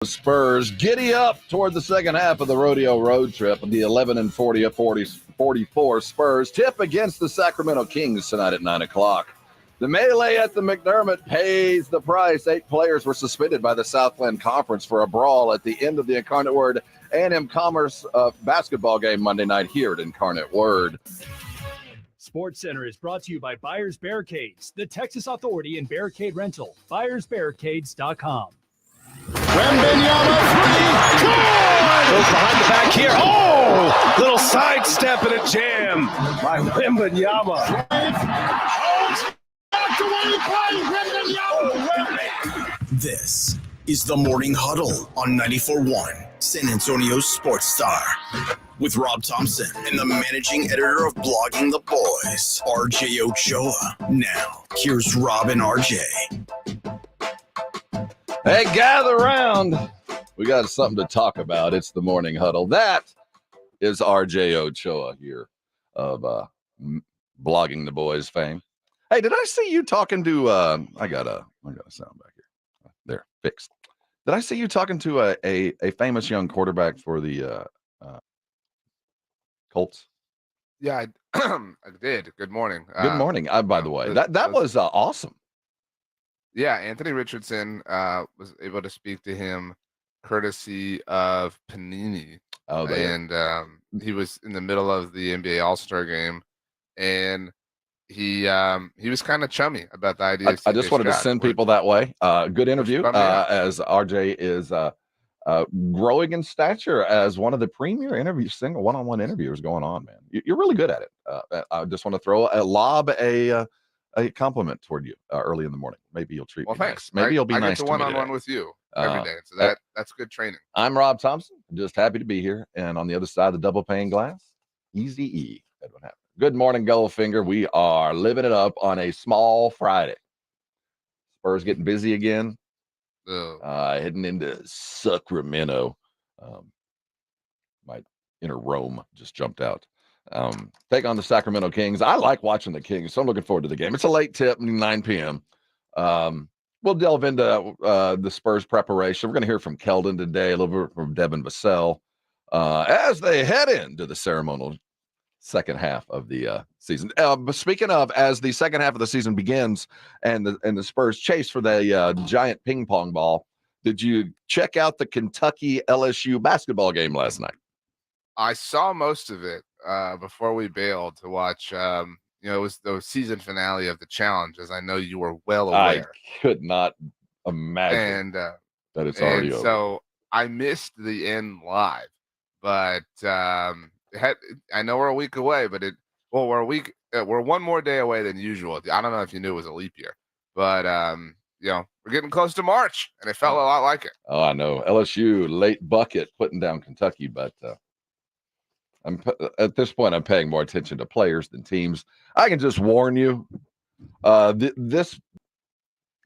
Spurs giddy up toward the second half of the rodeo road trip. The 11-44 Spurs tip against the Sacramento Kings tonight at 9 o'clock. The melee at the McDermott pays the price. 8 players were suspended by the Southland Conference for a brawl at the end of the Incarnate Word A&M Commerce basketball game Monday night here at Incarnate Word. Sports Center is brought to you by Buyers Barricades, the Texas Authority in Barricade Rental. BuyersBarricades.com. Wembanyama three. Good! Goes behind the back here. Oh! Little sidestep and a jam by Wembanyama. This is the Morning Huddle on 94.1 San Antonio's Sports Star. With Rob Thompson and the managing editor of Blogging the Boys, RJ Ochoa. Now, here's Rob and RJ. Hey, gather around. We got something to talk about. It's the Morning Huddle. That is RJ Ochoa here of Blogging the Boys fame. Hey, did I see you talking to I got a sound back here. There, fixed. Did I see you talking to a famous young quarterback for the Colts? Yeah, I did. Good morning. Good morning. By the way, that was awesome. Yeah, Anthony Richardson was able to speak to him courtesy of Panini. Oh, and he was in the middle of the NBA All-Star game, and he was kind of chummy about the idea. I just wanted to send people that way. Good interview as RJ is growing in stature as one of the premier single one-on-one interviewers going on, man. You're really good at it. I just want to lob a compliment toward you early in the morning. Maybe you'll treat me. Thanks. Nice. Maybe you'll be nice to me. I get to one-on-one with you every day, so that's good training. I'm Rob Thompson. I'm just happy to be here. And on the other side of the double pane glass, Easy E. Edwin Happen. Good morning, Goldfinger. We are living it up on a small Friday. Spurs getting busy again. Heading into Sacramento. My inner Rome just jumped out. Take on the Sacramento Kings. I like watching the Kings, so I'm looking forward to the game. It's a late tip, 9 p.m. We'll delve into the Spurs preparation. We're going to hear from Keldon today, a little bit from Devin Vassell, as they head into the ceremonial second half of the season. But speaking of, as the second half of the season begins and the Spurs chase for the giant ping pong ball, did you check out the Kentucky LSU basketball game last night? I saw most of it before we bailed to watch. It was the season finale of the challenge, as I know you were well aware. I could not imagine that it's already over. So I missed the end live, but I know we're a week away, but we're one more day away than usual. I don't know if you knew it was a leap year, but we're getting close to March, and it felt a lot like it. Oh, I know. LSU late bucket putting down Kentucky, but at this point, I'm paying more attention to players than teams. I can just warn you, this is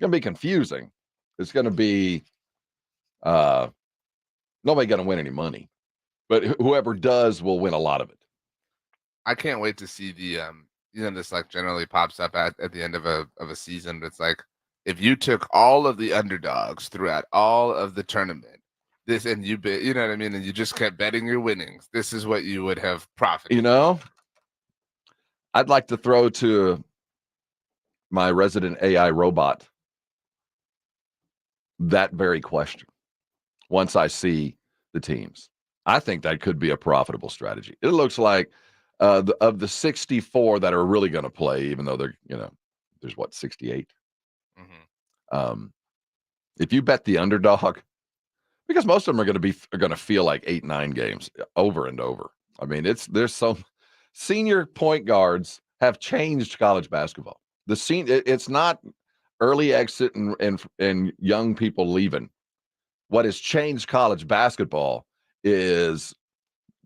going to be confusing. It's going to be nobody going to win any money, but whoever does will win a lot of it. I can't wait to see the this like generally pops up at the end of a season. It's like if you took all of the underdogs throughout all of the tournament, and you bet, you know what I mean, and you just kept betting your winnings, this is what you would have profited. I'd like to throw to my resident AI robot that very question once I see the teams. I think that could be a profitable strategy. It looks like of the 64 that are really going to play, even though they're, there's 68. Mm-hmm. If you bet the underdog, because most of them are going to feel like 8-9 games over and over. I mean, there's some senior point guards have changed college basketball. It's not early exit and young people leaving. What has changed college basketball is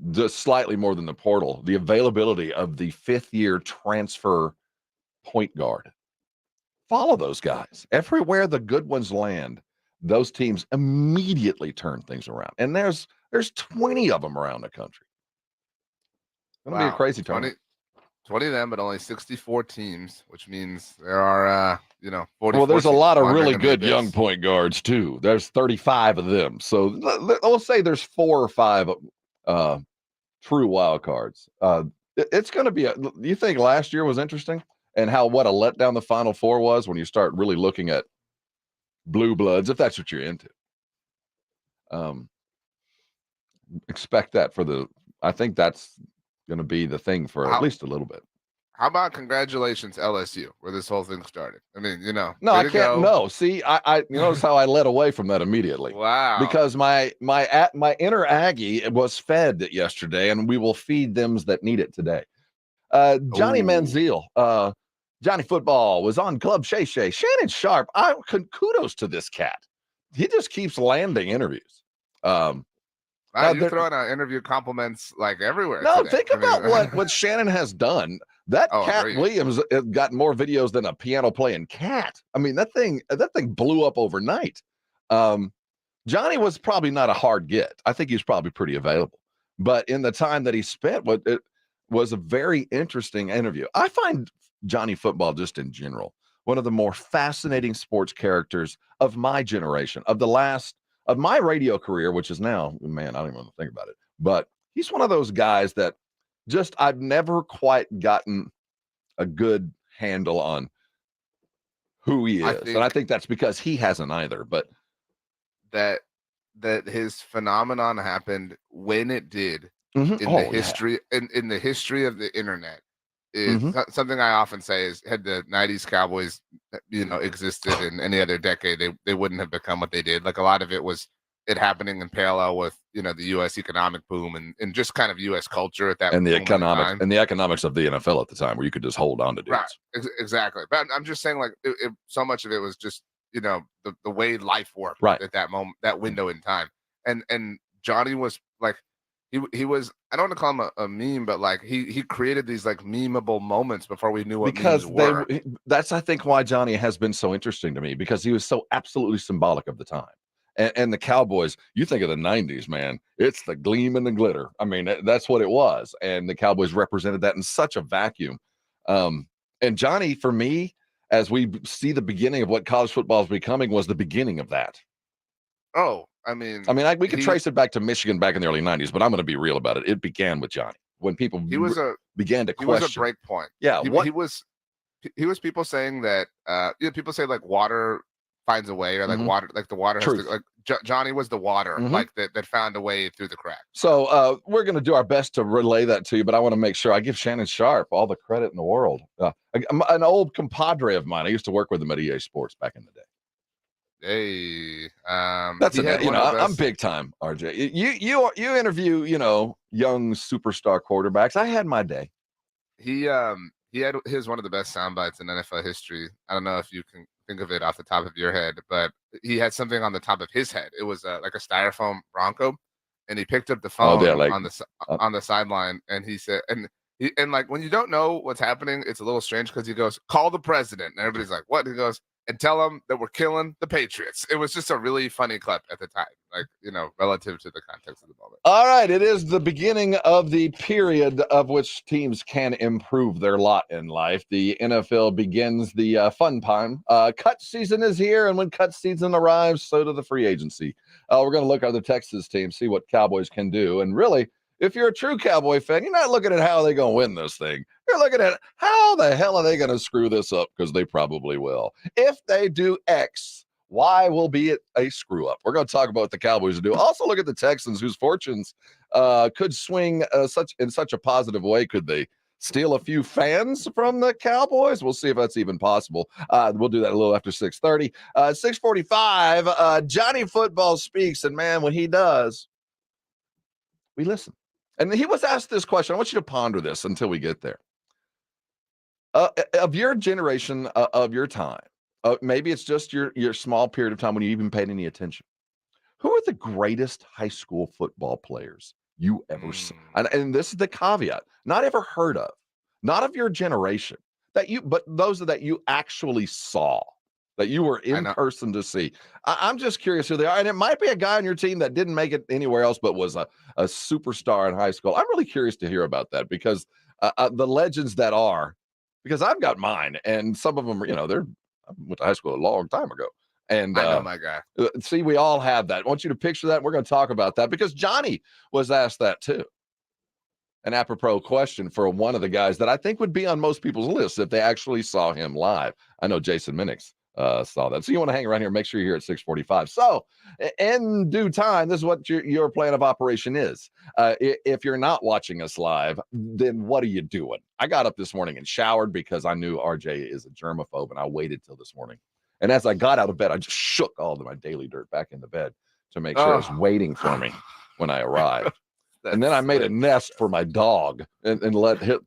just slightly more than the portal, the availability of the 5th-year transfer point guard. Follow those guys. Everywhere the good ones land, those teams immediately turn things around. And there's 20 of them around the country. It's going to be a crazy tournament. 20 of them, but only 64 tems, which means there are, 40. Well, there's a lot of really good this. young point guards too. There's 35 of them, so we'll say there's 4 or 5 true wild cards. It's going to be. You think last year was interesting, and what a letdown the Final Four was when you start really looking at blue bloods, if that's what you're into. Expect that I think that's going to be the thing for at least a little bit. How about congratulations LSU, where this whole thing started? I mean, No, I can't. No, see, I you notice how I led away from that immediately. Wow. Because my inner Aggie was fed yesterday, and we will feed them that need it today. Johnny Manziel, Johnny Football was on Club Shay Shay. Shannon Sharpe. Kudos to this cat. He just keeps landing interviews. You're throwing out interview compliments like everywhere. No, today. think about what Shannon has done. That Cat Williams got more videos than a piano playing cat. I mean, that thing blew up overnight. Johnny was probably not a hard get. I think he's probably pretty available. But in the time that he spent, it was a very interesting interview. I find Johnny Football, just in general, one of the more fascinating sports characters of my generation, of my radio career, which is now, man, I don't even want to think about it. But he's one of those guys that I've never quite gotten a good handle on who he is. And I think that's because he hasn't either. But that his phenomenon happened when it did in the history in the history of the internet is something I often say is, had the 90s Cowboys existed in any other decade, they wouldn't have become what they did. Like, a lot of it was it happening in parallel with the U.S. economic boom and just kind of U.S. culture at that and the economics of the NFL at the time, where you could just hold on to dudes. Right, exactly. But I'm just saying, like, so much of it was just the way life worked at that moment, that window in time. And Johnny was like, he was, I don't want to call him a meme, but like he created these like memeable moments before we knew what memes were. That's, I think, why Johnny has been so interesting to me, because he was so absolutely symbolic of the time. And the Cowboys, you think of the 90s, man, it's the gleam and the glitter. I mean, that's what it was. And the Cowboys represented that in such a vacuum. And Johnny, for me, as we see the beginning of what college football is becoming, was the beginning of that. Oh, I mean, we could trace it back to Michigan back in the early 90s, but I'm going to be real about it. It began with Johnny, when people began to question. He was a break point. Yeah. He was people saying that, people say like water finds a way, or like water, like the water has to, like Johnny was the water, like that found a way through the crack. So we're going to do our best to relay that to you, but I want to make sure I give Shannon Sharpe all the credit in the world. An old compadre of mine. I used to work with him at EA Sports back in the day. Hey, that's I'm big time, RJ. You interview young superstar quarterbacks. I had my day. He had one of the best sound bites in NFL history. I don't know if you can think of it off the top of your head, but he had something on the top of his head. It was like a styrofoam Bronco, and he picked up the phone on the sideline, and he said, and like, when you don't know what's happening, it's a little strange, because he goes, "Call the president," and everybody's like, "What?" And he goes, "And tell them that we're killing the Patriots." It was just a really funny clip at the time, like, relative to the context of the moment. All right. It is the beginning of the period of which teams can improve their lot in life. The NFL begins the fun time. Cut season is here, and when cut season arrives, so do the free agency. We're going to look at the Texas team, see what Cowboys can do. And really, if you're a true Cowboy fan, you're not looking at how they're going to win this thing. You're looking at how the hell are they going to screw this up, because they probably will. If they do X, Y will be a screw up. We're going to talk about what the Cowboys do. Also look at the Texans, whose fortunes could swing in such a positive way. Could they steal a few fans from the Cowboys? We'll see if that's even possible. We'll do that a little after 6:30. 6:45, Johnny Football speaks, and man, when he does, we listen. And he was asked this question. I want you to ponder this until we get there. Of your generation, of your time, maybe it's just your small period of time when you even paid any attention. Who are the greatest high school football players you ever saw? And this is the caveat: not ever heard of, not of your generation, but those that you actually saw, that you were in person to see. I'm just curious who they are. And it might be a guy on your team that didn't make it anywhere else, but was a superstar in high school. I'm really curious to hear about that, because the legends that are, because I've got mine, and some of them, I went to high school a long time ago. And I know my guy. See, we all have that. I want you to picture that. We're going to talk about that because Johnny was asked that too. An apropos question for one of the guys that I think would be on most people's lists if they actually saw him live. I know Jason Minix saw that. So you want to hang around here, make sure you're here at 6:45. So in due time, this is what your plan of operation is. If you're not watching us live, then what are you doing? I got up this morning and showered because I knew RJ is a germaphobe, and I waited till this morning. And as I got out of bed, I just shook all of my daily dirt back in the bed to make sure it was waiting for me when I arrived. And then I made a nest for my dog and let a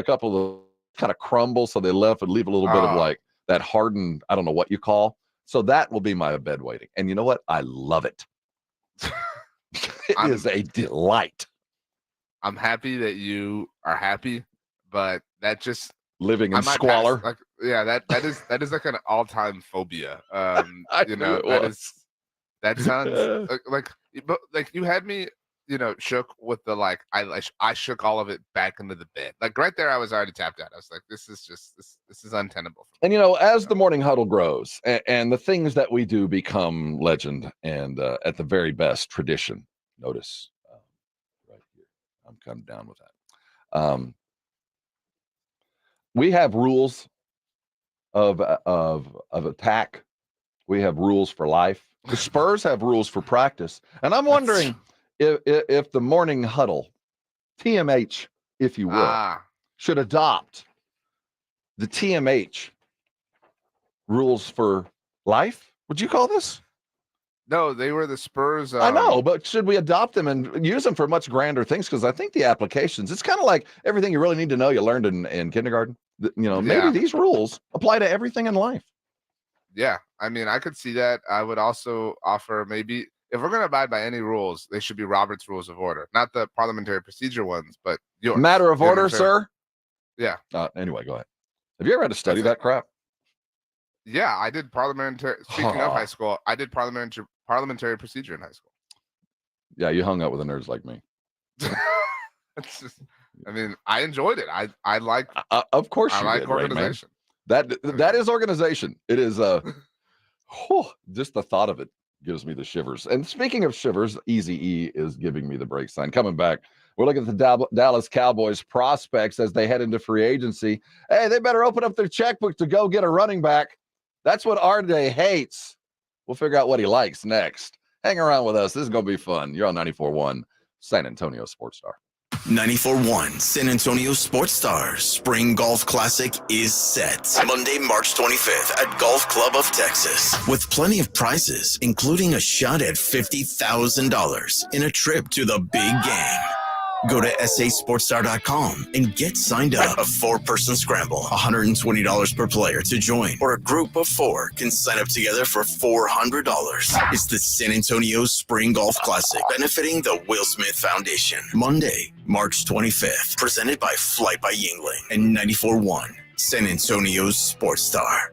couple of kind of crumble so they leave a little bit of like that hardened, I don't know what you call. So that will be my bed waiting. And you know what? I love it. It is a delight. I'm happy that you are happy, but that just living in squalor. That is like an all-time phobia. That sounds like you had me, shook with the I shook all of it back into the bed. Like right there, I was already tapped out. I was like, this is untenable. And as the morning huddle grows and the things that we do become legend and at the very best tradition. Notice right here, I'm kind of down with that. We have rules of attack. We have rules for life. The Spurs have rules for practice, and I'm wondering if the morning huddle, TMH, if you will, should adopt the TMH rules for life. Would you call this? No, they were the Spurs. I know, but should we adopt them and use them for much grander things? Because I think the applications, it's kind of like everything you really need to know you learned in kindergarten. Maybe these rules apply to everything in life. Yeah, I mean, I could see that. I would also offer maybe if we're going to abide by any rules, they should be Robert's Rules of Order, not the parliamentary procedure ones, but yours. Matter of order, sir? Yeah. Anyway, go ahead. Have you ever had to study that crap? Yeah, I did parliamentary. Speaking of high school, I did parliamentary procedure in high school. Yeah, you hung out with the nerds like me. It's just, I mean, I enjoyed it. I like. Of course, you like did, organization. Right, that is organization. It is. Just the thought of it gives me the shivers. And speaking of shivers, Easy E is giving me the break sign. Coming back, we're looking at the Dallas Cowboys prospects as they head into free agency. Hey, they better open up their checkbook to go get a running back. That's what RJ hates. We'll figure out what he likes next. Hang around with us. This is going to be fun. You're on 94.1 San Antonio Sports Star. 94.1 San Antonio Sports Star Spring Golf Classic is set Monday, March 25th at Golf Club of Texas with plenty of prizes, including a shot at $50,000 in a trip to the big game. Go to sasportstar.com and get signed up. A 4-person scramble, $120 per player to join, or a group of 4 can sign up together for $400. It's the San Antonio Spring Golf Classic, benefiting the Will Smith Foundation. Monday, March 25th, presented by Flight by Yingling and 94.1 San Antonio's Sports Star.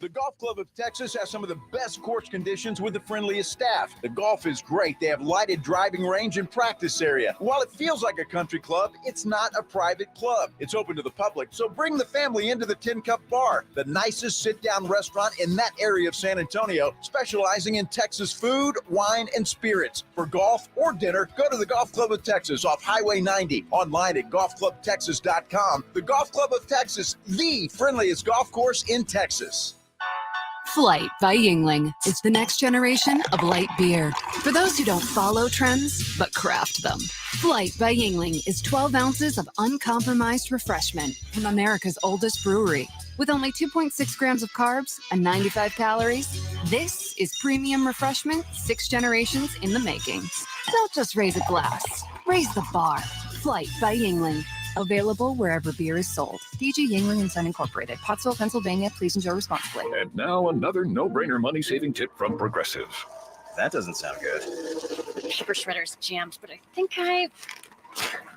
The Golf Club of Texas has some of the best course conditions with the friendliest staff. The golf is great. They have lighted driving range and practice area. While it feels like a country club, it's not a private club. It's open to the public, so bring the family into the Tin Cup Bar, the nicest sit-down restaurant in that area of San Antonio, specializing in Texas food, wine, and spirits. For golf or dinner, go to the Golf Club of Texas off Highway 90, online at golfclubtexas.com. The Golf Club of Texas, the friendliest golf course in Texas. Flight by Yingling is the next generation of light beer. For those who don't follow trends, but craft them. Flight by Yingling is 12 ounces of uncompromised refreshment from America's oldest brewery. With only 2.6 grams of carbs and 95 calories, this is premium refreshment 6 generations in the making. Don't just raise a glass, raise the bar. Flight by Yingling. Available wherever beer is sold. DG Yingling and Son Incorporated, Pottsville, Pennsylvania. Please enjoy responsibly. And now another no-brainer money-saving tip from Progressive. That doesn't sound good. Paper shredder's jammed, but I think I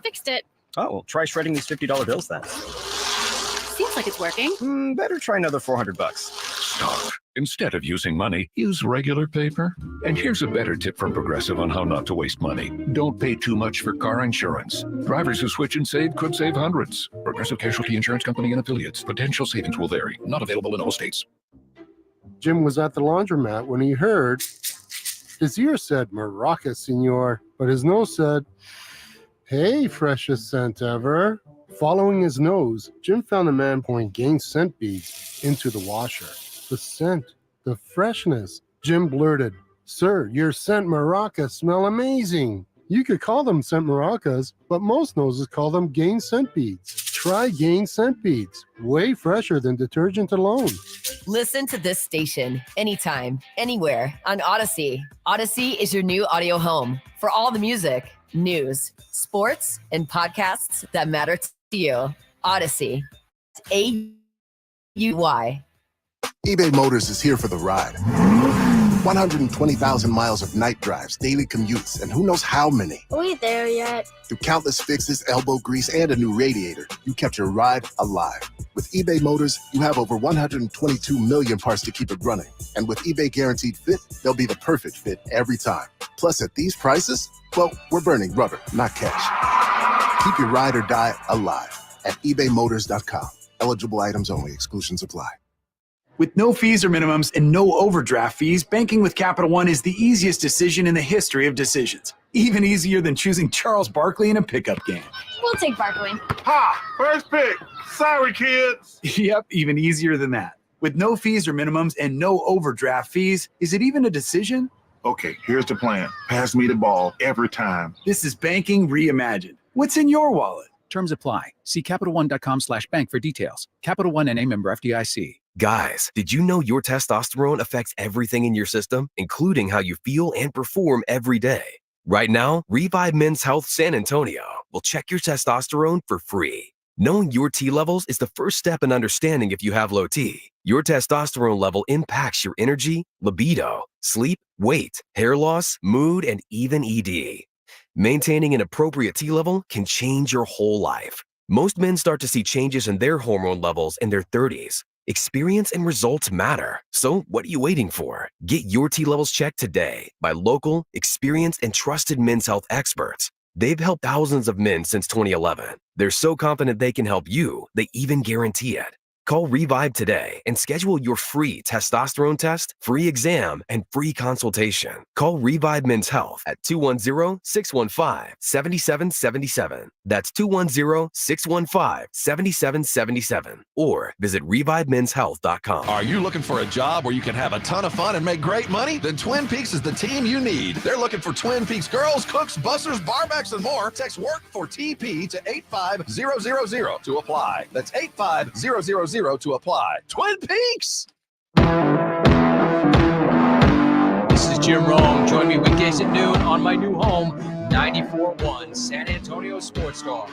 fixed it. Oh, well, try shredding these $50 bills then. Seems like it's working. Better try another $400. Stop. Instead of using money, use regular paper. And here's a better tip from Progressive on how not to waste money. Don't pay too much for car insurance. Drivers who switch and save could save hundreds. Progressive Casualty Insurance Company and Affiliates. Potential savings will vary. Not available in all states. Jim was at the laundromat when he heard his ear said, "Maraca, senor," but his nose said, "Hey, freshest scent ever." Following his nose, Jim found the man pouring Gain scent beads into the washer. The scent, the freshness. Jim blurted, "Sir, your scent maracas smell amazing." You could call them scent maracas, but most noses call them Gain scent beads. Try Gain scent beads. Way fresher than detergent alone. Listen to this station anytime, anywhere on Odyssey. Odyssey is your new audio home for all the music, news, sports, and podcasts that matter to you. Odyssey. AUY. eBay Motors is here for the ride. 120,000 miles of night drives, daily commutes, and who knows how many. Are we there yet? Through countless fixes, elbow grease, and a new radiator, you kept your ride alive. With eBay Motors, you have over 122 million parts to keep it running. And with eBay Guaranteed Fit, they'll be the perfect fit every time. Plus, at these prices, well, we're burning rubber, not cash. Keep your ride or die alive at ebaymotors.com. Eligible items only. Exclusions apply. With no fees or minimums and no overdraft fees, banking with Capital One is the easiest decision in the history of decisions. Even easier than choosing Charles Barkley in a pickup game. We'll take Barkley. Ha! First pick. Sorry, kids. Yep, even easier than that. With no fees or minimums and no overdraft fees, is it even a decision? Okay, here's the plan. Pass me the ball every time. This is banking reimagined. What's in your wallet? Terms apply. See CapitalOne.com/bank for details. Capital One NA member FDIC. Guys, did you know your testosterone affects everything in your system, including how you feel and perform every day? Right now, Revive Men's Health San Antonio will check your testosterone for free. Knowing your T levels is the first step in understanding if you have low T. Your testosterone level impacts your energy, libido, sleep, weight, hair loss, mood, and even ED. Maintaining an appropriate T level can change your whole life. Most men start to see changes in their hormone levels in their 30s. Experience and results matter. So what are you waiting for? Get your T levels checked today by local, experienced, and trusted men's health experts. They've helped thousands of men since 2011. They're so confident they can help you, they even guarantee it. Call Revive today and schedule your free testosterone test, free exam, and free consultation. Call Revive Men's Health at 210-615-7777. That's 210-615-7777. Or visit ReviveMen'sHealth.com. Are you looking for a job where you can have a ton of fun and make great money? Then Twin Peaks is the team you need. They're looking for Twin Peaks girls, cooks, bussers, barbacks, and more. Text WORK for TP to 85000 to apply. That's 85000 to apply. Twin Peaks! This is Jim Rome. Join me weekdays at noon on my new home, 94.1 San Antonio Sports Star.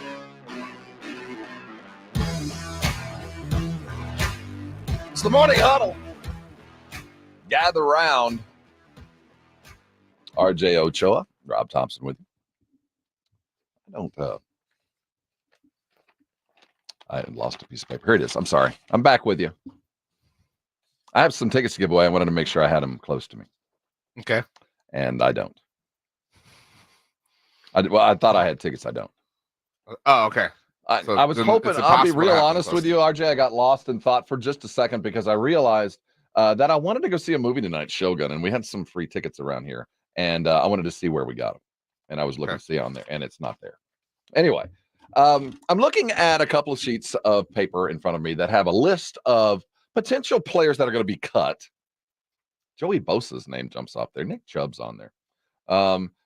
It's the Morning Huddle. Gather round. RJ Ochoa, Rob Thompson with you. I lost a piece of paper. Here it is. I'm sorry. I'm back with you. I have some tickets to give away. I wanted to make sure I had them close to me. Okay. And I don't. I thought I had tickets. I don't. Oh, okay. I was hoping, I'll be real honest with you, RJ. I got lost in thought for just a second because I realized that I wanted to go see a movie tonight, Shogun, and we had some free tickets around here. And I wanted to see where we got them. And I was looking to see on there, and it's not there. Anyway. I'm looking at a couple of sheets of paper in front of me that have a list of potential players that are going to be cut. Joey Bosa's name jumps off there. Nick Chubb's on there.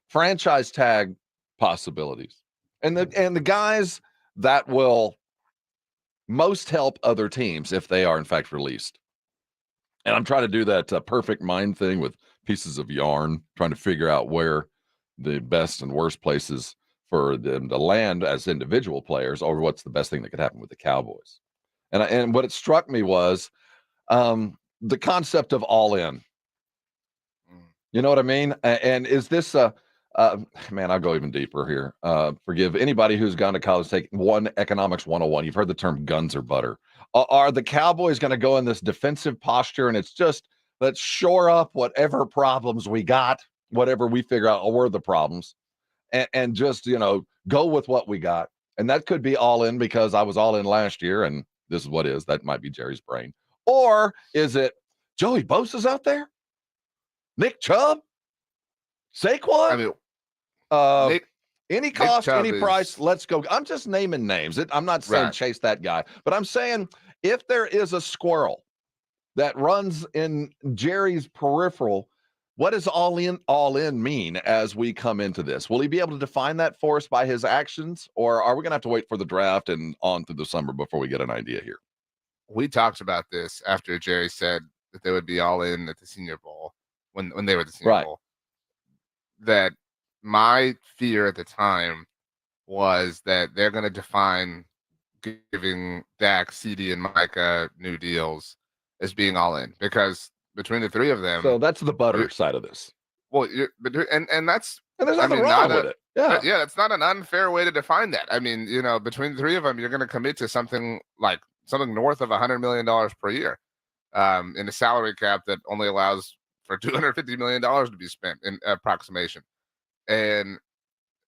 Franchise tag possibilities. And the guys that will most help other teams if they are, in fact, released. And I'm trying to do that perfect mind thing with pieces of yarn, trying to figure out where the best and worst places for them to land as individual players, or what's the best thing that could happen with the Cowboys. And what it struck me was the concept of all in. You know what I mean? And is this man, I'll go even deeper here. Forgive anybody who's gone to college, take economics 101. You've heard the term guns or butter. Are the Cowboys going to go in this defensive posture and it's just Let's shore up whatever problems we got, whatever we figure out were the problems, and just, go with what we got. And that could be all in because I was all in last year, and this is what is. That might be Jerry's brain. Or is it Joey Bosa's out there? Nick Chubb? Saquon? Any cost, any price, let's go. I'm just naming names. I'm not saying chase that guy, but I'm saying if there is a squirrel that runs in Jerry's peripheral, what does all in mean as we come into this? Will he be able to define that for us by his actions, or are we going to have to wait for the draft and on through the summer before we get an idea here? We talked about this after Jerry said that they would be all in at the Senior Bowl when they were at the Senior Bowl. That my fear at the time was that they're going to define giving Dak, CD, and Micah new deals as being all in, because between the three of them. So that's the butter side of this. Well, and that's, and there's nothing wrong with it. Yeah. Yeah. It's not an unfair way to define that. I mean, between the three of them, you're going to commit to something north of $100 million per year in a salary cap that only allows for $250 million to be spent in approximation. And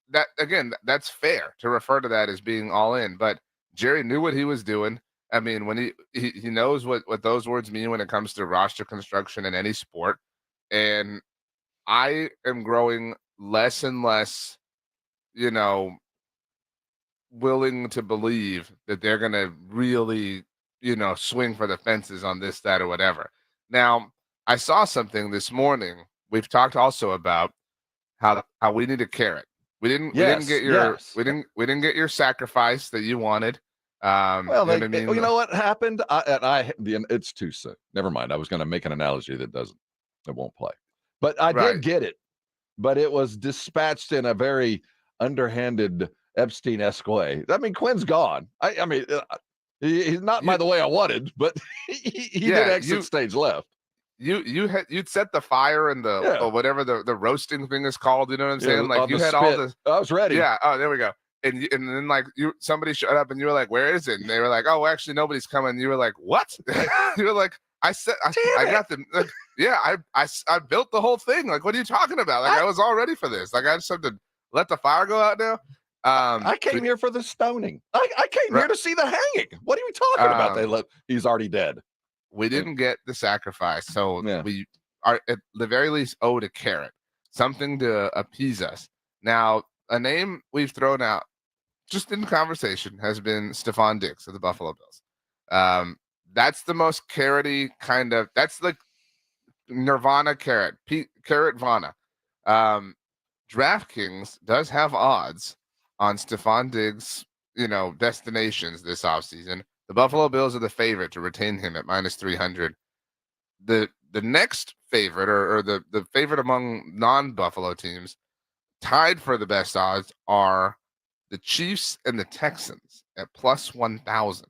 that, again, that's fair to refer to that as being all in, but Jerry knew what he was doing. I mean, when he knows what those words mean when it comes to roster construction in any sport. And I am growing less and less, willing to believe that they're going to really, swing for the fences on this, that, or whatever. Now, I saw something this morning. We've talked also about how we need a carrot. We didn't get your sacrifice that you wanted. You know what happened? It's too soon. Never mind. I was going to make an analogy that won't play, but I did get it. But it was dispatched in a very underhanded Epstein-esque way. I mean, Quinn's gone. I mean, he's not by the way I wanted, but he did exit stage left. You'd set the fire and or whatever the roasting thing is called. You know what I'm saying? Like you had all the. I was ready. Yeah. Oh, there we go. And then somebody showed up and you were like, where is it? And they were like, oh, actually nobody's coming. And you were like, what? You were like, I got them. I built the whole thing. Like, what are you talking about? Like, I was all ready for this. Like, I just have to let the fire go out now. I came here for the stoning. I came here to see the hanging. What are you talking about? He's already dead. We didn't get the sacrifice. So we are at the very least owed a carrot, something to appease us. Now, a name we've thrown out just in conversation has been Stephon Diggs of the Buffalo Bills. That's the most carroty kind of, that's like Nirvana carrot, carrot Vana. DraftKings does have odds on Stephon Diggs, destinations this offseason. The Buffalo Bills are the favorite to retain him at -300. The next favorite or the favorite among non-Buffalo teams tied for the best odds are the Chiefs and the Texans at +1,000.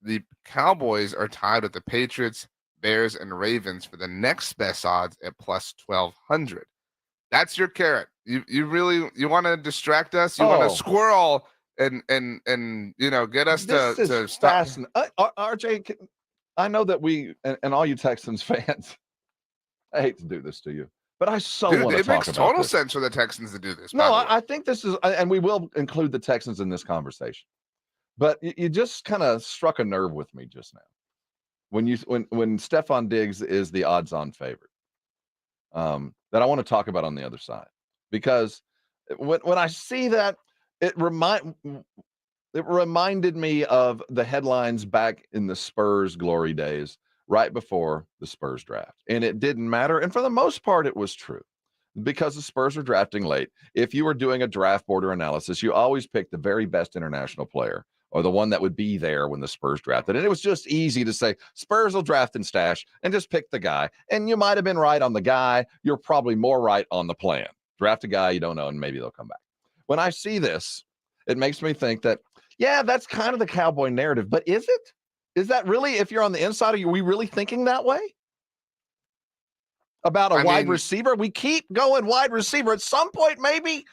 The Cowboys are tied with the Patriots, Bears, and Ravens for the next best odds at +1,200. That's your carrot. You really want to distract us? You want to squirrel and get us to stop. RJ, I know that we and all you Texans fans, I hate to do this to you, but I want to talk about this. It makes total sense for the Texans to do this. No, I think this is, and we will include the Texans in this conversation. But you just kind of struck a nerve with me just now when Stephon Diggs is the odds-on favorite. That I want to talk about on the other side, because when I see that, it reminded me of the headlines back in the Spurs glory days, right before the Spurs draft, and it didn't matter. And for the most part, it was true, because the Spurs were drafting late. If you were doing a draft border analysis, you always pick the very best international player, or the one that would be there when the Spurs drafted. And it was just easy to say, Spurs will draft and stash and just pick the guy. And you might have been right on the guy. You're probably more right on the plan. Draft a guy you don't know, and maybe they'll come back. When I see this, it makes me think that, that's kind of the Cowboy narrative. But is it? Is that really, if you're on the inside, are we really thinking that way? About a wide receiver? We keep going wide receiver. At some point, maybe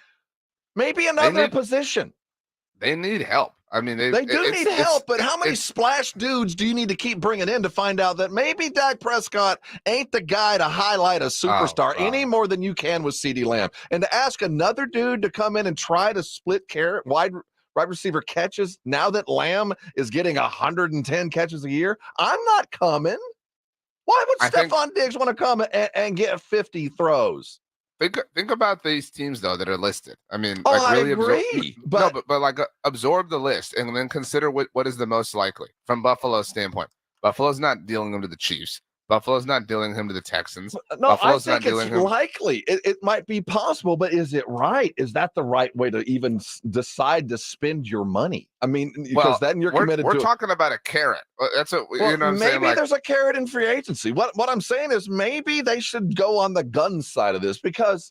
another position. They need help. I mean, They do need help, but how many splash dudes do you need to keep bringing in to find out that maybe Dak Prescott ain't the guy to highlight a superstar any more than you can with CeeDee Lamb? And to ask another dude to come in and try to split wide receiver catches now that Lamb is getting 110 catches a year, I'm not coming. Why would Stephon Diggs want to come and get 50 throws? Think about these teams though that are listed. I mean, I really agree, but like absorb the list and then consider what is the most likely from Buffalo's standpoint. Buffalo's not dealing him to the Chiefs. Buffalo's not dealing him to the Texans. No, Buffalo's I think it's likely. It might be possible, but is it right? Is that the right way to even decide to spend your money? I mean, because then you're committed to. We're talking about a carrot. That's what you know. What I'm saying? Maybe there's a carrot in free agency. What I'm saying is maybe they should go on the gun side of this because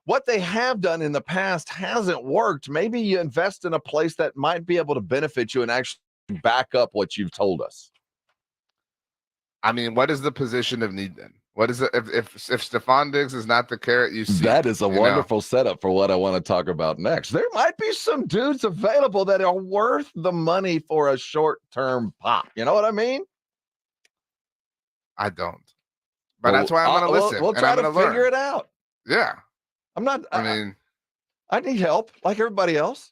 what they have done in the past hasn't worked. Maybe you invest in a place that might be able to benefit you and actually back up what you've told us. I mean, what is the position of need then? What is it if Stephon Diggs is not the carrot you see? That is a wonderful setup for what I want to talk about next. There might be some dudes available that are worth the money for a short-term pop. You know what I mean? I don't. But that's why I'm going to listen. We'll try to figure it out. Yeah. I'm not. I need help like everybody else.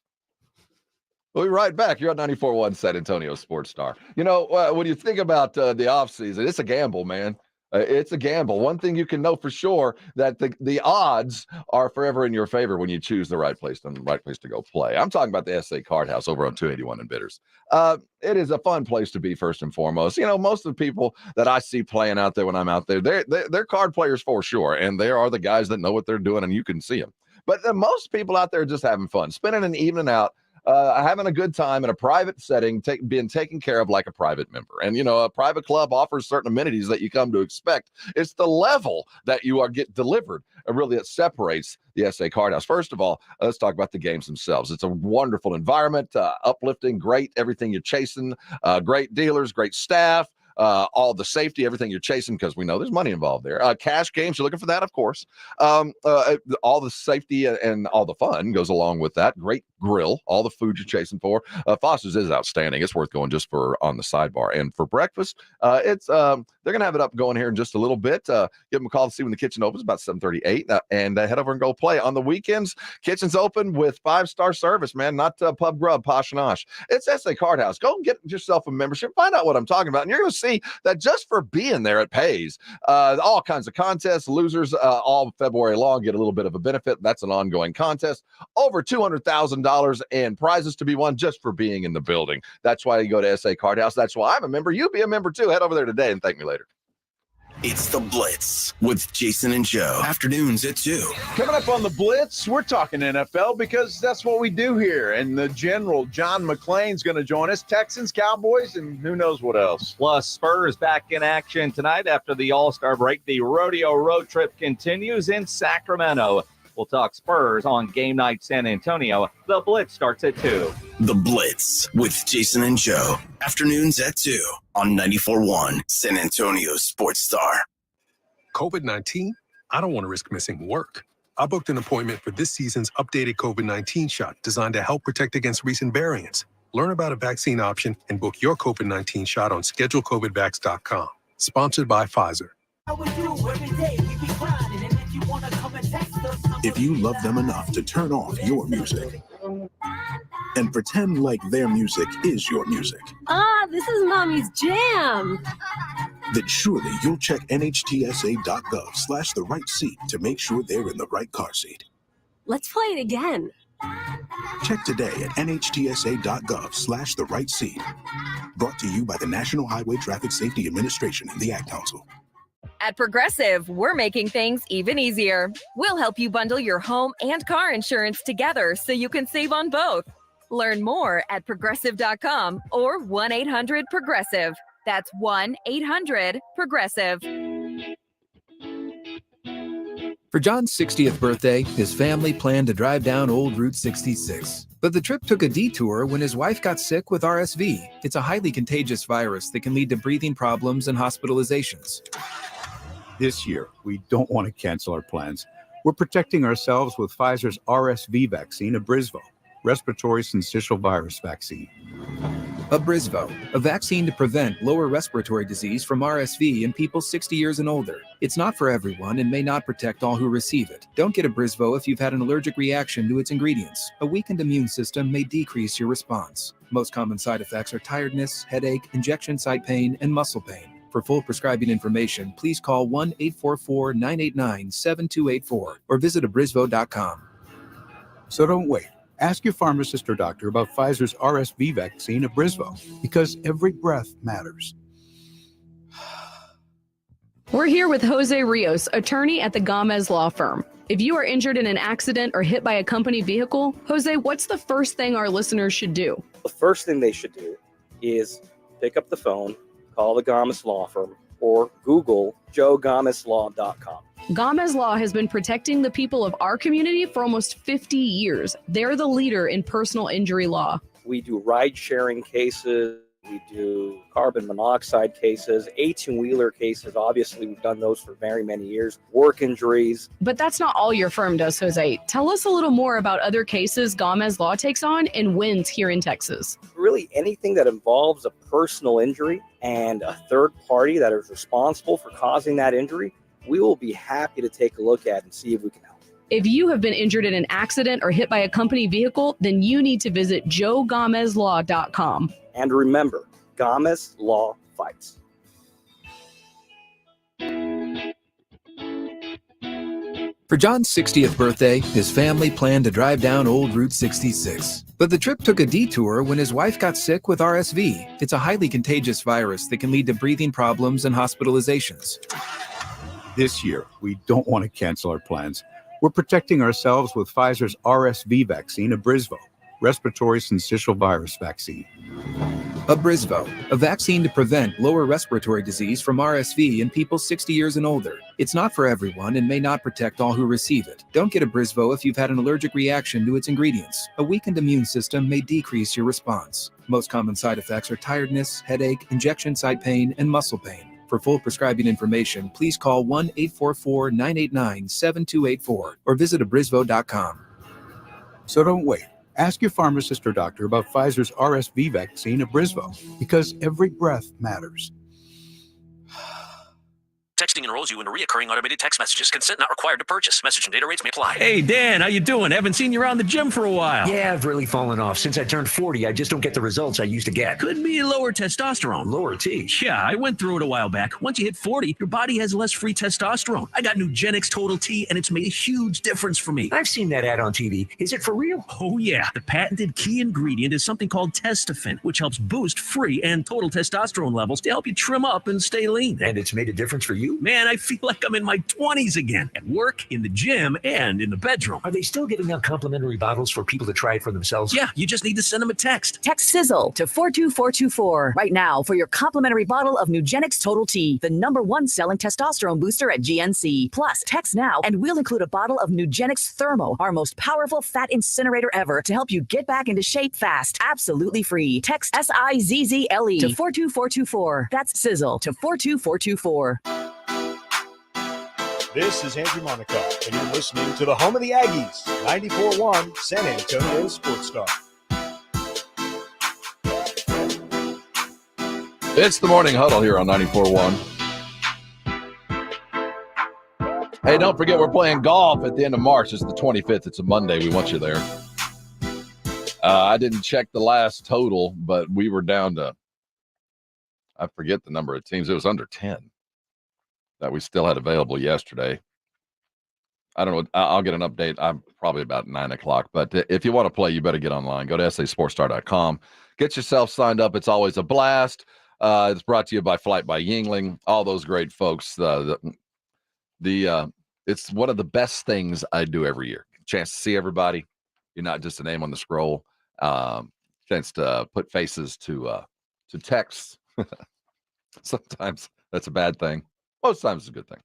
We'll be right back. You're on 94.1 San Antonio Sports Star. You know, when you think about the offseason, it's a gamble, man. It's a gamble. One thing you can know for sure that the odds are forever in your favor when you choose the right place to go play. I'm talking about the SA Card House over on 281 in Bitters. It is a fun place to be first and foremost. You know, most of the people that I see playing out there when I'm out there, they're card players for sure, and they are the guys that know what they're doing, and you can see them. But most people out there are just having fun, spending an evening out, having a good time in a private setting, being taken care of like a private member. And, you know, a private club offers certain amenities that you come to expect. It's the level that you get delivered, really, that separates the SA Card House. First of all, let's talk about the games themselves. It's a wonderful environment, uplifting, great, everything you're chasing, great dealers, great staff. All the safety, everything you're chasing, because we know there's money involved there. Cash games, you're looking for that, of course. All the safety and all the fun goes along with that. Great grill, all the food you're chasing for. Foster's is outstanding. It's worth going just for on the sidebar. And for breakfast, they're going to have it up going here in just a little bit. Give them a call to see when the kitchen opens, about 7:38, and head over and go play. On the weekends, kitchen's open with 5-star service, man, not pub grub, posh nosh. It's SA Card House. Go get yourself a membership. Find out what I'm talking about, and you're going to see that just for being there, it pays. All kinds of contests, losers all February long get a little bit of a benefit. That's an ongoing contest. Over $200,000 in prizes to be won just for being in the building. That's why you go to SA Card House. That's why I'm a member. You be a member too. Head over there today and thank me later. It's The Blitz with Jason and Joe. Afternoons at 2. Coming up on The Blitz, we're talking NFL because that's what we do here. And the general, John McClain's going to join us. Texans, Cowboys, and who knows what else. Plus, Spurs back in action tonight after the All-Star break. The rodeo road trip continues in Sacramento. We'll talk Spurs on Game Night San Antonio. The Blitz starts at 2. The Blitz with Jason and Joe. Afternoons at 2 on 94.1 San Antonio Sports Star. COVID-19? I don't want to risk missing work. I booked an appointment for this season's updated COVID-19 shot designed to help protect against recent variants. Learn about a vaccine option and book your COVID-19 shot on schedulecovidvax.com. Sponsored by Pfizer. If you love them enough to turn off your music and pretend like their music is your music, this is Mommy's jam. then surely you'll check nhtsa.gov/the right seat to make sure they're in the right car seat. Let's play it again. Check today at nhtsa.gov/the right seat. Brought to you by the National Highway Traffic Safety Administration and the Ad Council. At Progressive, we're making things even easier. We'll help you bundle your home and car insurance together so you can save on both. Learn more at progressive.com or 1-800-PROGRESSIVE. That's 1-800-PROGRESSIVE. For John's 60th birthday, his family planned to drive down Old Route 66. But the trip took a detour when his wife got sick with RSV. It's a highly contagious virus that can lead to breathing problems and hospitalizations. This year, we don't want to cancel our plans. We're protecting ourselves with Pfizer's RSV vaccine, Abrysvo. respiratory syncytial virus vaccine. Abrysvo, a vaccine to prevent lower respiratory disease from RSV in people 60 years and older. It's not for everyone and may not protect all who receive it. Don't get Abrysvo if you've had an allergic reaction to its ingredients. A weakened immune system may decrease your response. Most common side effects are tiredness, headache, injection site pain, and muscle pain. For full prescribing information, please call 1-844-989-7284 or visit abrysvo.com. So don't wait. Ask your pharmacist or doctor about Pfizer's RSV vaccine, Abrysvo, because every breath matters. We're here with Jose Rios, attorney at the Gomez Law Firm. If you are injured in an accident or hit by a company vehicle, Jose, what's the first thing our listeners should do? The first thing they should do is pick up the phone, call the Gomez Law Firm, or Google joegomezlaw.com. Gomez Law has been protecting the people of our community for almost 50 years. They're the leader in personal injury law. We do ride-sharing cases. We do carbon monoxide cases, 18-wheeler cases. Obviously, we've done those for very many years. Work injuries. But that's not all your firm does, Jose. Tell us a little more about other cases Gomez Law takes on and wins here in Texas. Really anything that involves a personal injury and a third party that is responsible for causing that injury, we will be happy to take a look at and see if we can help. If you have been injured in an accident or hit by a company vehicle, then you need to visit joegomezlaw.com. And remember, Gomez Law fights. For John's 60th birthday, his family planned to drive down Old Route 66. But the trip took a detour when his wife got sick with RSV. It's a highly contagious virus that can lead to breathing problems and hospitalizations. This year, we don't want to cancel our plans. We're protecting ourselves with Pfizer's RSV vaccine, Abrysvo, respiratory syncytial virus vaccine. Abrysvo, a vaccine to prevent lower respiratory disease from RSV in people 60 years and older. It's not for everyone and may not protect all who receive it. Don't get Abrysvo if you've had an allergic reaction to its ingredients. A weakened immune system may decrease your response. Most common side effects are tiredness, headache, injection site pain, and muscle pain. For full prescribing information, please call 1-844-989-7284 or visit abrysvo.com. So don't wait. Ask your pharmacist or doctor about Pfizer's RSV vaccine, Abrysvo, because every breath matters. Texting enrolls you in recurring automated text messages. Consent not required to purchase. Message and data rates may apply. Hey, Dan, how you doing? Haven't seen you around the gym for a while. Yeah, I've really fallen off. Since I turned 40, I just don't get the results I used to get. Could be lower testosterone. Lower T? Yeah, I went through it a while back. Once you hit 40, your body has less free testosterone. I got Nugenix Total T, and it's made a huge difference for me. I've seen that ad on TV. Is it for real? Oh, yeah. The patented key ingredient is something called Testofen, which helps boost free and total testosterone levels to help you trim up and stay lean. And it's made a difference for you? Man, I feel like I'm in my 20s again, at work, in the gym, and in the bedroom. Are they still giving out complimentary bottles for people to try it for themselves? Yeah, you just need to send them a text. Text SIZZLE to 42424 right now for your complimentary bottle of Nugenix Total T, the #1 selling testosterone booster at GNC. Plus, text now and we'll include a bottle of Nugenix Thermo, our most powerful fat incinerator ever, to help you get back into shape fast. Absolutely free. Text SIZZLE to 42424. That's SIZZLE to 42424. This is Andrew Monaco, and you're listening to the home of the Aggies, 94.1 San Antonio Sports Star. It's the Morning Huddle here on 94.1. Hey, don't forget we're playing golf at the end of March. It's the 25th. It's a Monday. We want you there. I didn't check the last total, but we were down to, I forget the number of teams. It was under 10. That we still had available yesterday. I don't know. I'll get an update. I'm probably about 9 o'clock. But if you want to play, you better get online. Go to sasportstar.com. Get yourself signed up. It's always a blast. It's brought to you by Flight by Yingling. All those great folks. It's one of the best things I do every year. Chance to see everybody. You're not just a name on the scroll. Chance to put faces to texts. Sometimes that's a bad thing. Most times it's a good thing,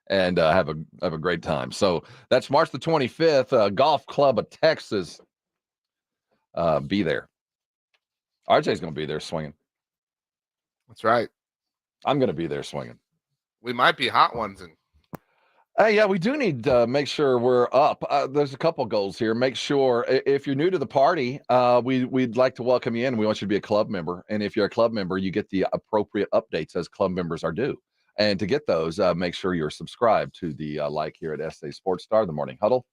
and have a great time. So that's March the 25th. Golf Club of Texas. Be there. RJ's going to be there swinging. That's right. I'm going to be there swinging. We might be hot ones. Yeah, we do need to make sure we're up. There's a couple goals here. Make sure if you're new to the party, we'd like to welcome you in. We want you to be a club member. And if you're a club member, you get the appropriate updates as club members are due. And to get those, make sure you're subscribed to the like here at SA Sports Star, the Morning Huddle.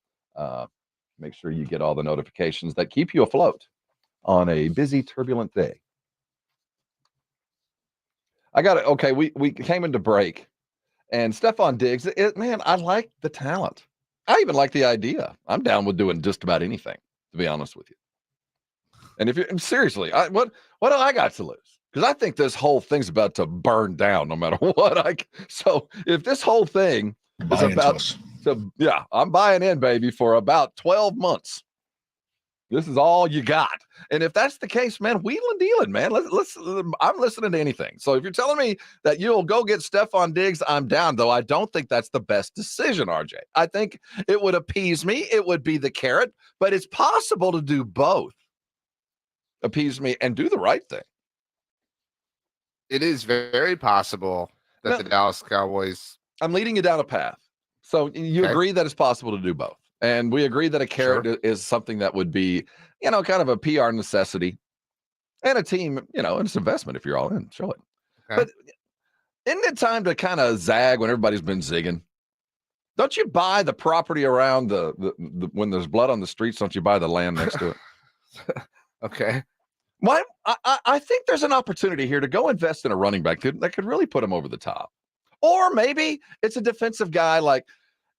Make sure you get all the notifications that keep you afloat on a busy, turbulent day. I got it. Okay, we came into break. And Stephon Diggs, man, I like the talent. I even like the idea. I'm down with doing just about anything, to be honest with you. And if you're seriously, what do I got to lose? Because I think this whole thing's about to burn down no matter what. So if this whole thing is about to, I'm buying in, baby, for about 12 months. This is all you got. And if that's the case, man, wheeling dealing, man. I'm listening to anything. So if you're telling me that you'll go get Stephon Diggs, I'm down, though. I don't think that's the best decision, RJ. I think it would appease me. It would be the carrot, but it's possible to do both. Appease me and do the right thing. It is very possible that the Dallas Cowboys. I'm leading you down a path. So you agree that it's possible to do both. And we agree that a carrot is something that would be, kind of a PR necessity. And a team, it's investment if you're all in. Show it. Okay. But isn't it time to kind of zag when everybody's been zigging? Don't you buy the property around the when there's blood on the streets, don't you buy the land next to it? Okay. Why? I think there's an opportunity here to go invest in a running back that could really put him over the top. Or maybe it's a defensive guy like,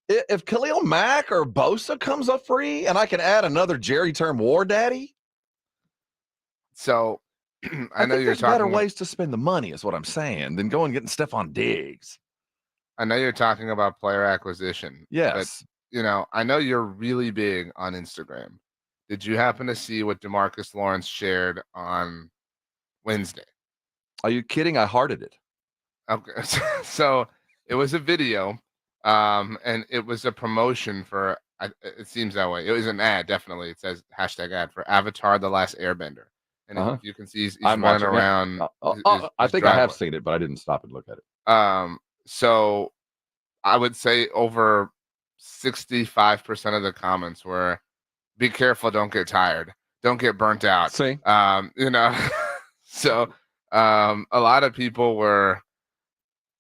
if Khalil Mack or Bosa comes up free and I can add another Jerry Term War Daddy. So I know you're talking better ways to spend the money is what I'm saying than going and getting Stephon Diggs. I know you're talking about player acquisition. Yes. But, I know you're really big on Instagram. Did you happen to see what DeMarcus Lawrence shared on Wednesday? Are you kidding? I hearted it. Okay. So it was a video. And it was a promotion for, it seems that way. It was an ad, definitely. It says #ad for Avatar: The Last Airbender. And if you can see he's running around. I think I have seen it, but I didn't stop and look at it. So I would say over 65% of the comments were, be careful, don't get tired. Don't get burnt out. See? So a lot of people were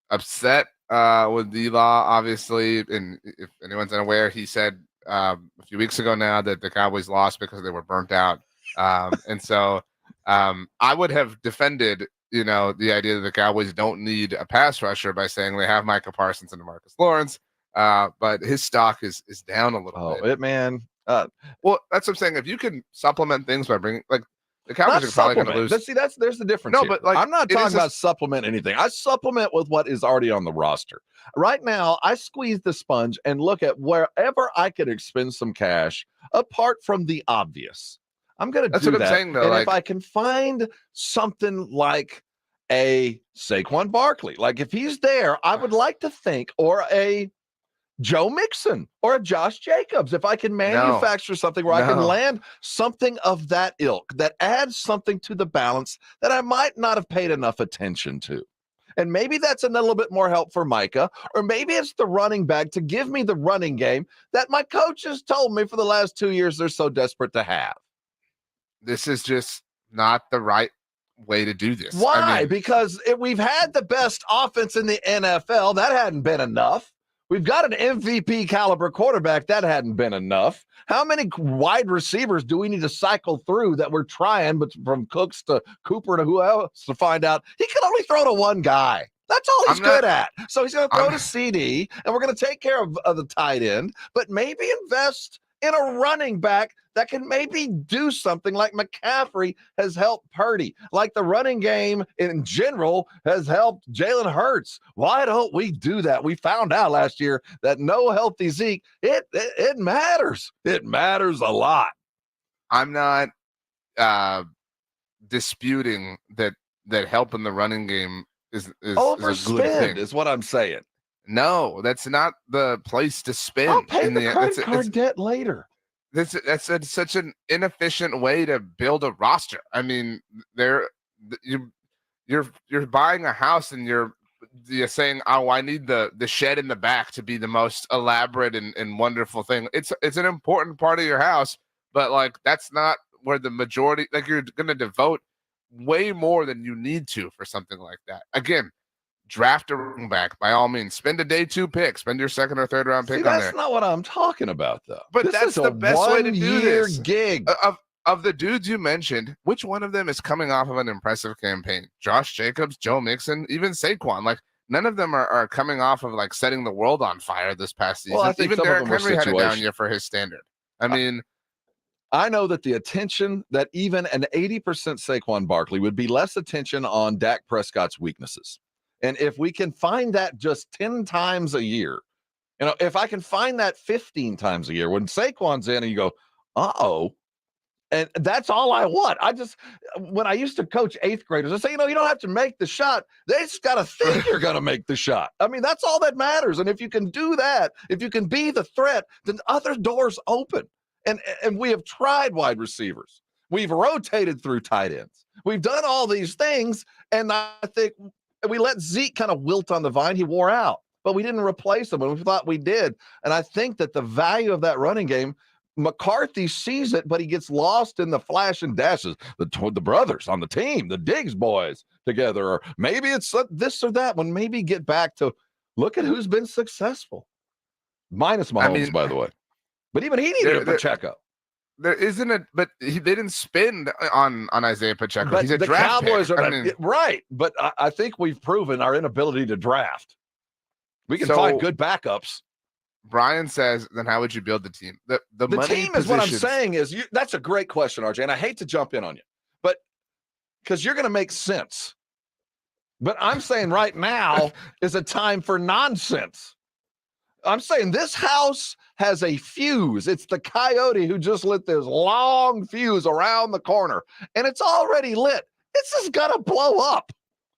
upset with D-Law, obviously, and if anyone's unaware, he said a few weeks ago now that the Cowboys lost because they were burnt out. And so I would have defended, the idea that the Cowboys don't need a pass rusher by saying they have Micah Parsons and DeMarcus Lawrence, but his stock is down a little bit. Man. Well, that's what I'm saying. If you can supplement things by bringing, the Cowboys are probably going to lose. There's the difference. No, here. But I'm not talking about supplement anything. I supplement with what is already on the roster. Right now, I squeeze the sponge and look at wherever I could expend some cash apart from the obvious. I'm going to do that. That's what I'm saying, though. And if I can find something like a Saquon Barkley, like if he's there, I would like to think, or a Joe Mixon or a Josh Jacobs, if I can manufacture something where I can land something of that ilk that adds something to the balance that I might not have paid enough attention to. And maybe that's a little bit more help for Micah, or maybe it's the running back to give me the running game that my coaches told me for the last 2 years they're so desperate to have. This is just not the right way to do this. Why? Because we've had the best offense in the NFL. That hadn't been enough. We've got an MVP caliber quarterback. That hadn't been enough. How many wide receivers do we need to cycle through that we're trying, but from Cooks to Cooper to who else, to find out he can only throw to one guy? That's all he's good at. So he's going to throw to CD, and we're going to take care of the tight end, but maybe invest in a running back that can maybe do something like McCaffrey has helped Purdy, like the running game in general has helped Jalen Hurts. Why don't we do that? We found out last year that no healthy Zeke, it matters. It matters a lot. I'm not disputing that helping the running game is overspend is what I'm saying. No, that's not the place to spend. I'll pay the credit card debt later. That's such an inefficient way to build a roster. I mean, you're buying a house and you're you're saying, oh, I need the shed in the back to be the most elaborate and wonderful thing. It's an important part of your house, but like that's not where the majority, like you're going to devote way more than you need to for something like that. Again, draft a running back by all means. Spend a day 2 pick. Spend your 2nd or 3rd round pick on there. That's not what I'm talking about, though. But that's the best way to do this. Gig. Of the dudes you mentioned, which one of them is coming off of an impressive campaign? Josh Jacobs, Joe Mixon, even Saquon. Like none of them are coming off of like setting the world on fire this past season. Well, I think even some Derrick of them Henry had a down situational. year for his standard. I mean, I know that the attention that even an 80% Saquon Barkley would be less attention on Dak Prescott's weaknesses. And if we can find that just 10 times a year, if I can find that 15 times a year when Saquon's in and you go, uh-oh, and that's all I want. When I used to coach 8th graders, I say, you don't have to make the shot. They just got to think you're going to make the shot. I mean, that's all that matters. And if you can do that, if you can be the threat, then other doors open. And we have tried wide receivers. We've rotated through tight ends. We've done all these things. And I think we let Zeke kind of wilt on the vine. He wore out, but we didn't replace him. And we thought we did. And I think that the value of that running game, McCarthy sees it, but he gets lost in the flash and dashes. The brothers on the team, the Diggs boys together, or maybe it's this or that one. Maybe get back to look at who's been successful. Minus Mahomes, by the way. But even he needed a Pacheco. There isn't they didn't spend on Isaiah Pacheco. But he's a the draft Cowboys pick. are right. But I think we've proven our inability to draft. We can find good backups. Brian says, then how would you build the team? The money team is what I'm saying is that's a great question, RJ. And I hate to jump in on you, but because you're going to make sense. But I'm saying right now is a time for nonsense. I'm saying this house has a fuse. It's the coyote who just lit this long fuse around the corner, and it's already lit. It's just going to blow up.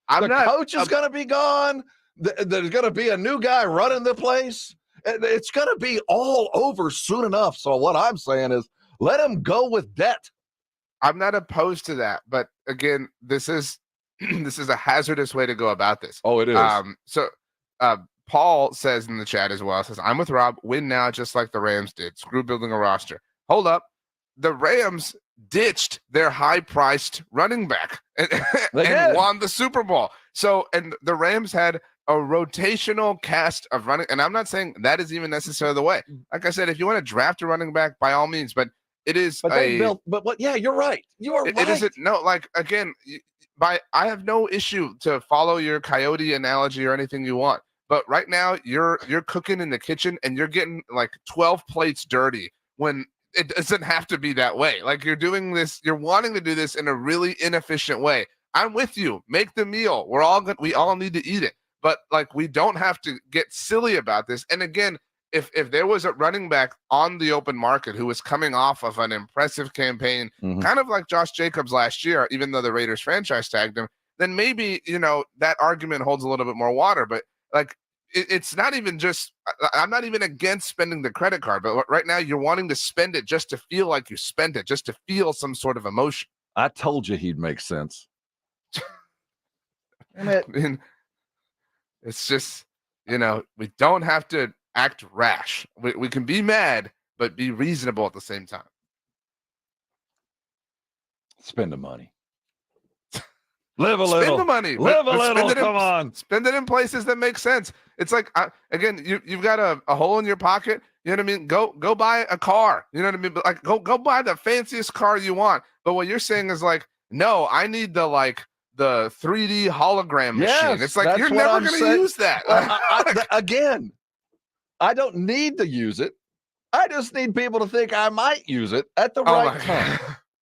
The coach is going to be gone. There's going to be a new guy running the place. It's going to be all over soon enough. So what I'm saying is let him go with debt. I'm not opposed to that. But again, this is a hazardous way to go about this. Oh, it is. Paul says in the chat as well, says, I'm with Rob, win now just like the Rams did. Screw building a roster. Hold up. The Rams ditched their high-priced running back and won the Super Bowl. So, and the Rams had a rotational cast of running, and I'm not saying that is even necessarily the way. Like I said, if you want to draft a running back, by all means, but it is yeah, you're right. You are right. It isn't, no, like, again, I have no issue to follow your coyote analogy or anything you want. But right now, you're cooking in the kitchen and you're getting like 12 plates dirty when it doesn't have to be that way. Like you're doing this, you're wanting to do this in a really inefficient way. I'm with you. Make the meal. We all need to eat it. But like we don't have to get silly about this. And again, if there was a running back on the open market who was coming off of an impressive campaign, kind of like Josh Jacobs last year, even though the Raiders franchise tagged him, then maybe that argument holds a little bit more water. But like it's not even just I'm not even against spending the credit card, but right now you're wanting to spend it just to feel like you spent it, just to feel some sort of emotion. I told you he'd make sense. I mean, it's just, we don't have to act rash. We can be mad, but be reasonable at the same time. Spend the money. Live a little. Spend the money. Live a little. Come on. Spend it in places that make sense. It's like, again, you've got a hole in your pocket. You know what I mean? Go buy a car. You know what I mean? But like, go buy the fanciest car you want. But what you're saying is like, no, I need the 3D hologram machine. It's like, you're never going to use that. Again, I don't need to use it. I just need people to think I might use it at the right time.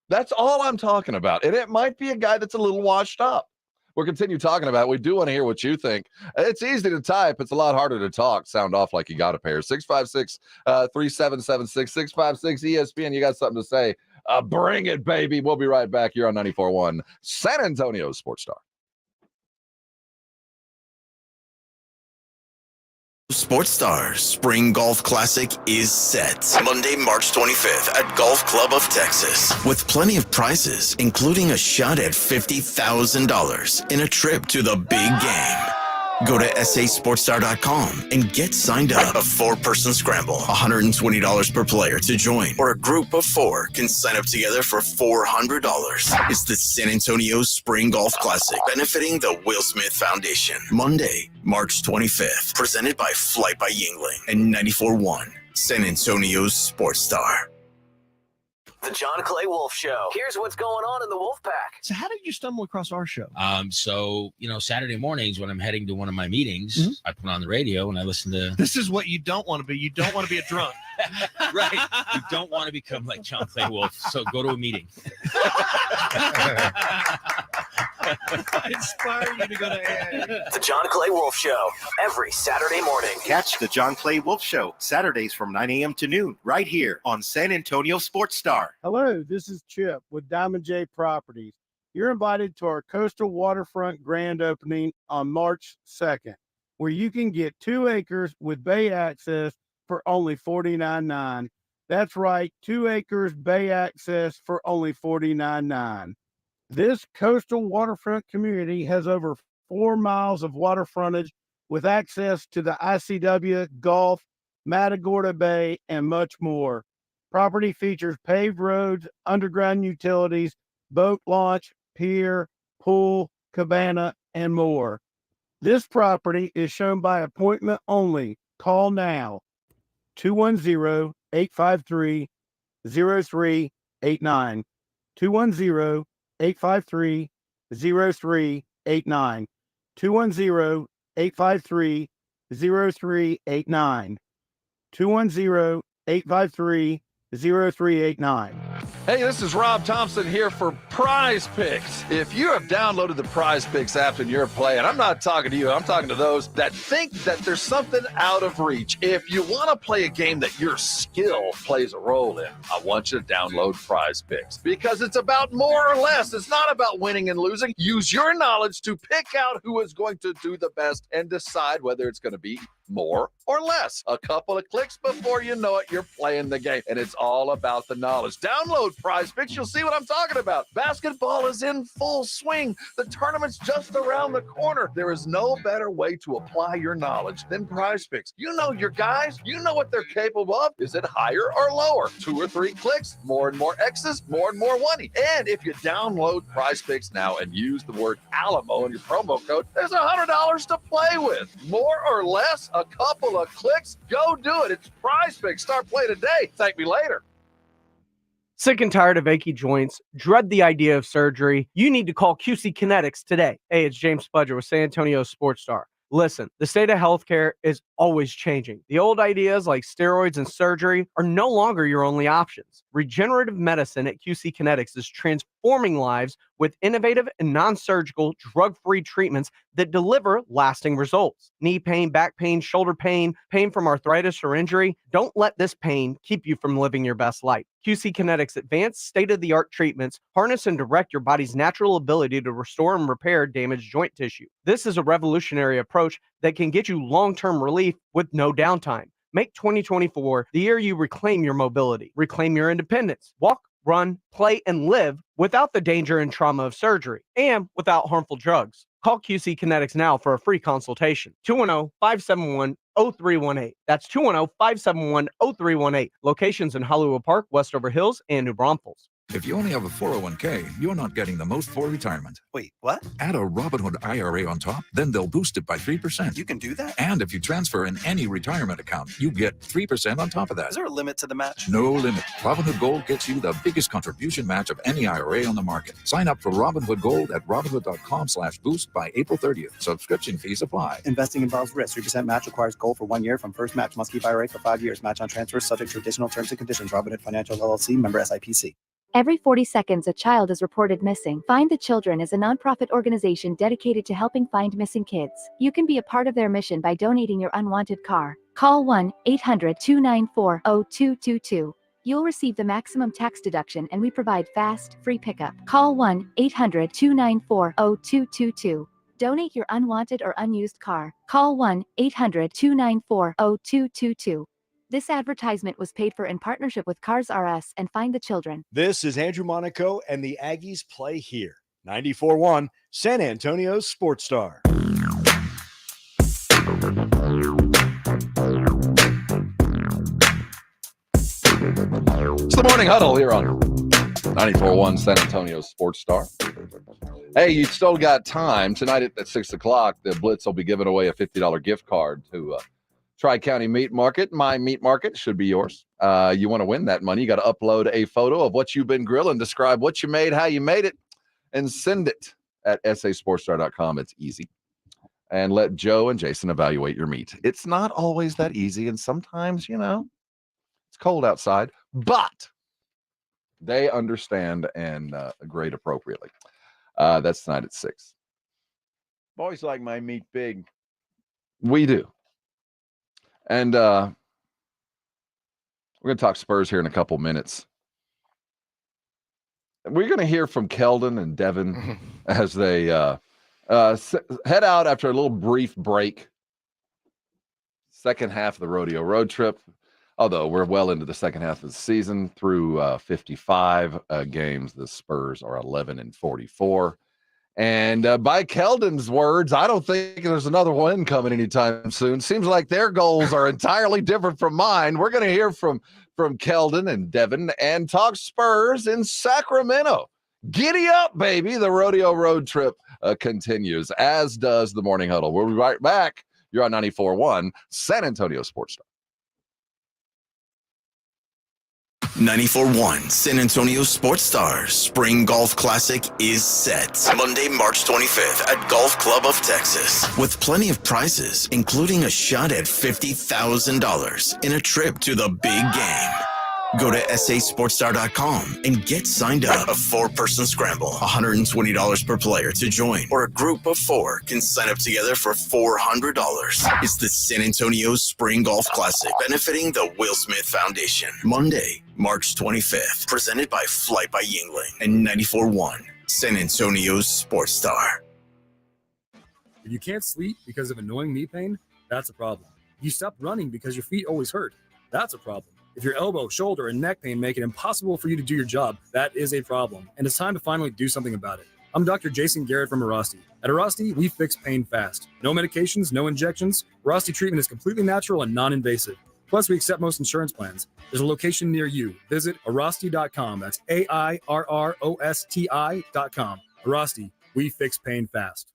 That's all I'm talking about. And it might be a guy that's a little washed up. We'll continue talking about it. We do want to hear what you think. It's easy to type. It's a lot harder to talk. Sound off like you got a pair. 656-3776, 656 ESPN. You got something to say. Bring it, baby. We'll be right back here on 94.1 San Antonio Sports Star. Sports Star Spring Golf Classic is set Monday, March 25th at Golf Club of Texas with plenty of prizes, including a shot at $50,000 in a trip to the big game. Go to sasportstar.com and get signed up. A 4-person scramble, $120 per player to join, or a group of 4 can sign up together for $400. It's the San Antonio Spring Golf Classic, benefiting the Will Smith Foundation. Monday, March 25th, presented by Flight by Yingling and 94.1 San Antonio's Sports Star. The John Clay Wolf Show. Here's what's going on in the Wolf Pack. So how did you stumble across our show? Saturday mornings when I'm heading to one of my meetings, I put on the radio and I listen to... This is what you don't want to be. You don't want to be a drunk. Right. You don't want to become like John Clay Wolf. So go to a meeting. I inspire you to go to AA. The John Clay Wolf Show, every Saturday morning. Catch the John Clay Wolf Show, Saturdays from 9 a.m. to noon, right here on San Antonio Sports Star. Hello, this is Chip with Diamond J Properties. You're invited to our coastal waterfront grand opening on March 2nd, where you can get 2 acres with bay access for only $49.9. That's right, 2 acres bay access for only $49.9. This coastal waterfront community has over 4 miles of water frontage with access to the ICW, Gulf, Matagorda Bay, and much more. Property features paved roads, underground utilities, boat launch, pier, pool, cabana, and more. This property is shown by appointment only. Call now, 210-853-0389, 210-853-0389, 210-853-0389, 210-853-0389. Hey, this is Rob Thompson here for Prize Picks. If you have downloaded the Prize Picks app and you're playing, I'm not talking to you, I'm talking to those that think that there's something out of reach. If you want to play a game that your skill plays a role in, I want you to download Prize Picks because it's about more or less. It's not about winning and losing. Use your knowledge to pick out who is going to do the best and decide whether it's going to be more or less. A couple of clicks before you know it, you're playing the game. And it's all about the knowledge. Download Prize Picks. You'll see what I'm talking about. Basketball is in full swing. The tournament's just around the corner. There is no better way to apply your knowledge than Prize Picks. You know your guys. You know what they're capable of. Is it higher or lower? 2 or 3 clicks, more and more X's, more and more money. And if you download Prize Picks now and use the word Alamo in your promo code, there's $100 to play with. More or less, a couple of clicks, go do it. It's Prize Picks. Start playing today. Thank me later. Sick and tired of achy joints? Dread the idea of surgery? You need to call QC Kinetics today. Hey, it's James Spudger with San Antonio Sports Star. Listen, the state of healthcare is always changing. The old ideas like steroids and surgery are no longer your only options. Regenerative medicine at QC Kinetics is transforming lives with innovative and non-surgical drug-free treatments that deliver lasting results. Knee pain, back pain, shoulder pain, pain from arthritis or injury. Don't let this pain keep you from living your best life. QC Kinetics advanced state-of-the-art treatments harness and direct your body's natural ability to restore and repair damaged joint tissue. This is a revolutionary approach that can get you long-term relief with no downtime. Make 2024 the year you reclaim your mobility, reclaim your independence, walk, run, play, and live without the danger and trauma of surgery and without harmful drugs. Call QC Kinetics now for a free consultation. 210-571-0318. That's 210-571-0318. Locations in Hollywood Park, Westover Hills, and New Braunfels. If you only have a 401k, you're not getting the most for retirement. Wait, what? Add a Robinhood IRA on top, then they'll boost it by 3%. You can do that? And if you transfer in any retirement account, you get 3% on top of that. Is there a limit to the match? No limit. Robinhood Gold gets you the biggest contribution match of any IRA on the market. Sign up for Robinhood Gold at Robinhood.com/boost by April 30th. Subscription fees apply. Investing involves risk. 3% match requires gold for 1 year from first match. Must keep IRA for 5 years. Match on transfers subject to additional terms and conditions. Robinhood Financial LLC, member SIPC. Every 40 seconds, a child is reported missing. Find the Children is a nonprofit organization dedicated to helping find missing kids. You can be a part of their mission by donating your unwanted car. Call 1-800-294-0222. You'll receive the maximum tax deduction and we provide fast, free pickup. Call 1-800-294-0222. Donate your unwanted or unused car. Call 1-800-294-0222. This advertisement was paid for in partnership with Cars R Us and Find the Children. This is Andrew Monaco, and the Aggies play here. 94.1 San Antonio's Sports Star. It's the Morning Huddle here on 94.1 San Antonio Sports Star. Hey, you still got time. Tonight at 6 o'clock, the Blitz will be giving away a $50 gift card to Tri-County Meat Market. My Meat Market should be yours. You want to win that money, you got to upload a photo of what you've been grilling, describe what you made, how you made it, and send it at sasportstar.com. It's easy. And let Joe and Jason evaluate your meat. It's not always that easy, and sometimes, it's cold outside, but they understand and grade appropriately. That's tonight at 6. Boys like my meat big. We do. And we're going to talk Spurs here in a couple minutes. We're going to hear from Keldon and Devin as they head out after a little brief break. Second half of the rodeo road trip. Although we're well into the second half of the season, through 55 games, the Spurs are 11-44. And by Keldon's words, I don't think there's another win coming anytime soon. Seems like their goals are entirely different from mine. We're going to hear from Keldon and Devin and talk Spurs in Sacramento. Giddy up, baby. The rodeo road trip continues, as does the Morning Huddle. We'll be right back. You're on 94.1 San Antonio Sports Star. 94.1 San Antonio Sports Star Spring Golf Classic is set. Monday, March 25th at Golf Club of Texas. With plenty of prizes, including a shot at $50,000 in a trip to the big game. Go to sasportstar.com and get signed up. A 4-person scramble, $120 per player to join, or a group of 4 can sign up together for $400. It's the San Antonio Spring Golf Classic, benefiting the Will Smith Foundation. Monday, March 25th, presented by Flight by Yingling and 94.1 San Antonio Sports Star. If you can't sleep because of annoying knee pain, that's a problem. If you stop running because your feet always hurt, that's a problem. If your elbow, shoulder, and neck pain make it impossible for you to do your job, that is a problem, and it's time to finally do something about it. I'm Dr. Jason Garrett from Arasti. At Arasti, we fix pain fast. No medications, no injections. Arasti treatment is completely natural and non-invasive. Plus, we accept most insurance plans. There's a location near you. Visit Arasti.com. That's AIRROSTI.com. Arasti, we fix pain fast.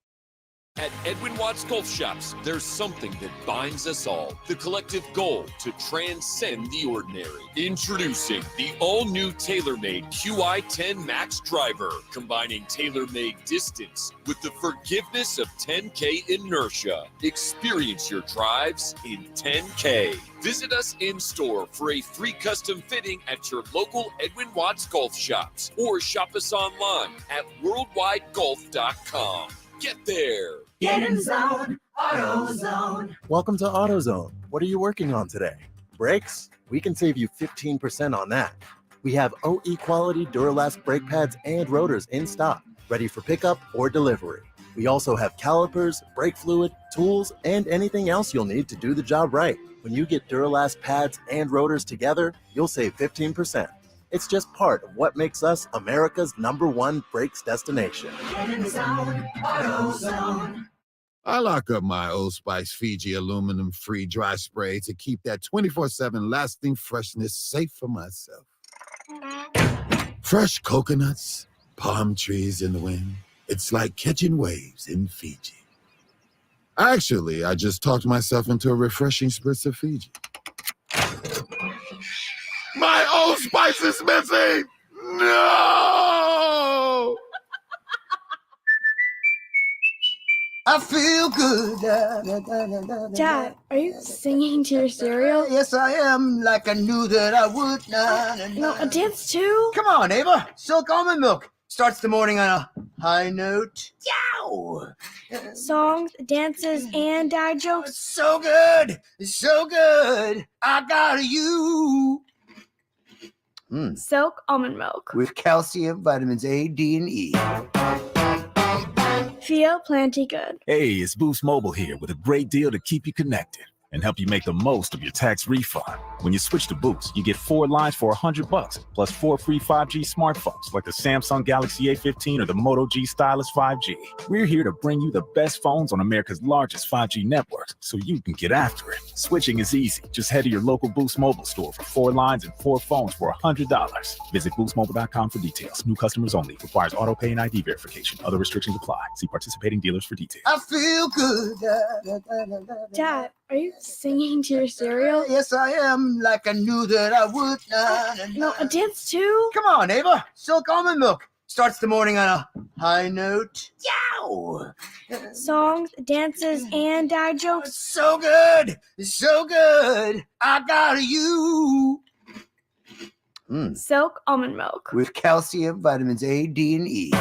At Edwin Watts Golf Shops, there's something that binds us all. The collective goal to transcend the ordinary. Introducing the all-new TaylorMade QI10 Max Driver, combining TaylorMade distance with the forgiveness of 10K inertia. Experience your drives in 10K. Visit us in-store for a free custom fitting at your local Edwin Watts Golf Shops, or shop us online at worldwidegolf.com. Get there. Get in zone, AutoZone. Welcome to AutoZone. What are you working on today? Brakes? We can save you 15% on that. We have OE quality Duralast brake pads and rotors in stock, ready for pickup or delivery. We also have calipers, brake fluid, tools, and anything else you'll need to do the job right. When you get Duralast pads and rotors together, you'll save 15%. It's just part of what makes us America's #1 brakes destination. Get in zone, AutoZone. I lock up my Old Spice Fiji aluminum-free dry spray to keep that 24/7 lasting freshness safe for myself. Fresh coconuts, palm trees in the wind. It's like catching waves in Fiji. Actually, I just talked myself into a refreshing spritz of Fiji. My Old Spice is missing! No! I feel good. Dad, are you singing to your cereal? Yes, I am, like I knew that I would. No, a dance too? Come on, Ava. Silk almond milk starts the morning on a high note. Yow! Songs, dances, and dad jokes. So good. So good. I got you. Silk almond milk. With calcium, vitamins A, D, and E. Feel plenty good. Hey, it's Boost Mobile here with a great deal to keep you connected. and help you make the most of your tax refund. When you switch to Boost, you get 4 lines for $100, plus 4 free 5G smartphones like the Samsung Galaxy A15 or the Moto G Stylus 5G. We're here to bring you the best phones on America's largest 5G network, so you can get after it. Switching is easy. Just head to your local Boost mobile store for 4 lines and 4 phones for $100. Visit boostmobile.com for details. New customers only. Requires auto pay and ID verification. Other restrictions apply. See participating dealers for details. I feel good. Dad, are you singing to your cereal? Yes, I am. Like I knew that I would. No, a dance too? Come on, Ava. Silk almond milk starts the morning on a high note. Yow! Songs, dances, and dad jokes. So good. So good. I got you. Silk almond milk. With calcium, vitamins A, D, and E.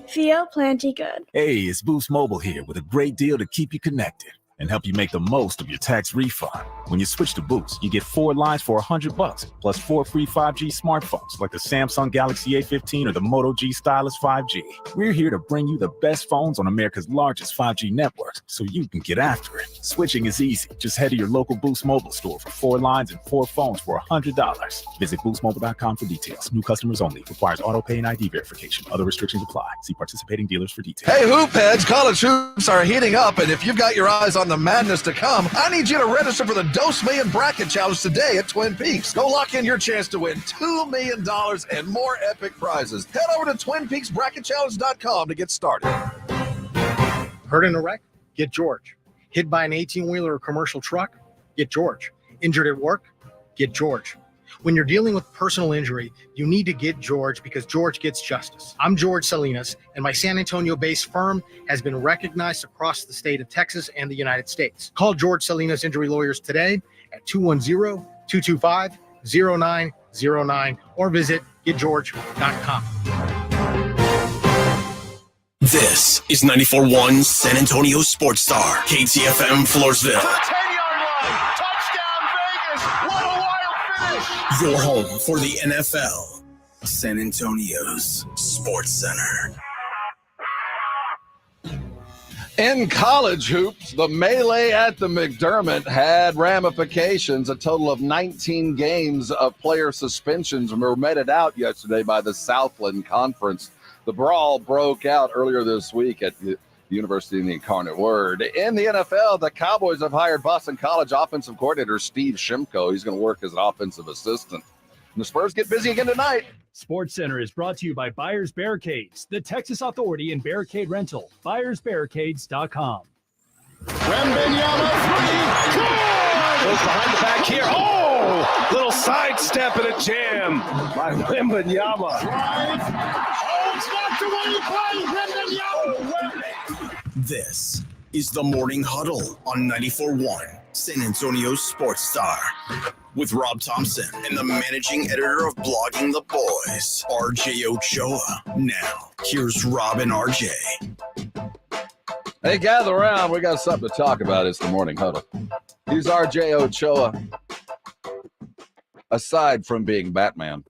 Feel plenty good. Hey, it's Boost Mobile here with a great deal to keep you connected and help you make the most of your tax refund. When you switch to Boost, you get 4 lines for $100, plus 4 free 5G smartphones like the Samsung Galaxy A15 or the Moto G Stylus 5G. We're here to bring you the best phones on America's largest 5G network, so you can get after it. Switching is easy. Just head to your local Boost mobile store for 4 lines and 4 phones for $100. Visit boostmobile.com for details. New customers only. Requires auto pay and ID verification. Other restrictions apply. See participating dealers for details. Hey, hoop heads, college hoops are heating up, and if you've got your eyes on the madness to come, I need you to register for the Dose Million Bracket Challenge today at Twin Peaks. Go lock in your chance to win $2 million and more epic prizes. Head over to TwinPeaksBracketChallenge.com to get started. Hurt in a wreck? Get George. Hit by an 18-wheeler or commercial truck? Get George. Injured at work? Get George. When you're dealing with personal injury, you need to get George because George gets justice. I'm George Salinas, and my San Antonio-based firm has been recognized across the state of Texas and the United States. Call George Salinas Injury Lawyers today at 210-225-0909 or visit getgeorge.com. This is 94.1 San Antonio Sports Star, KTFM Floresville. Your home for the NFL. San Antonio's Sports Center. In college hoops, the melee at the McDermott had ramifications. A total of 19 games of player suspensions were meted out yesterday by the Southland Conference. The brawl broke out earlier this week at the University of the Incarnate Word. In the NFL, the Cowboys have hired Boston College offensive coordinator Steve Shimko. He's going to work as an offensive assistant. And the Spurs get busy again tonight. Sports Center is brought to you by Buyers Barricades, the Texas Authority in Barricade Rental. BuyersBarricades.com. Wembenyama goes behind the back here. Oh, little sidestep and a jam by Wembenyama. It's knocked away by Wembenyama. This is the Morning Huddle on 94.1 San Antonio Sports Star with Rob Thompson and the managing editor of Blogging the Boys, RJ Ochoa. Now, here's Rob and RJ. Hey, gather around. We got something to talk about. It's the Morning Huddle. He's RJ Ochoa. Aside from being Batman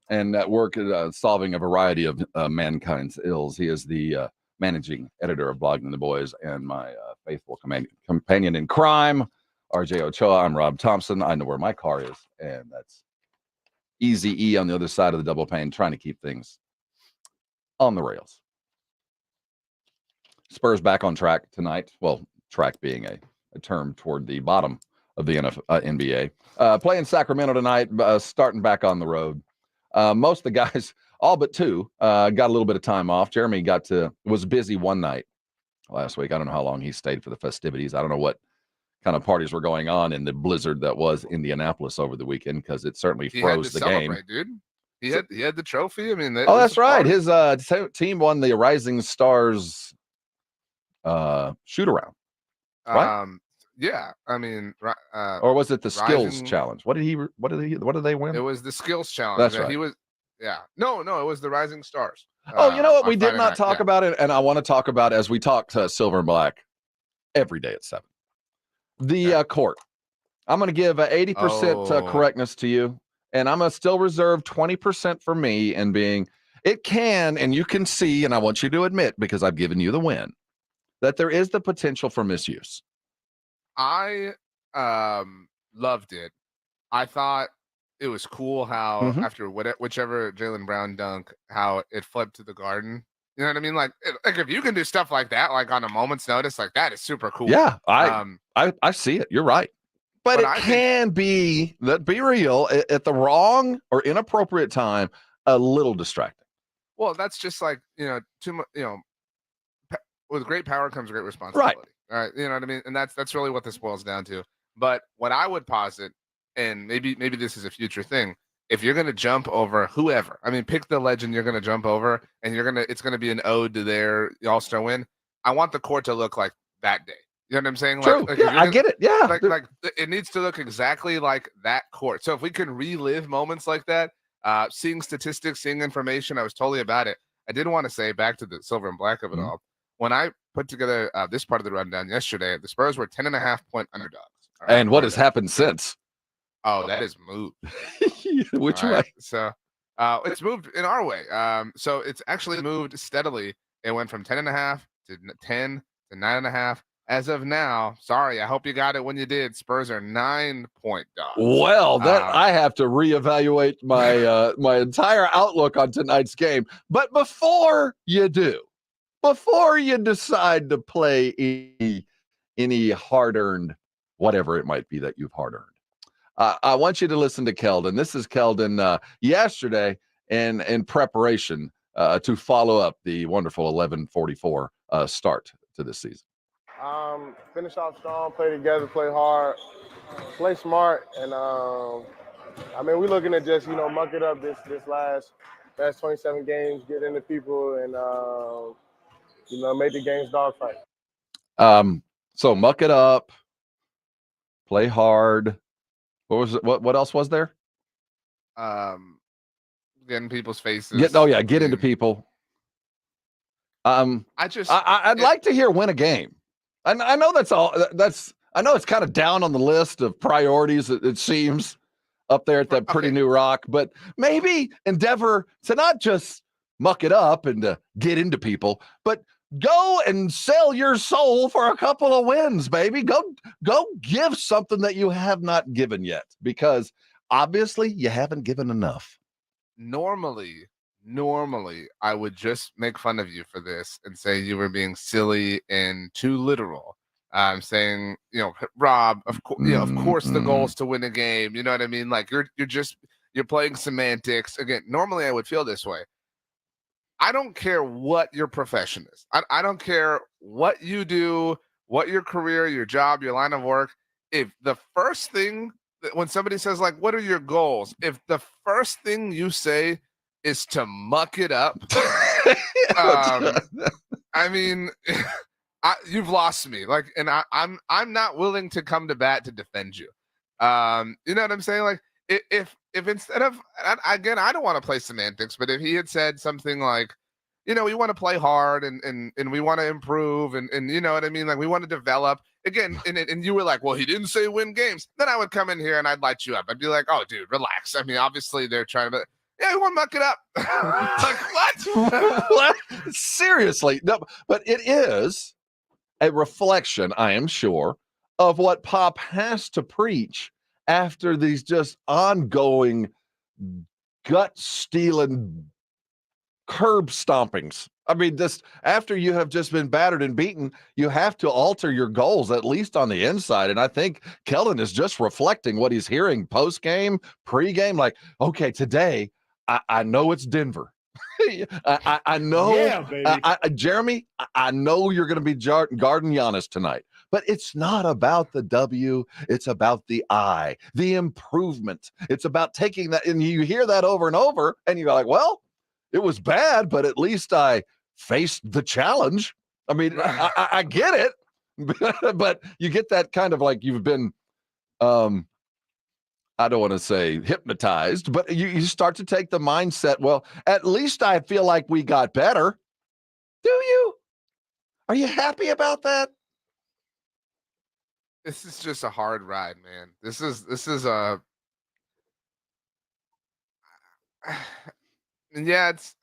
and at work solving a variety of mankind's ills, he is the managing editor of Blogging the Boys and my faithful companion in crime, RJ Ochoa. I'm Rob Thompson. I know where my car is, and that's Easy E on the other side of the double pane, trying to keep things on the rails. Spurs back on track tonight. Well, track being a term toward the bottom of the NBA. Playing Sacramento tonight, starting back on the road. Most of the guys, all but two, got a little bit of time off. Jeremy was busy one night last week. I don't know how long he stayed for the festivities. I don't know what kind of parties were going on in the blizzard that was Indianapolis over the weekend, because it certainly froze the game. Dude. He had the trophy. I mean, that's right. His team won the Rising Stars shoot around. Right? Yeah. I mean, or was it the skills challenge? What did they win? It was the skills challenge. That's right. He was. Yeah. No, it was the Rising Stars. You know what? We did not talk about it, and I want to talk about as we talk to Silver and Black every day at 7. The court. I'm going to give 80% correctness to you, and I'm going to still reserve 20% for me, and being it can, and you can see, and I want you to admit, because I've given you the win, that there is the potential for misuse. I loved it. I thought it was cool how after whichever Jaylen Brown dunk, how it flipped to the Garden. You know what I mean? Like if you can do stuff like that, like on a moment's notice, like that is super cool. Yeah, I see it. You're right. But it can be, let's be real, at the wrong or inappropriate time, a little distracting. Well, that's just like, too much, with great power comes great responsibility. All right. You know what I mean? And that's really what this boils down to. But what I would posit, and maybe this is a future thing, if you're going to jump over whoever, I mean, pick the legend you're going to jump over, and it's going to be an ode to their All-Star win. I want the court to look like that day. You know what I'm saying? True. Like I get it. Yeah. Like it needs to look exactly like that court. So if we can relive moments like that, seeing statistics, seeing information, I was totally about it. I did want to say, back to the silver and black of it all, when I put together this part of the rundown yesterday, the Spurs were 10.5-point underdogs. Right? And what has happened since? Oh, that has moved. Which way? So it's moved in our way. So it's actually moved steadily. It went from 10.5 to 10 to 9.5. As of now, sorry, I hope you got it when you did. Spurs are 9-point dogs. Well, I have to reevaluate my my entire outlook on tonight's game. But before you do, before you decide to play any hard-earned, whatever it might be that you've hard-earned, I want you to listen to Keldon. This is Keldon yesterday in preparation to follow up the wonderful 11:44 start to this season. Finish off strong, play together, play hard, play smart, and we're looking to just muck it up this last 27 games, get into people, and make the games dogfight. So muck it up, play hard. What was it? What else was there? Get in people's faces. Get into people. I'd like to hear win a game. I know that's all. I know it's kind of down on the list of priorities. It seems up there at that pretty new rock, but maybe endeavor to not just muck it up and to get into people, but go and sell your soul for a couple of wins, baby. Go give something that you have not given yet, because obviously you haven't given enough. Normally, I would just make fun of you for this and say you were being silly and too literal. I'm saying, Rob, of course the goal is to win a game. You know what I mean? Like you're playing semantics. Again, normally I would feel this way. I don't care what your profession is. I don't care what you do, what your career, your job, your line of work. If the first thing, when somebody says, like, what are your goals? If the first thing you say is to muck it up, you've lost me. Like, and I'm not willing to come to bat to defend you. You know what I'm saying? Like, if instead of, again, I don't want to play semantics, but if he had said something like, we want to play hard and we want to improve and you know what I mean? Like, we want to develop again. And you were like, well, he didn't say win games. Then I would come in here and I'd light you up. I'd be like, oh, dude, relax. I mean, obviously they're trying to, we want to muck it up. Like, what? Seriously. No, but it is a reflection, I am sure, of what Pop has to preach after these just ongoing gut-stealing curb stompings. I mean, just after you have just been battered and beaten, you have to alter your goals, at least on the inside. And I think Keldon is just reflecting what he's hearing post-game, pre-game. Like, okay, today, I know it's Denver. I know, yeah, baby. Jeremy, I know you're going to be guarding Giannis tonight, but it's not about the W. It's about the I, the improvement. It's about taking that, and you hear that over and over, and you're like, well, it was bad, but at least I faced the challenge. I mean, I get it, but you get that kind of like you've been, I don't want to say hypnotized, but you start to take the mindset, well, at least I feel like we got better. Do you? Are you happy about that? This is just a hard ride, man. This is a yeah, it's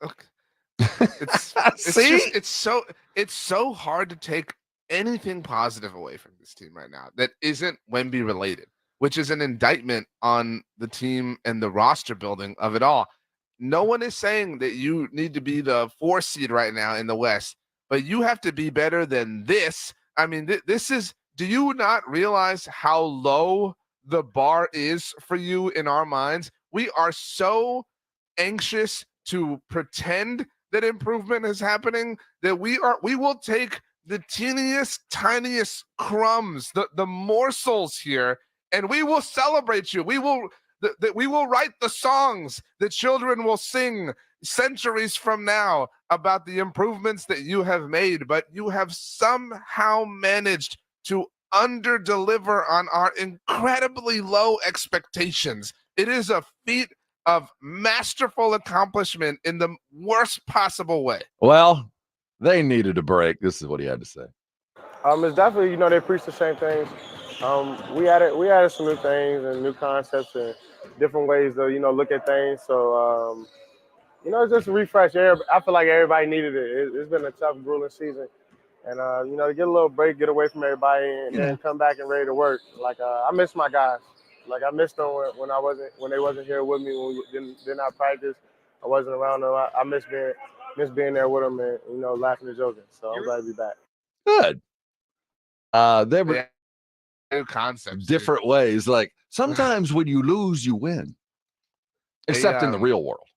See? it's so hard to take anything positive away from this team right now that isn't Wemby related, which is an indictment on the team and the roster building of it all. No one is saying that you need to be the 4 seed right now in the West, but you have to be better than this. I mean, this is, do you not realize how low the bar is for you in our minds? We are so anxious to pretend that improvement is happening that we will take the teeniest, tiniest crumbs, the morsels here, and we will celebrate you. We will write the songs that children will sing centuries from now about the improvements that you have made, but you have somehow managed to under-deliver on our incredibly low expectations. It is a feat of masterful accomplishment in the worst possible way. Well, they needed a break. This is what he had to say. It's definitely, they preach the same things. We added some new things and new concepts and different ways to, look at things. So, it's just a refresh. I feel like everybody needed it. It's been a tough, grueling season. And, to get a little break, get away from everybody, and then come back and ready to work. Like, I miss my guys. Like, I missed them when they wasn't here with me, when we did not practice. I wasn't around them. I miss being there with them and, laughing and joking. So I'm glad to be back. Good. They were new concepts, different ways. Like, sometimes when you lose, you win. Except in the real world.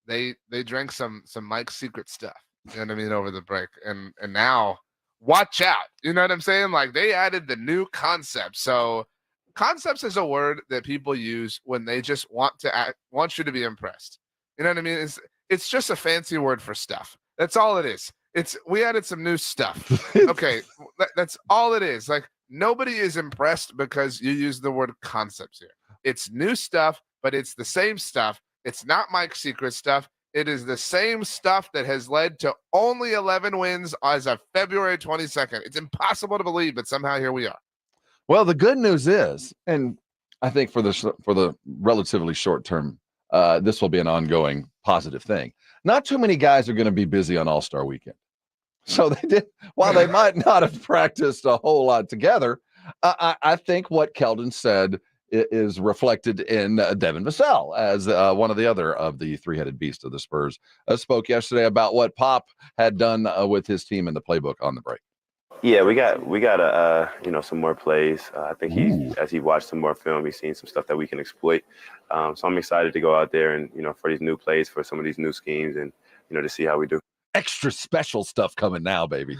They drank some Mike's Secret stuff. You know what I mean, over the break. And now, watch out. You know what I'm saying? Like, they added the new concept. So concepts is a word that people use when they just want you to be impressed. You know what I mean? It's just a fancy word for stuff. That's all it is. We added some new stuff. Okay, that's all it is. Like, nobody is impressed because you use the word concepts here. It's new stuff, but it's the same stuff. It's not Mike's Secret stuff. It is the same stuff that has led to only 11 wins as of February 22nd. It's impossible to believe, but somehow here we are. Well, the good news is, and I think for the relatively short term, this will be an ongoing positive thing. Not too many guys are going to be busy on All-Star Weekend. So while they might not have practiced a whole lot together, I think what Keldon said is reflected in Devin Vassell as one of the other of the three-headed beast of the Spurs. Spoke yesterday about what Pop had done with his team in the playbook on the break. Yeah, we got some more plays. I think as he watched some more film, he's seen some stuff that we can exploit. So I'm excited to go out there and, for these new plays, for some of these new schemes and, to see how we do. Extra special stuff coming now, baby.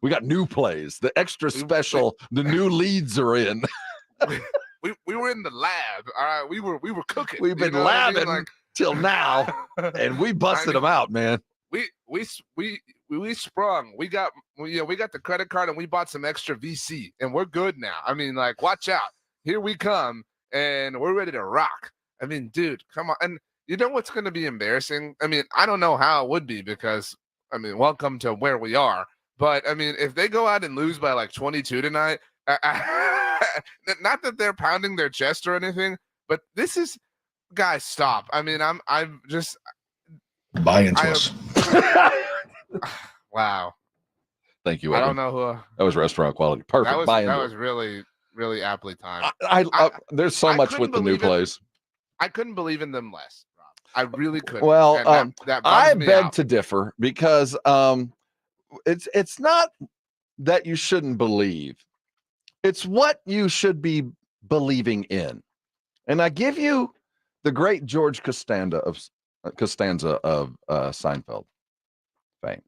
We got new plays, the extra special, the new leads are in. We were in the lab. All right, we were cooking. We've been labbing till now, and we busted them out, man. We sprung. We got the credit card and we bought some extra VC, and we're good now. I mean, like, watch out. Here we come, and we're ready to rock. I mean, dude, come on. And you know what's going to be embarrassing? I mean, I don't know how it would be because, I mean, welcome to where we are. But, I mean, if they go out and lose by like 22 tonight, not that they're pounding their chest or anything, but this is, guys, stop. I mean, I'm just buy into us. Wow. Thank you. I Evan. don't know who. That was restaurant quality. Perfect. That was really, really aptly timed. There's so much with the new plays. I couldn't believe in them less, Rob. I really couldn't. Well, that I bums me beg out. to differ because it's not that you shouldn't believe. It's what you should be believing in. And I give you the great George Costanza of Seinfeld fame.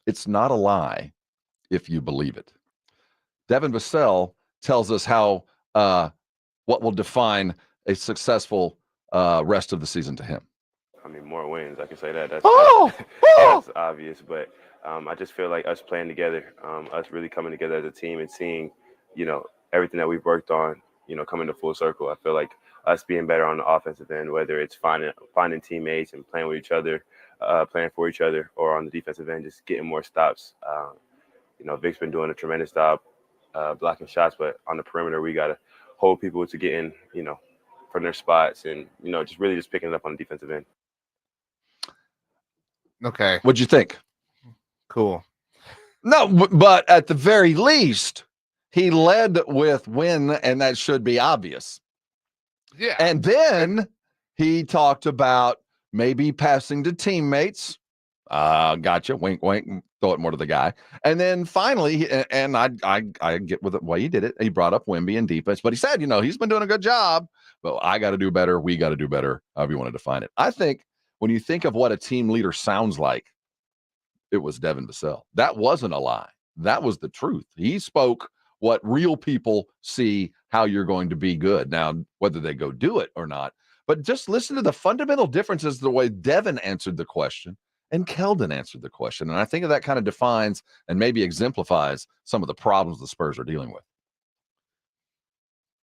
It's not a lie if you believe it. Devin Vassell tells us how what will define a successful rest of the season to him. I mean, more wins. I can say that. That's obvious. But I just feel like us playing together, us really coming together as a team and seeing, everything that we've worked on, coming to full circle. I feel like us being better on the offensive end, whether it's finding teammates and playing with each other, playing for each other, or on the defensive end, just getting more stops. Vic's been doing a tremendous job blocking shots, but on the perimeter, we got to hold people to getting, from their spots and, just really just picking it up on the defensive end. Okay. What'd you think? Cool. No, but at the very least, he led with win, and that should be obvious. Yeah. And then he talked about maybe passing to teammates. Gotcha. Wink, wink. Throw it more to the guy. And then finally, and I get with the way he did it. He brought up Wemby and defense, but he said, he's been doing a good job, but I got to do better. We got to do better. However you want to define it. I think when you think of what a team leader sounds like, it was Devin Vassell. That wasn't a lie. That was the truth. He spoke what real people see how you're going to be good. Now, whether they go do it or not, but just listen to the fundamental differences, the way Devin answered the question and Keldon answered the question. And I think that kind of defines and maybe exemplifies some of the problems the Spurs are dealing with.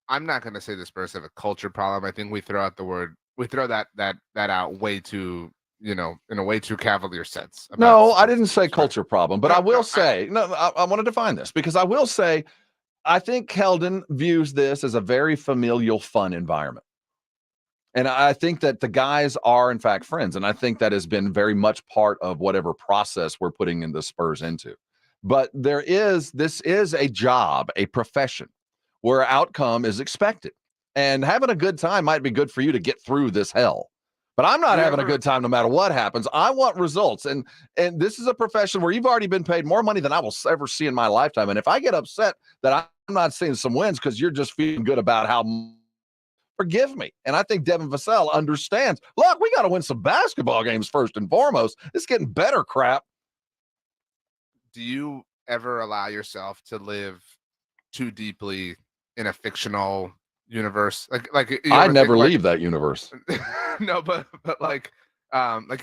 I'm not going to say the Spurs have a culture problem. I think we throw that out way too, in a way too cavalier sense. No, I didn't say culture problem, but I will say, I want to define this because I will say, I think Keldon views this as a very familial, fun environment. And I think that the guys are, in fact, friends. And I think that has been very much part of whatever process we're putting in the Spurs into. But this is a job, a profession where outcome is expected. And having a good time might be good for you to get through this hell. But I'm not having a good time no matter what happens. I want results. And this is a profession where you've already been paid more money than I will ever see in my lifetime. And if I get upset that I'm not seeing some wins because you're just feeling good about how, forgive me. And I think Devin Vassell understands, look, we got to win some basketball games first and foremost. It's getting better, crap. Do you ever allow yourself to live too deeply in a fictional universe? Like I never leave that universe. No, but like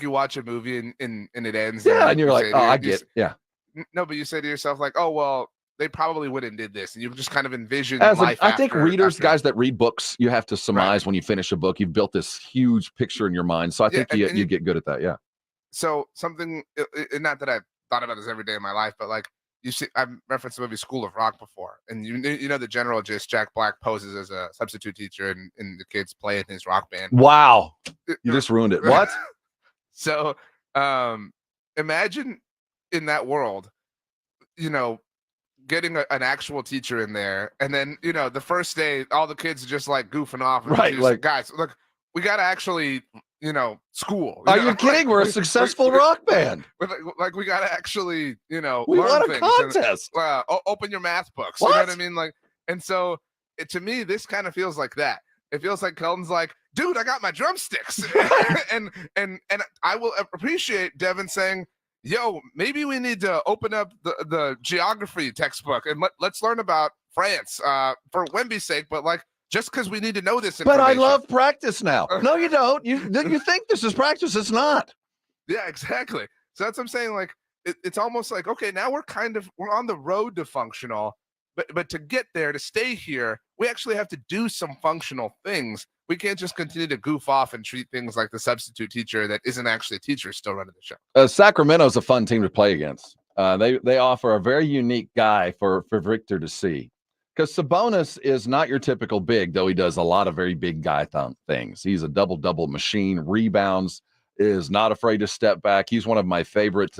you watch a movie and it ends. Yeah, and you're like, oh, I get, yeah. No, but you say to yourself like, oh, well, they probably went and did this, and you just kind of envision life. I think readers, guys that read books, you have to surmise when you finish a book. You've built this huge picture in your mind, so I think you get good at that. Yeah. So something, not that I've thought about this every day of my life, but like you see, I've referenced the movie School of Rock before, and you know the general gist. Jack Black poses as a substitute teacher, and the kids play in his rock band. Wow, you just ruined it. What? So, imagine in that world, getting an actual teacher in there, and then the first day all the kids are just like goofing off, and right? Like, guys, look, we got to actually school. Are you kidding? We're a successful rock band. Like we got to actually we learn won a things contest. And, open your math books. What? You know what I mean? Like, and so to me, this kind of feels like that. It feels like Keldon's like, dude, I got my drumsticks, and I will appreciate Devin saying, yo, maybe we need to open up the geography textbook and let's learn about France for Wemby's sake, but like just because we need to know this information. But I love practice now. No, you don't. You think this is practice. It's not. Yeah, exactly. So that's what I'm saying. Like it's almost like, okay, now we're on the road to functional, but to get there, to stay here, we actually have to do some functional things. We can't just continue to goof off and treat things like the substitute teacher that isn't actually a teacher still running the show. Sacramento's a fun team to play against. They offer a very unique guy for Victor to see. Because Sabonis is not your typical big, though he does a lot of very big guy things. He's a double-double machine, rebounds, is not afraid to step back. He's one of my favorite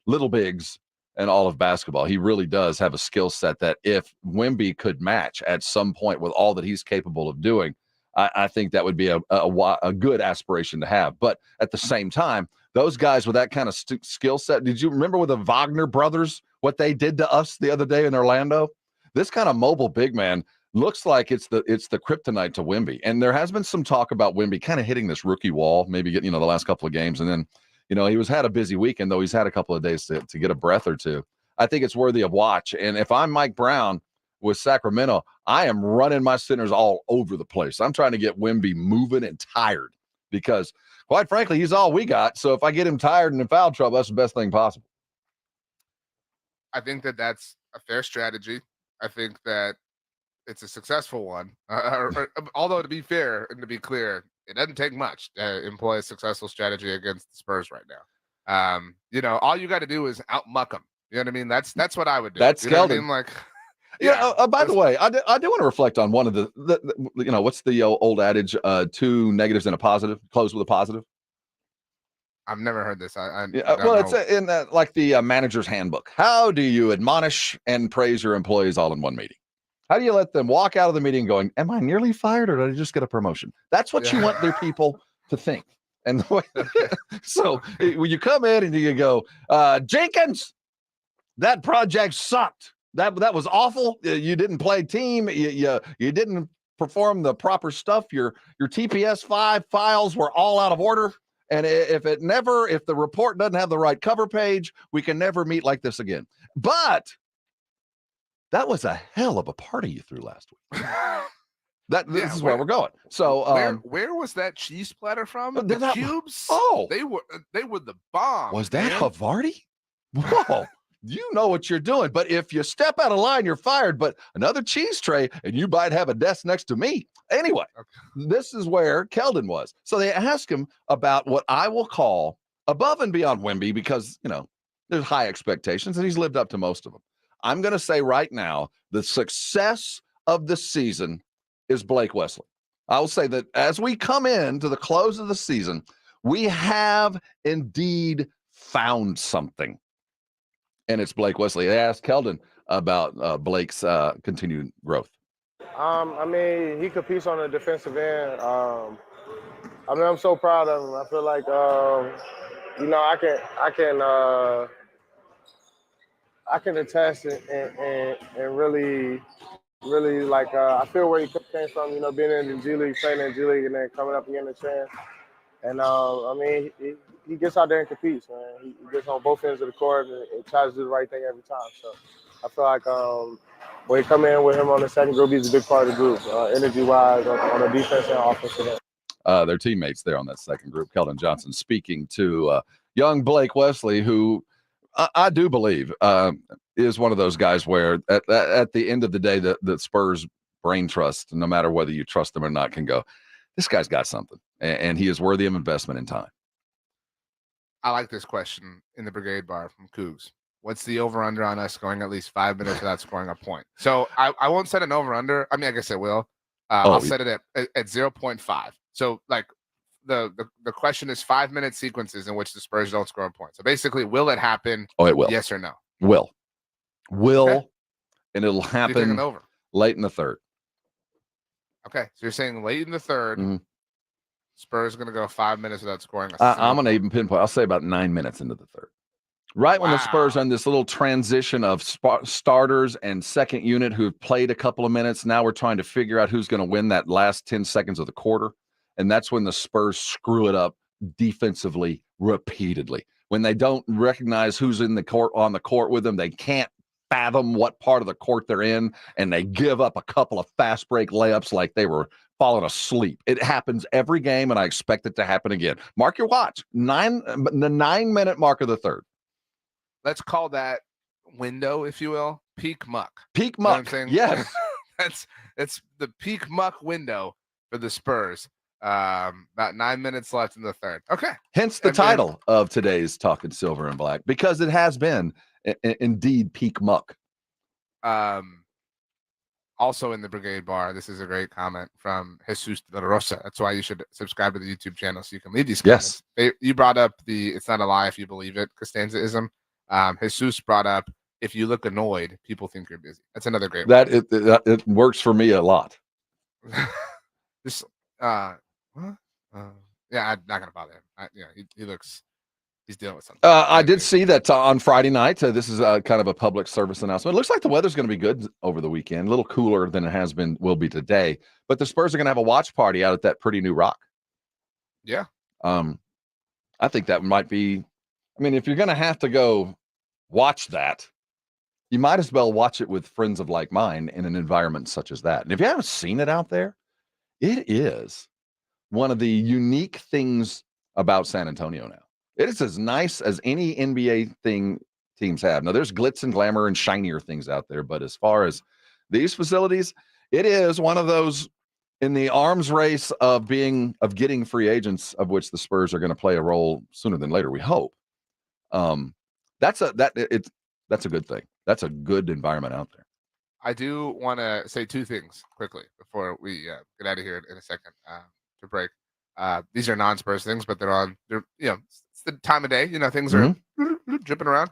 little bigs in all of basketball. He really does have a skill set that if Wemby could match at some point with all that he's capable of doing, I think that would be a good aspiration to have. But at the same time, those guys with that kind of skill set, did you remember with the Wagner brothers, what they did to us the other day in Orlando? This kind of mobile big man looks like it's the kryptonite to Wemby. And there has been some talk about Wemby kind of hitting this rookie wall, maybe getting, the last couple of games. And then, he had a busy weekend, though he's had a couple of days to get a breath or two. I think it's worthy of watch. And if I'm Mike Brown with Sacramento, I am running my centers all over the place. I'm trying to get Wemby moving and tired because, quite frankly, he's all we got. So if I get him tired and in foul trouble, that's the best thing possible. I think that's a fair strategy. I think that it's a successful one. Although, to be fair and to be clear, it doesn't take much to employ a successful strategy against the Spurs right now. All you got to do is outmuck them. You know what I mean? That's what I would do. That's Keldon. I mean? Like, by the way, I do want to reflect on one of the what's the old adage, two negatives and a positive, close with a positive. I've never heard this. I Yeah, don't well, know. it's in like the manager's handbook. How do you admonish and praise your employees all in one meeting? How do you let them walk out of the meeting going, am I nearly fired or did I just get a promotion? That's what you want their people to think. And so when you come in and you go, Jenkins, that project sucked. That was awful. You didn't play team. You didn't perform the proper stuff. Your TPS 5 files were all out of order. And if the report doesn't have the right cover page, we can never meet like this again. But that was a hell of a party you threw last week. This is where we're going. So where was that cheese platter from? Did The that- cubes? Oh. They were the bomb. Was that man. Havarti? Whoa. You know what you're doing. But if you step out of line, you're fired. But another cheese tray, and you might have a desk next to me. Anyway, This is where Keldon was. So they ask him about what I will call above and beyond Wemby, because, there's high expectations, and he's lived up to most of them. I'm going to say right now, the success of the season is Blake Wesley. I will say that as we come into the close of the season, we have indeed found something. And it's Blake Wesley. They asked Keldon about Blake's continued growth. I mean, he competes on the defensive end. I'm so proud of him. I feel like, I can attest and really like, I feel where he came from, being in the G League, playing in the G League, and then coming up and getting a chance. And I mean, he gets out there and competes, man. He gets on both ends of the court and tries to do the right thing every time. So I feel like when you come in with him on the second group, he's a big part of the group, energy-wise, on the defense and offensive end. Their teammates there on that second group. Keldon Johnson speaking to young Blake Wesley, who I do believe is one of those guys where at the end of the day, the Spurs brain trust, no matter whether you trust them or not, can go, this guy's got something, and he is worthy of investment in time. I like this question in the Brigade Bar from Cougs. What's the over-under on us going at least 5 minutes without scoring a point? So I won't set an over-under. I mean, I guess I will. I'll set it at 0.5. So, like, the question is 5-minute sequences in which the Spurs don't score a point. So, basically, will it happen? Oh, it will. Yes or no? Will. Okay. And it'll happen over? Late in the third. Okay, so you're saying late in the third, Spurs going to go 5 minutes without scoring I'm going to even pinpoint. I'll say about 9 minutes into the third. Right when the Spurs are on this little transition of starters and second unit who've played a couple of minutes, now we're trying to figure out who's going to win that last 10 seconds of the quarter. And that's when the Spurs screw it up defensively repeatedly. When they don't recognize who's in the court on the court with them, they can't fathom what part of the court they're in, and they give up a couple of fast break layups like they were falling asleep. It happens every game, and I expect it to happen again. Mark your watch. The 9-minute mark of the third. Let's call that window, if you will, peak muck. Peak You know what muck. I'm saying? Yes. It's the peak muck window for the Spurs. About 9 minutes left in the third. Okay. Hence the title of today's Talking Silver and Black, because it has been indeed peak muck. Also in the Brigade Bar, this is a great comment from Jesus de la Rosa. That's why you should subscribe to the YouTube channel so you can leave these comments. Yes. You brought up the "it's not a lie if you believe it" Costanza-ism. Jesus brought up, if you look annoyed, people think you're busy. That's another great one. It works for me a lot. This yeah, I'm not gonna bother him. He looks, he's dealing with something. I did see that on Friday night. This is kind of a public service announcement. It looks like the weather's going to be good over the weekend, a little cooler than it will be today. But the Spurs are going to have a watch party out at that pretty new rock. Yeah. I think that might be. I mean, if you're going to have to go watch that, you might as well watch it with friends of like mine in an environment such as that. And if you haven't seen it out there, it is one of the unique things about San Antonio now. It is as nice as any NBA teams have. Now, there's glitz and glamour and shinier things out there, but as far as these facilities, it is one of those in the arms race of getting free agents, of which the Spurs are going to play a role sooner than later, we hope. That's a good thing. That's a good environment out there. I do want to say two things quickly before we get out of here in a second to break. These are non-Spurs things, but they're the time of day. Things are dripping around.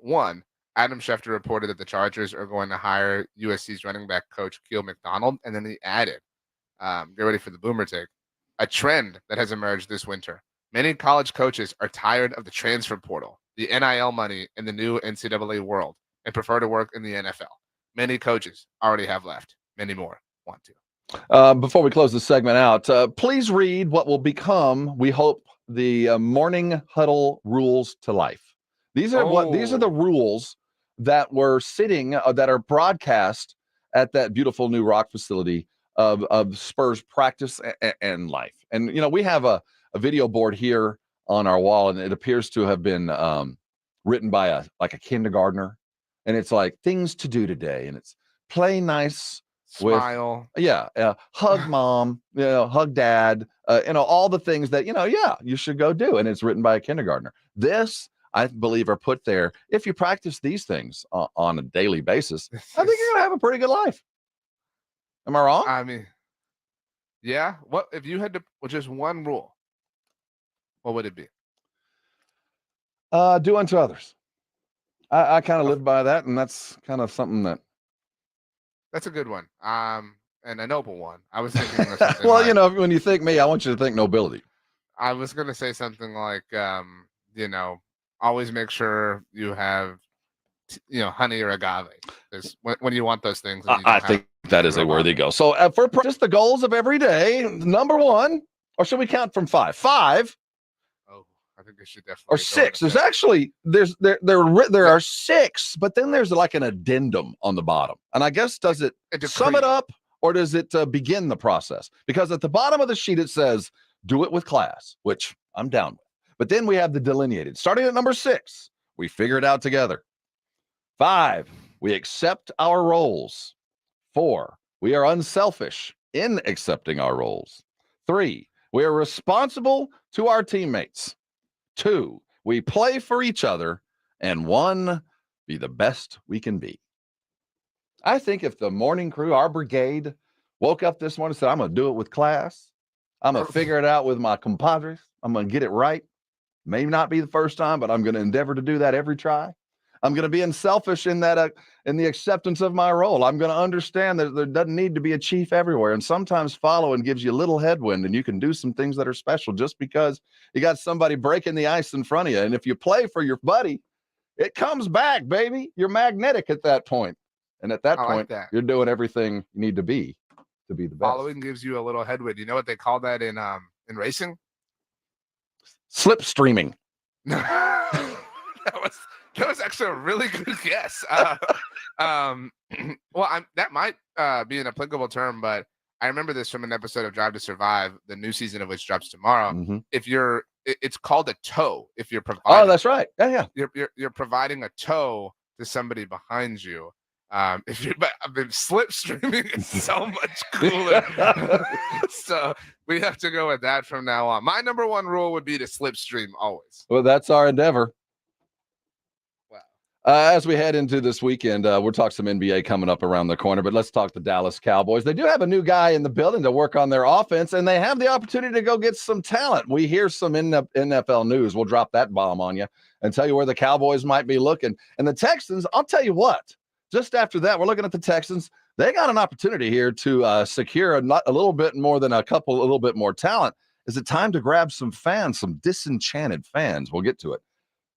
One, Adam Schefter reported that the Chargers are going to hire USC's running back coach Keel McDonald, and then he added, get ready for the boomer take, a trend that has emerged this winter. Many college coaches are tired of the transfer portal, the NIL money in the new NCAA world, and prefer to work in the NFL. Many coaches already have left. Many more want to. Before we close the segment out, please read what will become, we hope, the Morning Huddle rules to life. These are the rules that were sitting that are broadcast at that beautiful new rock facility of Spurs practice and life. And we have a video board here on our wall, and it appears to have been written by a kindergartner, and it's like things to do today, and it's play nice. Smile. Hug mom, hug dad, all the things that, you should go do. And it's written by a kindergartner. This, I believe, are put there. If you practice these things on a daily basis, I think you're going to have a pretty good life. Am I wrong? I mean, yeah. What if you had to, just one rule, what would it be? Do unto others. I kind of live by that. And that's kind of something that's a good one. And a noble one. I was thinking of something well, when you think me, I want you to think nobility. I was going to say something like, always make sure you have, honey or agave. Because when you want those things. I think that is a worthy goal. So for just the goals of every day, number one, or should we count from 5? 5. I think they should definitely. Or 6. There's actually there are 6, but then there's like an addendum on the bottom. And I guess does it sum it up or does it begin the process? Because at the bottom of the sheet it says do it with class, which I'm down with. But then we have the delineated. Starting at number 6, we figure it out together. 5, we accept our roles. 4, we are unselfish in accepting our roles. 3, we are responsible to our teammates. 2, we play for each other. And 1, be the best we can be. I think if the morning crew, our brigade, woke up this morning and said, I'm going to do it with class. I'm going to figure it out with my compadres. I'm going to get it right. May not be the first time, but I'm going to endeavor to do that every try. I'm going to be unselfish in that in the acceptance of my role. I'm going to understand that there doesn't need to be a chief everywhere. And sometimes following gives you a little headwind, and you can do some things that are special just because you got somebody breaking the ice in front of you. And if you play for your buddy, it comes back, baby. You're magnetic at that point. And at that point, you're doing everything you need to be the best. Following gives you a little headwind. You know what they call that in racing? Slipstreaming. That was actually a really good guess. That might be an applicable term, but I remember this from an episode of Drive to Survive, the new season of which drops tomorrow. Mm-hmm. It's called a tow. If you're providing, oh, that's right. Yeah. You're providing a tow to somebody behind you. But I've been slipstreaming is so much cooler. So we have to go with that from now on. My number 1 rule would be to slipstream always. Well, that's our endeavor. As we head into this weekend, we'll talk some NBA coming up around the corner, but let's talk the Dallas Cowboys. They do have a new guy in the building to work on their offense, and they have the opportunity to go get some talent. We hear some NFL news. We'll drop that bomb on you and tell you where the Cowboys might be looking. And the Texans, I'll tell you what, just after that, we're looking at the Texans. They got an opportunity here to secure a little bit more than a little bit more talent. Is it time to grab some fans, some disenchanted fans? We'll get to it.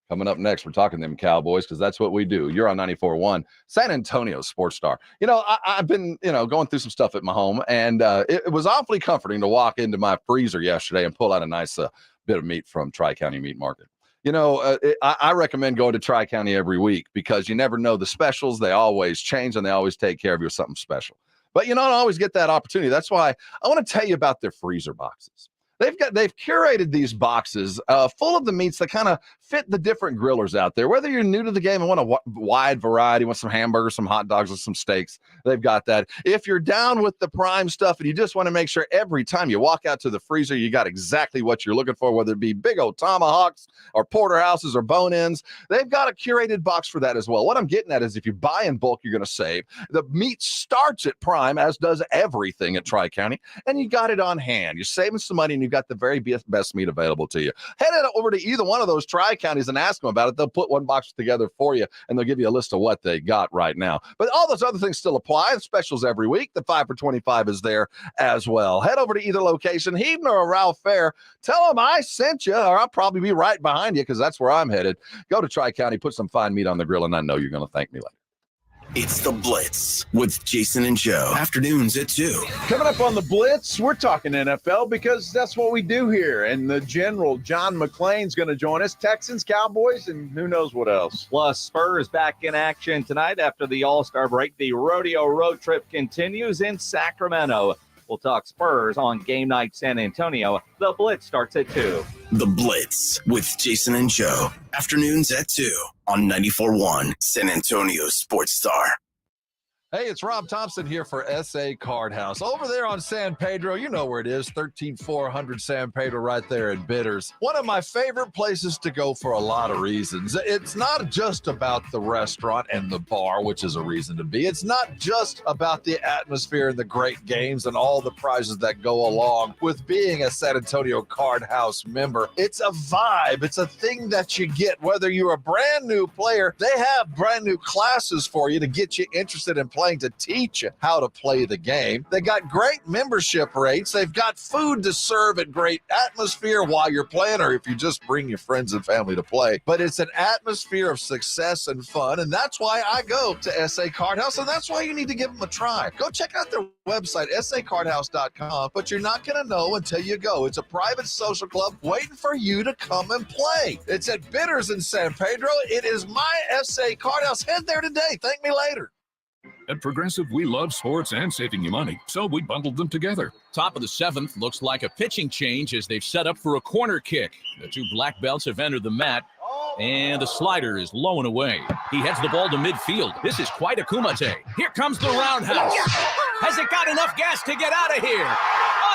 Coming up next, we're talking to them Cowboys because that's what we do. You're on 94.1, San Antonio Sports Star. I've been, going through some stuff at my home, and it was awfully comforting to walk into my freezer yesterday and pull out a nice bit of meat from Tri-County Meat Market. I recommend going to Tri-County every week because you never know the specials. They always change, and they always take care of you with something special. But you don't always get that opportunity. That's why I want to tell you about their freezer boxes. They've curated these boxes full of the meats that kind of fit the different grillers out there. Whether you're new to the game and want a wide variety, want some hamburgers, some hot dogs, and some steaks, they've got that. If you're down with the prime stuff and you just want to make sure every time you walk out to the freezer, you got exactly what you're looking for, whether it be big old tomahawks or porterhouses or bone-ins, they've got a curated box for that as well. What I'm getting at is if you buy in bulk, you're going to save. The meat starts at prime, as does everything at Tri-County, and you got it on hand. You're saving some money and you've got the very best meat available to you. Head over to either one of those tri-counties and ask them about it. They'll put one box together for you, and they'll give you a list of what they got right now. But all those other things still apply. Specials every week. The 5 for $25 is there as well. Head over to either location, Heaton or Ralph Fair. Tell them I sent you, or I'll probably be right behind you because that's where I'm headed. Go to Tri-County, put some fine meat on the grill, and I know you're going to thank me later. It's The Blitz with Jason and Joe. Afternoons at 2. Coming up on The Blitz, we're talking NFL because that's what we do here. And the general, John McClain's going to join us. Texans, Cowboys, and who knows what else. Plus, Spurs back in action tonight after the All-Star break. The rodeo road trip continues in Sacramento. We'll talk Spurs on game night San Antonio. The Blitz starts at 2. The Blitz with Jason and Joe. Afternoons at 2 on 94.1 San Antonio Sports Star. Hey, it's Rob Thompson here for SA Card House. Over there on San Pedro, you know where it is, 13400 San Pedro right there in Bitters. One of my favorite places to go for a lot of reasons. It's not just about the restaurant and the bar, which is a reason to be. It's not just about the atmosphere and the great games and all the prizes that go along with being a San Antonio Card House member. It's a vibe. It's a thing that you get, whether you're a brand new player. They have brand new classes for you to get you interested in playing, to teach you how to play the game. They got great membership rates. They've got food to serve at great atmosphere while you're playing, or if you just bring your friends and family to play. But it's an atmosphere of success and fun, and that's why I go to SA Card House, and that's why you need to give them a try. Go check out their website, sacardhouse.com, but you're not going to know until you go. It's a private social club waiting for you to come and play. It's at Bitters in San Pedro. It is my SA Card House. Head there today. Thank me later. At Progressive, we love sports and saving you money, so we bundled them together. Top of the 7th looks like a pitching change as they've set up for a corner kick. The two black belts have entered the mat, and the slider is low and away. He heads the ball to midfield. This is quite a kumite. Here comes the roundhouse. Has it got enough gas to get out of here?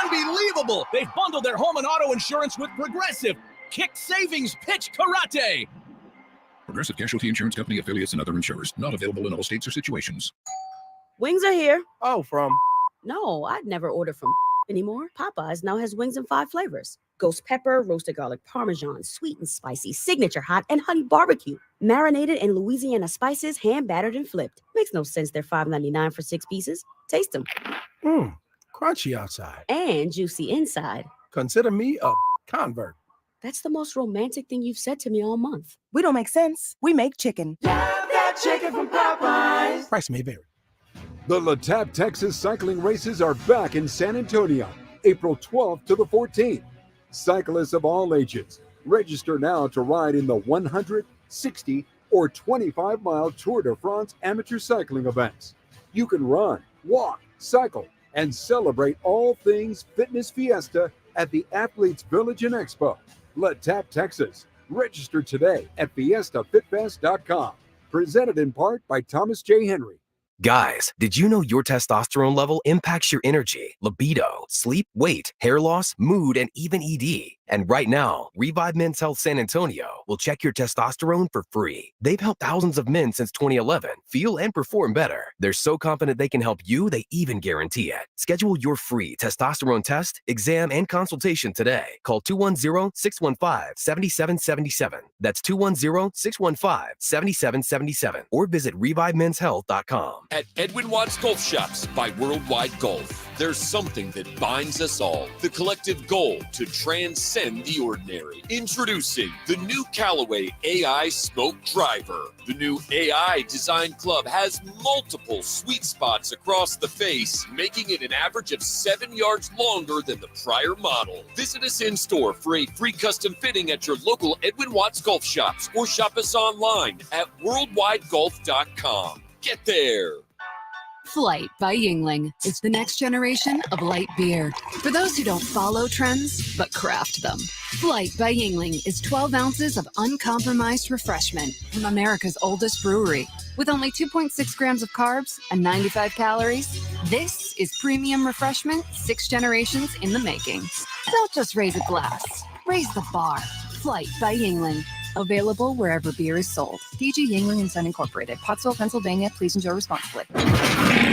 Unbelievable! They've bundled their home and auto insurance with Progressive. Kick savings pitch karate. Progressive Casualty Insurance Company, affiliates, and other insurers. Not available in all states or situations. Wings are here. Oh, from? No, I'd never order from anymore. Popeyes now has wings in 5 flavors. Ghost pepper, roasted garlic parmesan, sweet and spicy, signature hot, and honey barbecue. Marinated in Louisiana spices, hand battered and flipped. Makes no sense they're $5.99 for 6 pieces. Taste them. Crunchy outside. And juicy inside. Consider me a convert. That's the most romantic thing you've said to me all month. We don't make sense. We make chicken. Love that chicken from Popeyes. Price may vary. The LaTappe Texas cycling races are back in San Antonio, April 12th to the 14th. Cyclists of all ages, register now to ride in the 100, 60, or 25-mile Tour de France amateur cycling events. You can run, walk, cycle, and celebrate all things Fitness Fiesta at the Athletes Village and Expo. LaTappe Texas. Register today at fiestafitfest.com. Presented in part by Thomas J. Henry. Guys, did you know your testosterone level impacts your energy, libido, sleep, weight, hair loss, mood, and even ED? And right now, Revive Men's Health San Antonio will check your testosterone for free. They've helped thousands of men since 2011 feel and perform better. They're so confident they can help you, they even guarantee it. Schedule your free testosterone test, exam, and consultation today. Call 210-615-7777. That's 210-615-7777. Or visit ReviveMen'sHealth.com. At Edwin Watts Golf Shops by Worldwide Golf, there's something that binds us all. The collective goal to transcend the ordinary. Introducing the new Callaway AI Smoke Driver. The new AI Design Club has multiple sweet spots across the face, making it an average of 7 yards longer than the prior model. Visit us in store for a free custom fitting at your local Edwin Watts Golf Shops or shop us online at worldwidegolf.com. Get there. Flight by Yingling is the next generation of light beer. For those who don't follow trends, but craft them. Flight by Yingling is 12 ounces of uncompromised refreshment from America's oldest brewery. With only 2.6 grams of carbs and 95 calories, this is premium refreshment 6 generations in the making. Don't just raise a glass, raise the bar. Flight by Yingling. Available wherever beer is sold. DG Yingling and Son Incorporated, Pottsville, Pennsylvania. Please enjoy responsibly.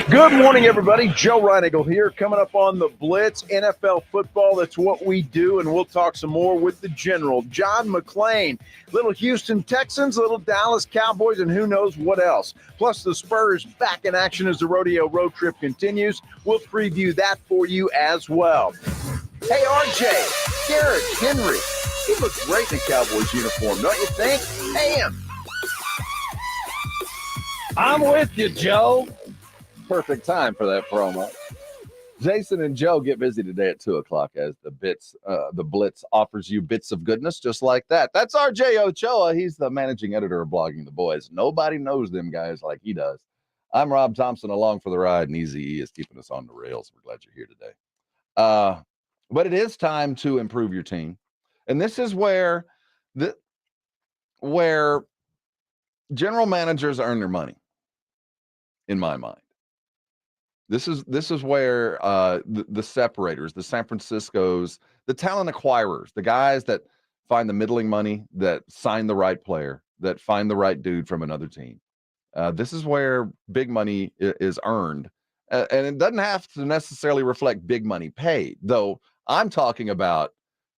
Good morning, everybody. Joe Reinigle here, coming up on the Blitz, NFL football. That's what we do, and we'll talk some more with the general, John McClain. Little Houston Texans, little Dallas Cowboys, and who knows what else. Plus, the Spurs back in action as the rodeo road trip continues. We'll preview that for you as well. Hey, RJ, Garrett Henry. He looks great in a Cowboys uniform, don't you think? Damn. I'm with you, Joe. Perfect time for that promo. Jason and Joe get busy today at 2 o'clock as the Blitz offers you bits of goodness just like that. That's RJ Ochoa. He's the managing editor of Blogging the Boys. Nobody knows them guys like he does. I'm Rob Thompson, along for the ride, and Easy is keeping us on the rails. We're glad you're here today. But it is time to improve your team. And this is where general managers earn their money, in my mind. This is where the separators, the San Franciscos, the talent acquirers, the guys that find the middling money, that sign the right player, that find the right dude from another team. This is where big money is earned. And it doesn't have to necessarily reflect big money paid, though I'm talking about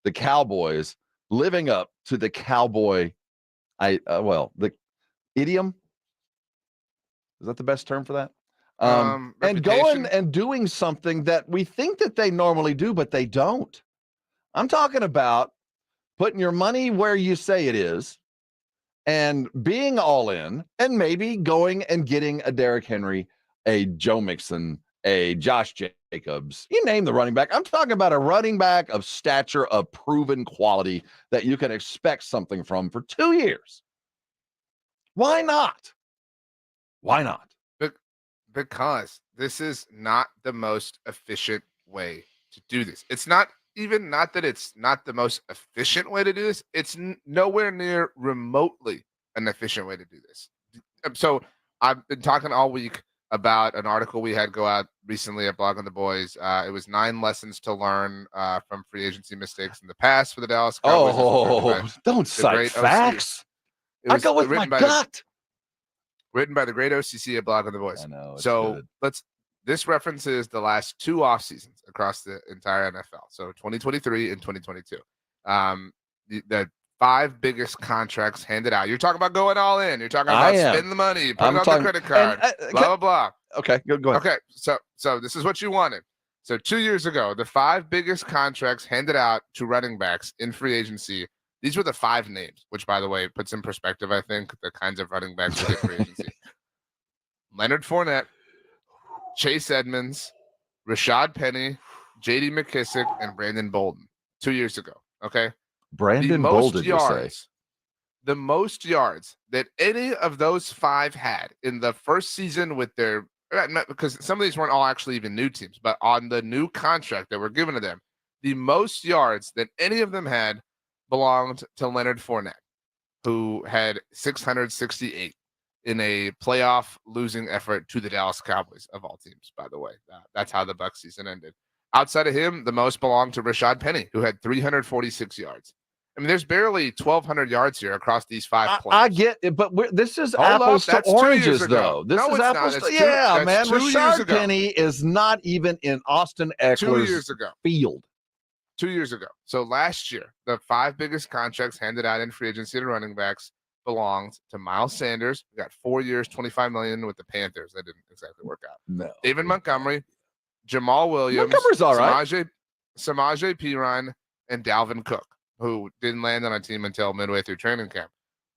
the Cowboys living up to the cowboy, the idiom. Is that the best term for that? And going and doing something that we think that they normally do, but they don't. I'm talking about putting your money where you say it is and being all in, and maybe going and getting a Derrick Henry, a Joe Mixon, a Josh Jacobs. You name the running back. I'm talking about a running back of stature, of proven quality that you can expect something from for 2 years. Why not? Why not? Because this is not the most efficient way to do this. It's not that it's not the most efficient way to do this. It's nowhere near remotely an efficient way to do this. So I've been talking all week about an article we had go out recently at Blogging the Boys. It was 9 lessons to learn from free agency mistakes in the past for the Dallas Cowboys. Oh, don't cite facts. I go with my gut. Written by the great OCC at Blogging the Boys. I know. So this references the last 2 off seasons across the entire NFL. So 2023 and 2022. The 5 biggest contracts handed out. You're talking about going all in. You're talking about spend the money, put it on the credit card, blah, blah, blah. Okay, go ahead. Okay, so this is what you wanted. So 2 years ago, the 5 biggest contracts handed out to running backs in free agency. These were the 5 names, which, by the way, puts in perspective, I think, the kinds of running backs we get free agency. Leonard Fournette, Chase Edmonds, Rashad Penny, J.D. McKissick, and Brandon Bolden 2 years ago, okay? Brandon Bolden, you say? The most yards that any of those 5 had in the first season with their – because some of these weren't all actually even new teams, but on the new contract that were given to them, the most yards that any of them had belonged to Leonard Fournette, who had 668 in a playoff losing effort to the Dallas Cowboys, of all teams, by the way. That's how the Bucs season ended. Outside of him, the most belonged to Rashad Penny, who had 346 yards. I mean, there's barely 1,200 yards here across these 5 players. I get it, but this is apples to oranges, though. This is apples to man. Rashad Penny is not even in Austin Eckler's field. 2 years ago. So last year, the 5 biggest contracts handed out in free agency to running backs belonged to Miles Sanders. We got 4 years, $25 million with the Panthers. That didn't exactly work out. No. David Montgomery, Jamal Williams, Montgomery's all right. Samaje Perine, and Dalvin Cook, who didn't land on a team until midway through training camp.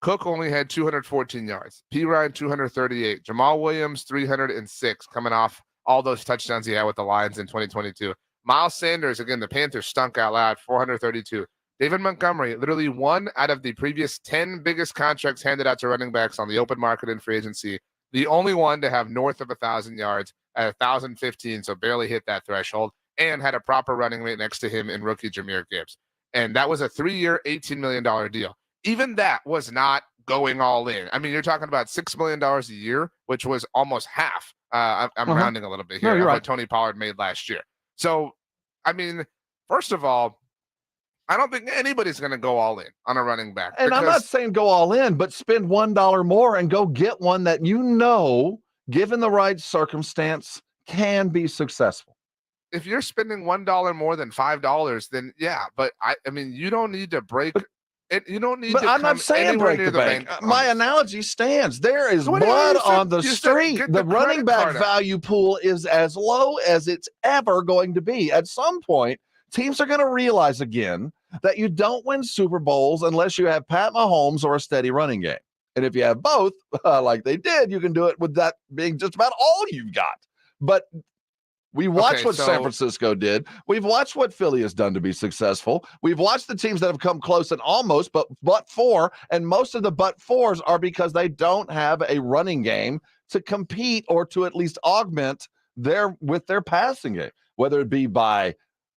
Cook only had 214 yards. Perine, 238. Jamal Williams, 306, coming off all those touchdowns he had with the Lions in 2022. Miles Sanders, again, the Panthers stunk out loud, 432. David Montgomery, literally 1 out of the previous 10 biggest contracts handed out to running backs on the open market in free agency, the only one to have north of 1,000 yards at 1,015, so barely hit that threshold, and had a proper running mate next to him in rookie Jahmyr Gibbs. And that was a 3-year, $18 million deal. Even that was not going all in. I mean, you're talking about $6 million a year, which was almost half. I'm rounding a little bit here. What Tony Pollard made last year. So, I mean, first of all, I don't think anybody's going to go all in on a running back. And I'm not saying go all in, but spend $1 more and go get one that given the right circumstance, can be successful. If you're spending $1 more than $5, then yeah. But I mean, you don't need to break. You don't need. But to I'm come not saying anywhere break near the bank. on My this. analogy stands. There is What do you blood mean? on the You said street. get The the running credit back card out. value pool is as low as it's ever going to be. At some point, teams are going to realize again that you don't win Super Bowls unless you have Pat Mahomes or a steady running game. And if you have both, like they did, you can do it with that being just about all you've got. But we watched what San Francisco did. We've watched what Philly has done to be successful. We've watched the teams that have come close and almost, but for, and most of the but fors are because they don't have a running game to compete or to at least augment with their passing game, whether it be by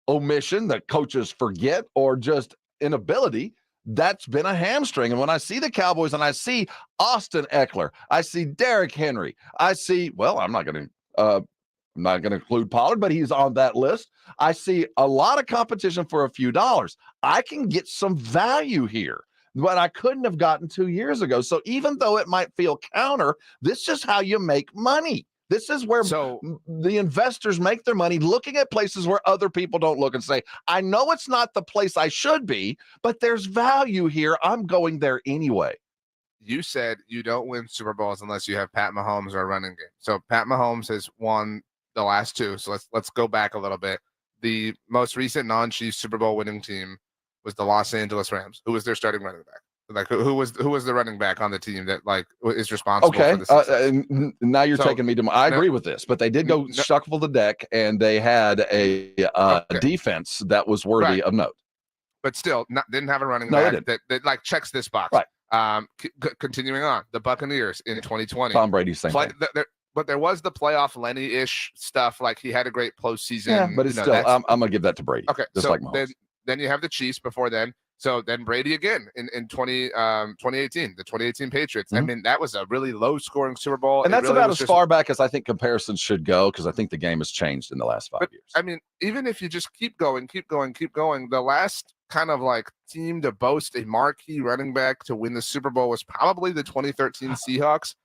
omission that coaches forget or just inability. That's been a hamstring. And when I see the Cowboys and I see Austin Eckler, I see Derrick Henry, I see, well, I'm not going to include Pollard, but he's on that list. I see a lot of competition for a few dollars. I can get some value here, but I couldn't have gotten 2 years ago. So even though it might feel counter, this is how you make money. This is where the investors make their money, looking at places where other people don't look and say, I know it's not the place I should be, but there's value here. I'm going there anyway. You said you don't win Super Bowls unless you have Pat Mahomes or a running game. So Pat Mahomes has won the last two. So let's go back a little bit. The most recent non-Chiefs Super Bowl winning team was the Los Angeles Rams. Who was their starting running back? Like who was the running back on the team that like is responsible for the success? Now you're taking me to I agree with this, but they did go shuffle the deck and they had a defense that was worthy of note. But still didn't have a running back that like checks this box. Right. Continuing on, the Buccaneers in 2020. Tom Brady, same thing. But there was the playoff Lenny-ish stuff. Like he had a great postseason. Yeah, but it's still, I'm going to give that to Brady. Okay, just so like Mahomes. then you have the Chiefs before then. So then Brady again in 2018, the 2018 Patriots. Mm-hmm. I mean, that was a really low-scoring Super Bowl. And that's really about as far back as I think comparisons should go, because I think the game has changed in the last 5 years. I mean, even if you just keep going, the last kind of like team to boast a marquee running back to win the Super Bowl was probably the 2013 Seahawks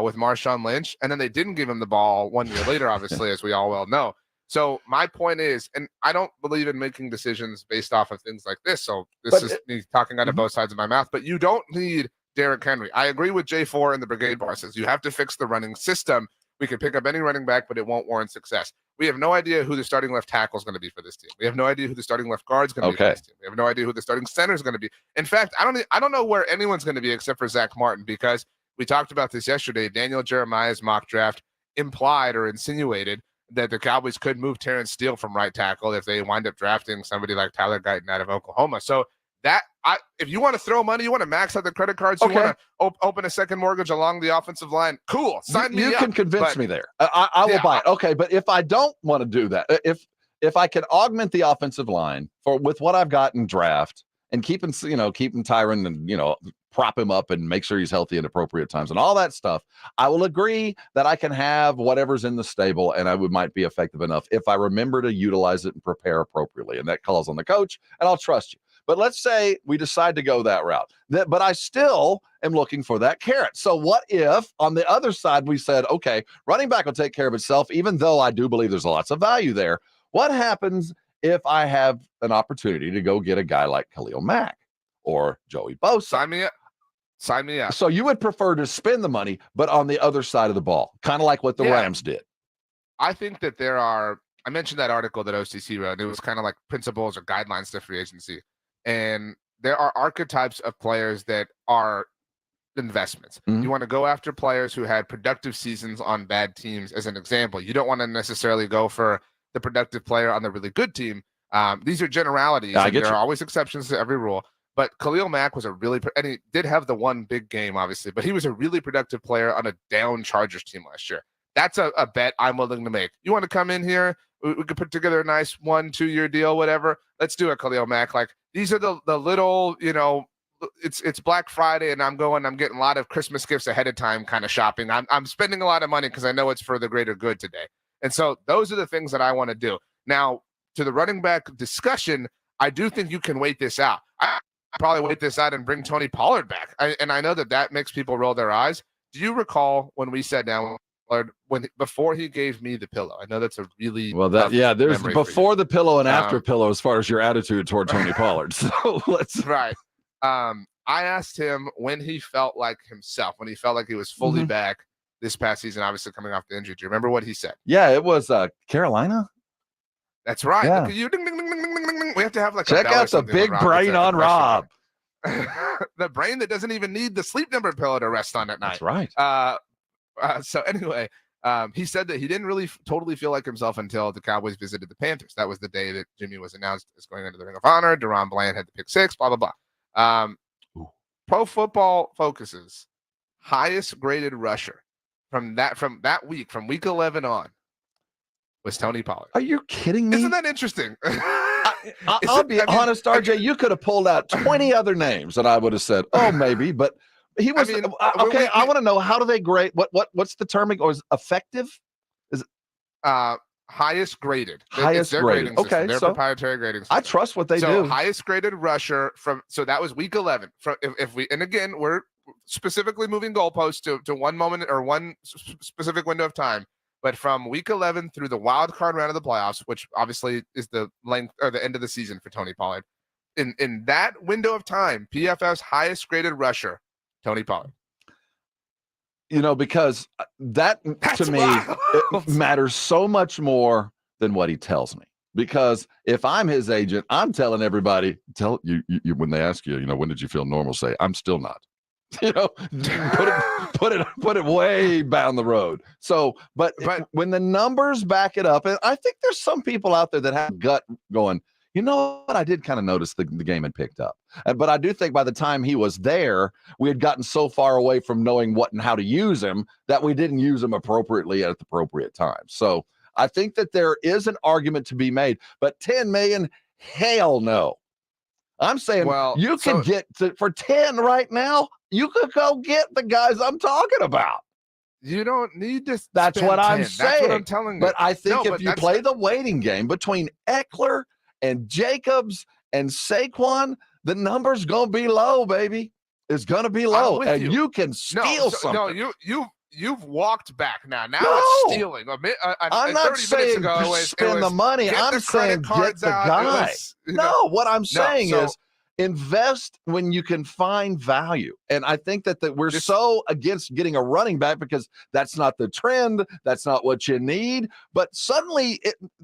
with Marshawn Lynch. And then they didn't give him the ball 1 year later, obviously, as we all well know. So my point is, and I don't believe in making decisions based off of things like this. So this is me talking out of both sides of my mouth, but you don't need Derrick Henry. I agree with J4 and the Brigade Bar says you have to fix the running system. We can pick up any running back, but it won't warrant success. We have no idea who the starting left tackle is going to be for this team. We have no idea who the starting left guard is going to be for this team. We have no idea who the starting center is going to be. In fact, I don't know where anyone's going to be except for Zach Martin, because we talked about this yesterday. Daniel Jeremiah's mock draft implied or insinuated that the Cowboys could move Terrence Steele from right tackle if they wind up drafting somebody like Tyler Guyton out of Oklahoma. So that if you want to throw money, you want to max out the credit cards, you want to open a second mortgage along the offensive line, cool. Sign me up. You can convince me there. I will buy it. Okay, but if I don't want to do that, if I can augment the offensive line with what I've got in draft and keeping Tyron and prop him up and make sure he's healthy at appropriate times and all that stuff, I will agree that I can have whatever's in the stable and might be effective enough if I remember to utilize it and prepare appropriately. And that calls on the coach, and I'll trust you. But let's say we decide to go that route, but I still am looking for that carrot. So what if on the other side we said, okay, running back will take care of itself, even though I do believe there's lots of value there. What happens if I have an opportunity to go get a guy like Khalil Mack or Joey Bosa? Sign me up. So you would prefer to spend the money, but on the other side of the ball, kind of like what the Rams did. I think that I mentioned that article that OCC wrote, and it was kind of like principles or guidelines to free agency. And there are archetypes of players that are investments. Mm-hmm. You want to go after players who had productive seasons on bad teams, as an example. You don't want to necessarily go for the productive player on the really good team. These are generalities. And there are always exceptions to every rule. But Khalil Mack was and he did have the one big game, obviously, but he was a really productive player on a down Chargers team last year. That's a bet I'm willing to make. You want to come in here? We could put together a nice 1-2 year deal, whatever. Let's do it, Khalil Mack. Like, these are the little, it's Black Friday and I'm getting a lot of Christmas gifts ahead of time kind of shopping. I'm spending a lot of money because I know it's for the greater good today. And so those are the things that I want to do. Now, to the running back discussion, I do think you can wait this out. I probably wait this out and bring Tony Pollard back. I know that makes people roll their eyes. Do you recall when we sat down Pollard before he gave me the pillow. I know that's a really there's before the pillow and after pillow as far as your attitude toward Tony Pollard. So let's right. I asked him when he felt like himself, when he felt like he was fully back this past season, obviously coming off the injury. Do you remember what he said? Yeah, it was Carolina. That's right. Yeah. Look at you. Ding, ding, ding, ding, ding, ding, ding. We have to have like check out the big brain on Rob. The brain that doesn't even need the sleep number pillow to rest on at night. That's right. So anyway, he said that he didn't really totally feel like himself until the Cowboys visited the Panthers. That was the day that Jimmy was announced as going into the Ring of Honor. Deron Bland had the pick 6, blah, blah, blah. Pro Football Focus's highest graded rusher from that week, from week 11 on, was Tony Pollard. Are you kidding me? Isn't that interesting? I'll be honest, RJ, you could have pulled out 20 other names and I would have said, oh, maybe, but he was okay. I want to know, how do they grade? What's the term? Or is effective? Is it highest graded? Highest graded. Okay, their proprietary grading system. I trust what they do. So highest graded rusher so that was week 11. And again, we're specifically moving goalposts to one moment or one specific window of time. But from week 11 through the wild card round of the playoffs, which obviously is the length or the end of the season for Tony Pollard, in that window of time, PFF's highest graded rusher, Tony Pollard. Because that's to me it matters so much more than what he tells me. Because if I'm his agent, I'm telling everybody, tell you when they ask you, when did you feel normal? Say, I'm still not. Put it way down the road. So, but when the numbers back it up, and I think there's some people out there that have gut going, you know what? I did kind of notice the game had picked up. But I do think by the time he was there, we had gotten so far away from knowing what and how to use him that we didn't use him appropriately at the appropriate time. So I think that there is an argument to be made, but 10 million, hell no. I'm saying you can get for 10 right now. You could go get the guys I'm talking about. You don't need to. That's what I'm 10. saying. That's what I'm telling you. But I think if you play the waiting game between Eckler and Jacobs and Saquon, the number's going to be low, baby. It's going to be low. And you can steal something. No, you've walked back now. Now it's stealing. I'm not saying spend the money. I'm saying get the guy. What I'm saying is invest when you can find value. And I think that we're so against getting a running back because that's not the trend. That's not what you need. But suddenly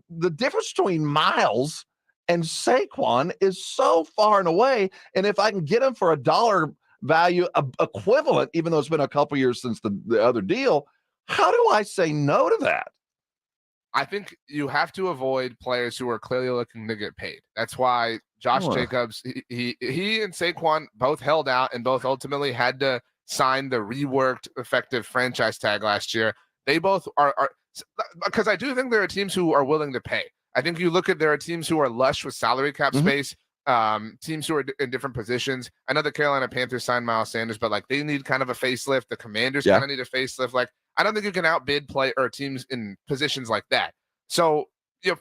the difference between Miles and Saquon is so far and away. And if I can get him for $1 value equivalent, even though it's been a couple years since the other deal, how do I say no to that? I think you have to avoid players who are clearly looking to get paid. That's why Josh Jacobs, he and Saquon both held out and both ultimately had to sign the reworked effective franchise tag last year. They both are because I do think there are teams who are willing to pay. I think there are teams who are lush with salary cap space, teams who are in different positions. I know the Carolina Panthers signed Miles Sanders, but they need kind of a facelift. The Commanders kind of need a facelift. I don't think you can outbid teams in positions like that. So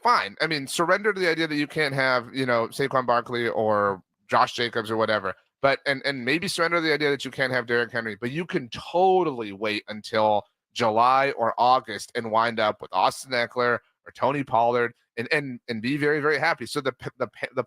fine. I mean, surrender to the idea that you can't have, Saquon Barkley or Josh Jacobs or whatever, but, and maybe surrender to the idea that you can't have Derrick Henry, but you can totally wait until July or August and wind up with Austin Eckler or Tony Pollard and be very, very happy. So the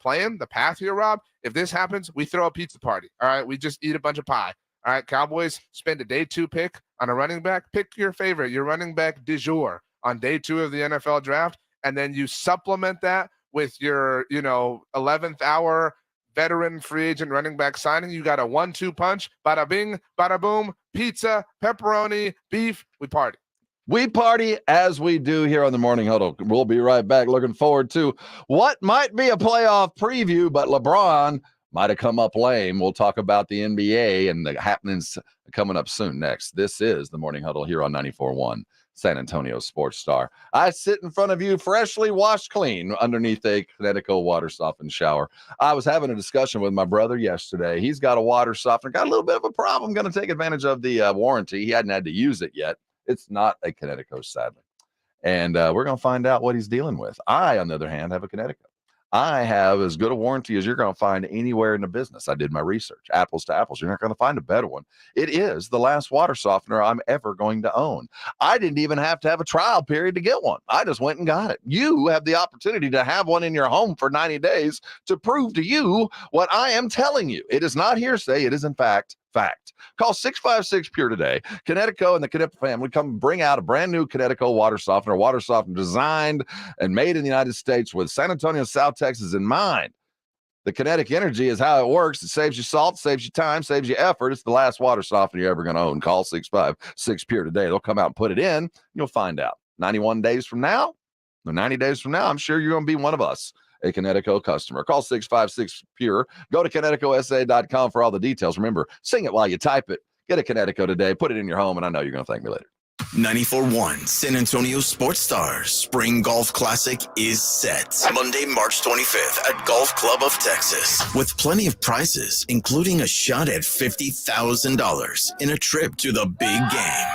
plan, the path here, Rob, if this happens, we throw a pizza party. All right. We just eat a bunch of pie. All right. Cowboys spend a day 2 pick on a running back, pick your favorite, your running back du jour on day 2 of the NFL draft. And then you supplement that with your, 11th hour veteran free agent running back signing. You got a 1-2 punch, bada bing, bada boom, pizza, pepperoni, beef, we party. We party as we do here on the Morning Huddle. We'll be right back. Looking forward to what might be a playoff preview, but LeBron might have come up lame. We'll talk about the NBA and the happenings coming up soon next. This is the Morning Huddle here on 94.1 San Antonio Sports Star. I sit in front of you freshly washed clean underneath a Connecticut water softened shower. I was having a discussion with my brother yesterday. He's got a water softener, got a little bit of a problem. Going to take advantage of the warranty. He hadn't had to use it yet. It's not a Connecticut, sadly. And we're going to find out what he's dealing with. I, on the other hand, have a Connecticut. I have as good a warranty as you're going to find anywhere in the business. I did my research, apples to apples. You're not going to find a better one. It is the last water softener I'm ever going to own. I didn't even have to have a trial period to get one. I just went and got it. You have the opportunity to have one in your home for 90 days to prove to you what I am telling you. It is not hearsay. It is, in fact, fact. Call 656-PURE today. Connecticut and the Connecticut family come bring out a brand new Connecticut water softener designed and made in the United States with San Antonio, South Texas in mind. The kinetic energy is how it works. It saves you salt, saves you time, saves you effort. It's the last water softener you're ever going to own. Call 656-PURE today. They'll come out and put it in. You'll find out. 90 days from now, I'm sure you're going to be one of us, a Connecticut customer. Call 656-PURE. Go to ConnecticutSA.com for all the details. Remember, sing it while you type it. Get a Connecticut today. Put it in your home, and I know you're going to thank me later. 94.1 San Antonio Sports Stars Spring Golf Classic is set. Monday, March 25th at Golf Club of Texas. With plenty of prizes, including a shot at $50,000 in a trip to the big game.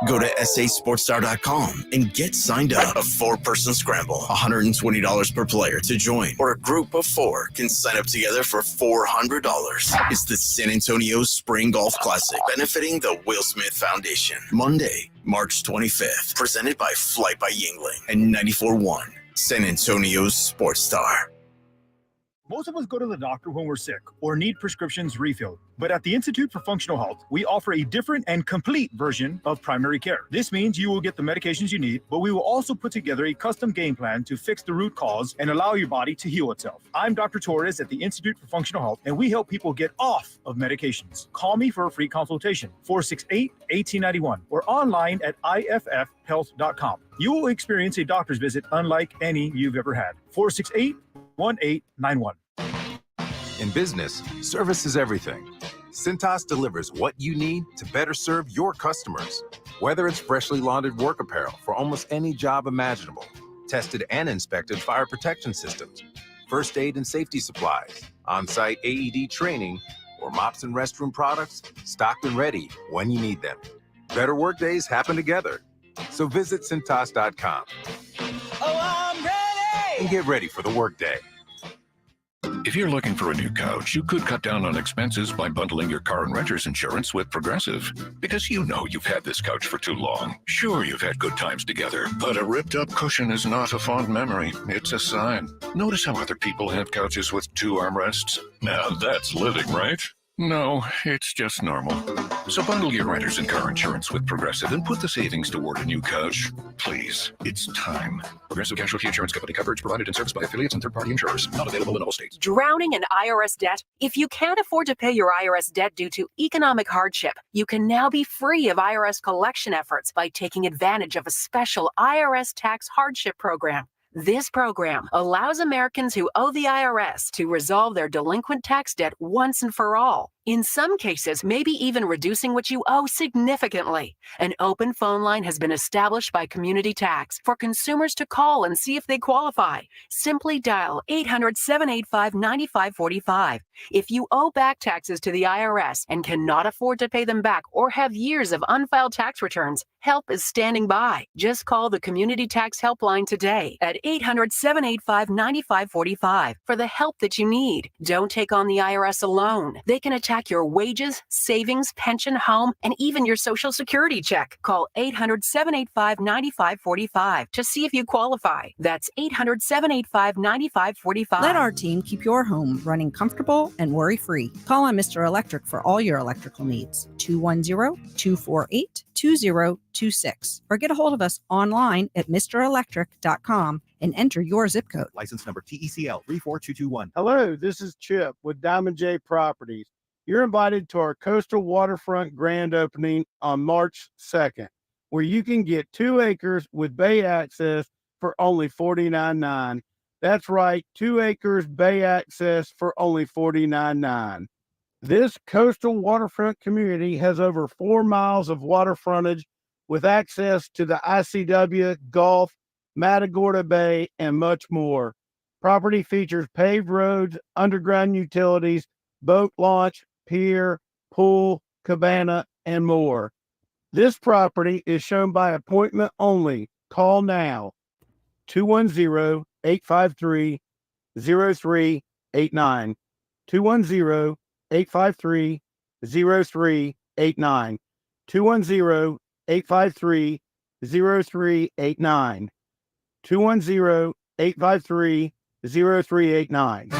Go to sasportstar.com and get signed up. A 4-person scramble, $120 per player to join, or a group of 4 can sign up together for $400. It's the San Antonio Spring Golf Classic, benefiting the Will Smith Foundation. Monday, March 25th, presented by Flight by Yingling and 94.1 San Antonio's Sports Star. Most of us go to the doctor when we're sick or need prescriptions refilled. But at the Institute for Functional Health, we offer a different and complete version of primary care. This means you will get the medications you need, but we will also put together a custom game plan to fix the root cause and allow your body to heal itself. I'm Dr. Torres at the Institute for Functional Health, and we help people get off of medications. Call me for a free consultation, 468-1891, or online at iffhealth.com. You will experience a doctor's visit unlike any you've ever had. 468-1891. In business, service is everything. Cintas delivers what you need to better serve your customers. Whether it's freshly laundered work apparel for almost any job imaginable, tested and inspected fire protection systems, first aid and safety supplies, on-site AED training, or mops and restroom products, stocked and ready when you need them. Better work days happen together. So visit Cintas.com. Oh, I'm ready! And get ready for the workday. If you're looking for a new couch, you could cut down on expenses by bundling your car and renter's insurance with Progressive. Because you know you've had this couch for too long. Sure, you've had good times together, but a ripped-up cushion is not a fond memory. It's a sign. Notice how other people have couches with 2 armrests? Now that's living, right? No, it's just normal. So bundle your renters and car insurance with Progressive and put the savings toward a new couch. Please, it's time. Progressive Casualty Insurance Company. Coverage provided and serviced by affiliates and third-party insurers. Not available in all states. Drowning in IRS debt? If you can't afford to pay your IRS debt due to economic hardship, you can now be free of IRS collection efforts by taking advantage of a special IRS tax hardship program. This program allows Americans who owe the IRS to resolve their delinquent tax debt once and for all. In some cases, maybe even reducing what you owe significantly. An open phone line has been established by Community Tax for consumers to call and see if they qualify. Simply dial 800-785-9545. If you owe back taxes to the IRS and cannot afford to pay them back or have years of unfiled tax returns, help is standing by. Just call the Community Tax Helpline today at 800-785-9545 for the help that you need. Don't take on the IRS alone. They can attack your wages, savings, pension, home, and even your Social Security check. Call 800-785-9545 to see if you qualify. That's 800-785-9545. Let our team keep your home running comfortable and worry-free. Call on Mr. Electric for all your electrical needs. 210-248-2026. Or get a hold of us online at MrElectric.com and enter your zip code. License number TECL 34221. Hello, this is Chip with Diamond J Properties. You're invited to our coastal waterfront grand opening on March 2nd, where you can get 2 acres with bay access for only $49.9. That's right, 2 acres bay access for only $49.9. This coastal waterfront community has over 4 miles of water frontage with access to the ICW, Gulf, Matagorda Bay, and much more. Property features paved roads, underground utilities, boat launch, pier, pool, cabana, and more. This property is shown by appointment only. Call now, 210-853-0999. 210-853-0389. 210-853-0389. 210-853-0389. 210-853-0389.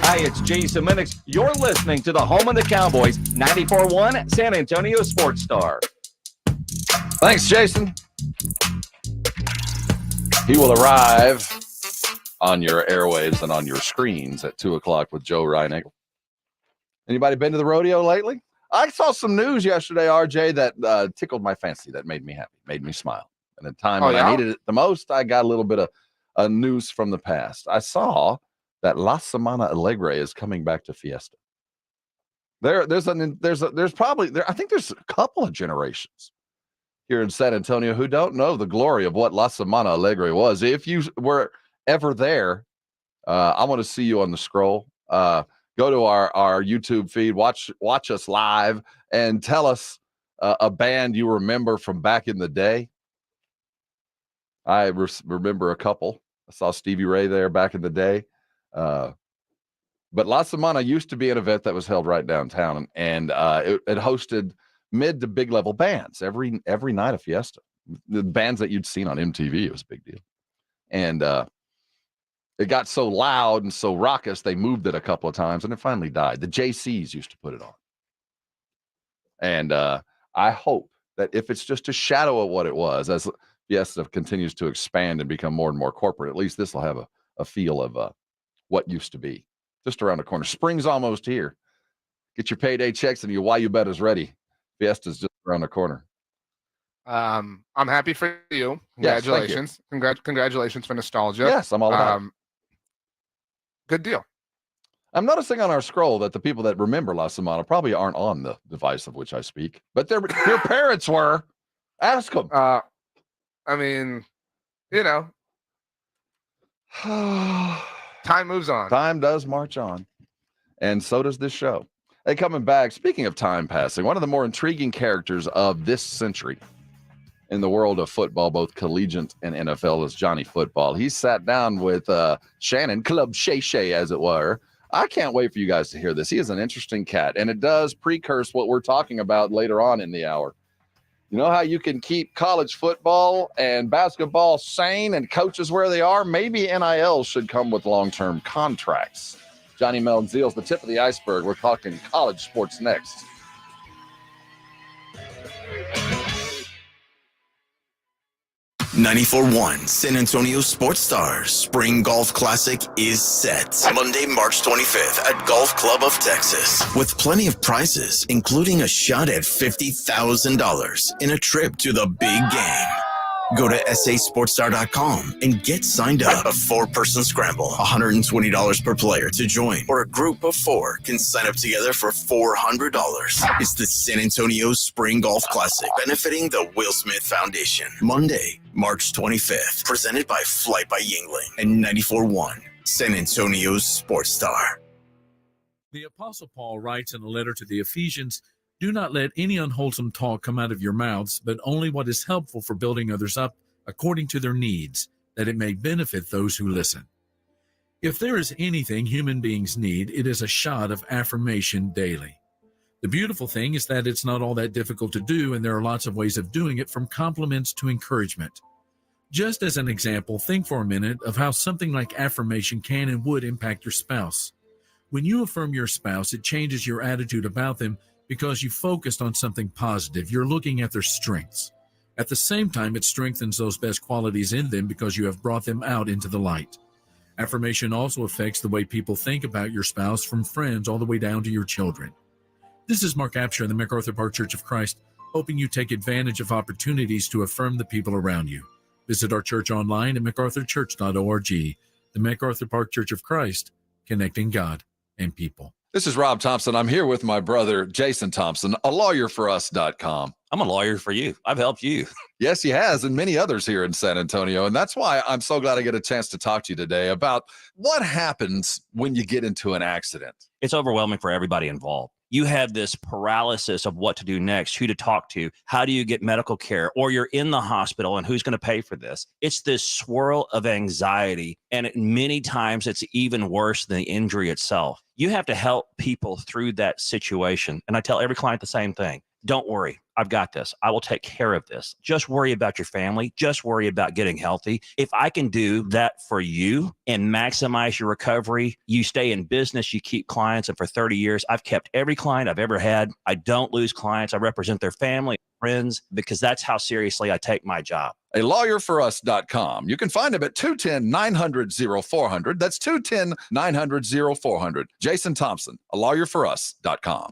Hi, it's Jason Minix. You're listening to the home of the Cowboys, 94.1 San Antonio Sports Star. Thanks, Jason. He will arrive on your airwaves and on your screens at 2 o'clock with Joe Reinagle. Anybody been to the rodeo lately? I saw some news yesterday, RJ, that tickled my fancy, that made me happy, made me smile. And at the time when I needed it the most, I got a little bit of news from the past. I saw that La Semana Alegre is coming back to Fiesta. There's probably I think there's a couple of generations here in San Antonio who don't know the glory of what La Semana Alegre was. If you were ever there, I want to see you on the scroll. Go to our YouTube feed, watch us live, and tell us a band you remember from back in the day. I remember a couple. I saw Stevie Ray there back in the day. But La Semana used to be an event that was held right downtown, and it hosted mid to big level bands every night of Fiesta. The bands that you'd seen on MTV, it was a big deal. And it got so loud and so raucous, they moved it a couple of times, and it finally died. The JCs used to put it on. And I hope that if it's just a shadow of what it was, as Fiesta continues to expand and become more and more corporate, at least this will have a feel of what used to be. Just around the corner. Spring's almost here. Get your payday checks and your Why You Bet is ready. Fiesta's just around the corner. I'm happy for you. Congratulations. Yes, Congratulations for nostalgia. Yes, I'm all about it. Good deal. I'm noticing on our scroll that the people that remember La Semana probably aren't on the device of which I speak, but their parents were. Ask them. I mean, you know, time moves on. Time does march on, and so does this show. Hey, coming back, speaking of time passing, one of the more intriguing characters of this century in the world of football, both collegiate and NFL, is Johnny Football. He sat down with Shannon, Club Shay Shay, as it were. I can't wait for you guys to hear this. He is an interesting cat, and it does precurse what we're talking about later on in the hour. You know how you can keep college football and basketball sane and coaches where they are? Maybe NIL should come with long-term contracts. Johnny Manziel is the tip of the iceberg. We're talking college sports next. $94.1 San Antonio Sports Stars Spring Golf Classic is set. Monday, March 25th at Golf Club of Texas. With plenty of prizes, including a shot at $50,000 in a trip to the big game. Go to sasportstar.com and get signed up. A 4-person scramble, $120 per player to join, or a group of 4 can sign up together for $400. It's the San Antonio Spring Golf Classic, benefiting the Will Smith Foundation. Monday, March 25th, presented by Flight by Yingling and 94.1 San Antonio's Sports Star. The Apostle Paul writes in a letter to the Ephesians, "Do not let any unwholesome talk come out of your mouths, but only what is helpful for building others up according to their needs, that it may benefit those who listen." If there is anything human beings need, it is a shot of affirmation daily. The beautiful thing is that it's not all that difficult to do, and there are lots of ways of doing it, from compliments to encouragement. Just as an example, think for a minute of how something like affirmation can and would impact your spouse. When you affirm your spouse, it changes your attitude about them, because you focused on something positive. You're looking at their strengths. At the same time, it strengthens those best qualities in them because you have brought them out into the light. Affirmation also affects the way people think about your spouse, from friends all the way down to your children. This is Mark Apsher in the MacArthur Park Church of Christ, hoping you take advantage of opportunities to affirm the people around you. Visit our church online at macarthurchurch.org. The MacArthur Park Church of Christ, connecting God and people. This is Rob Thompson. I'm here with my brother, Jason Thompson, a lawyerforus.com. I'm a lawyer for you. I've helped you. Yes, he has, and many others here in San Antonio. And that's why I'm so glad I get a chance to talk to you today about what happens when you get into an accident. It's overwhelming for everybody involved. you have this paralysis of what to do next, who to talk to, how do you get medical care, or you're in the hospital and who's going to pay for this. It's this swirl of anxiety, and many times it's even worse than the injury itself. You have to help people through that situation. And I tell every client the same thing. Don't worry. I've got this. I will take care of this. Just worry about your family. Just worry about getting healthy. If I can do that for you and maximize your recovery, you stay in business, you keep clients. And for 30 years, I've kept every client I've ever had. I don't lose clients. I represent their family, friends, because that's how seriously I take my job. A lawyerforus.com. You can find him at 210-900-0400. That's 210-900-0400. Jason Thompson, a lawyerforus.com.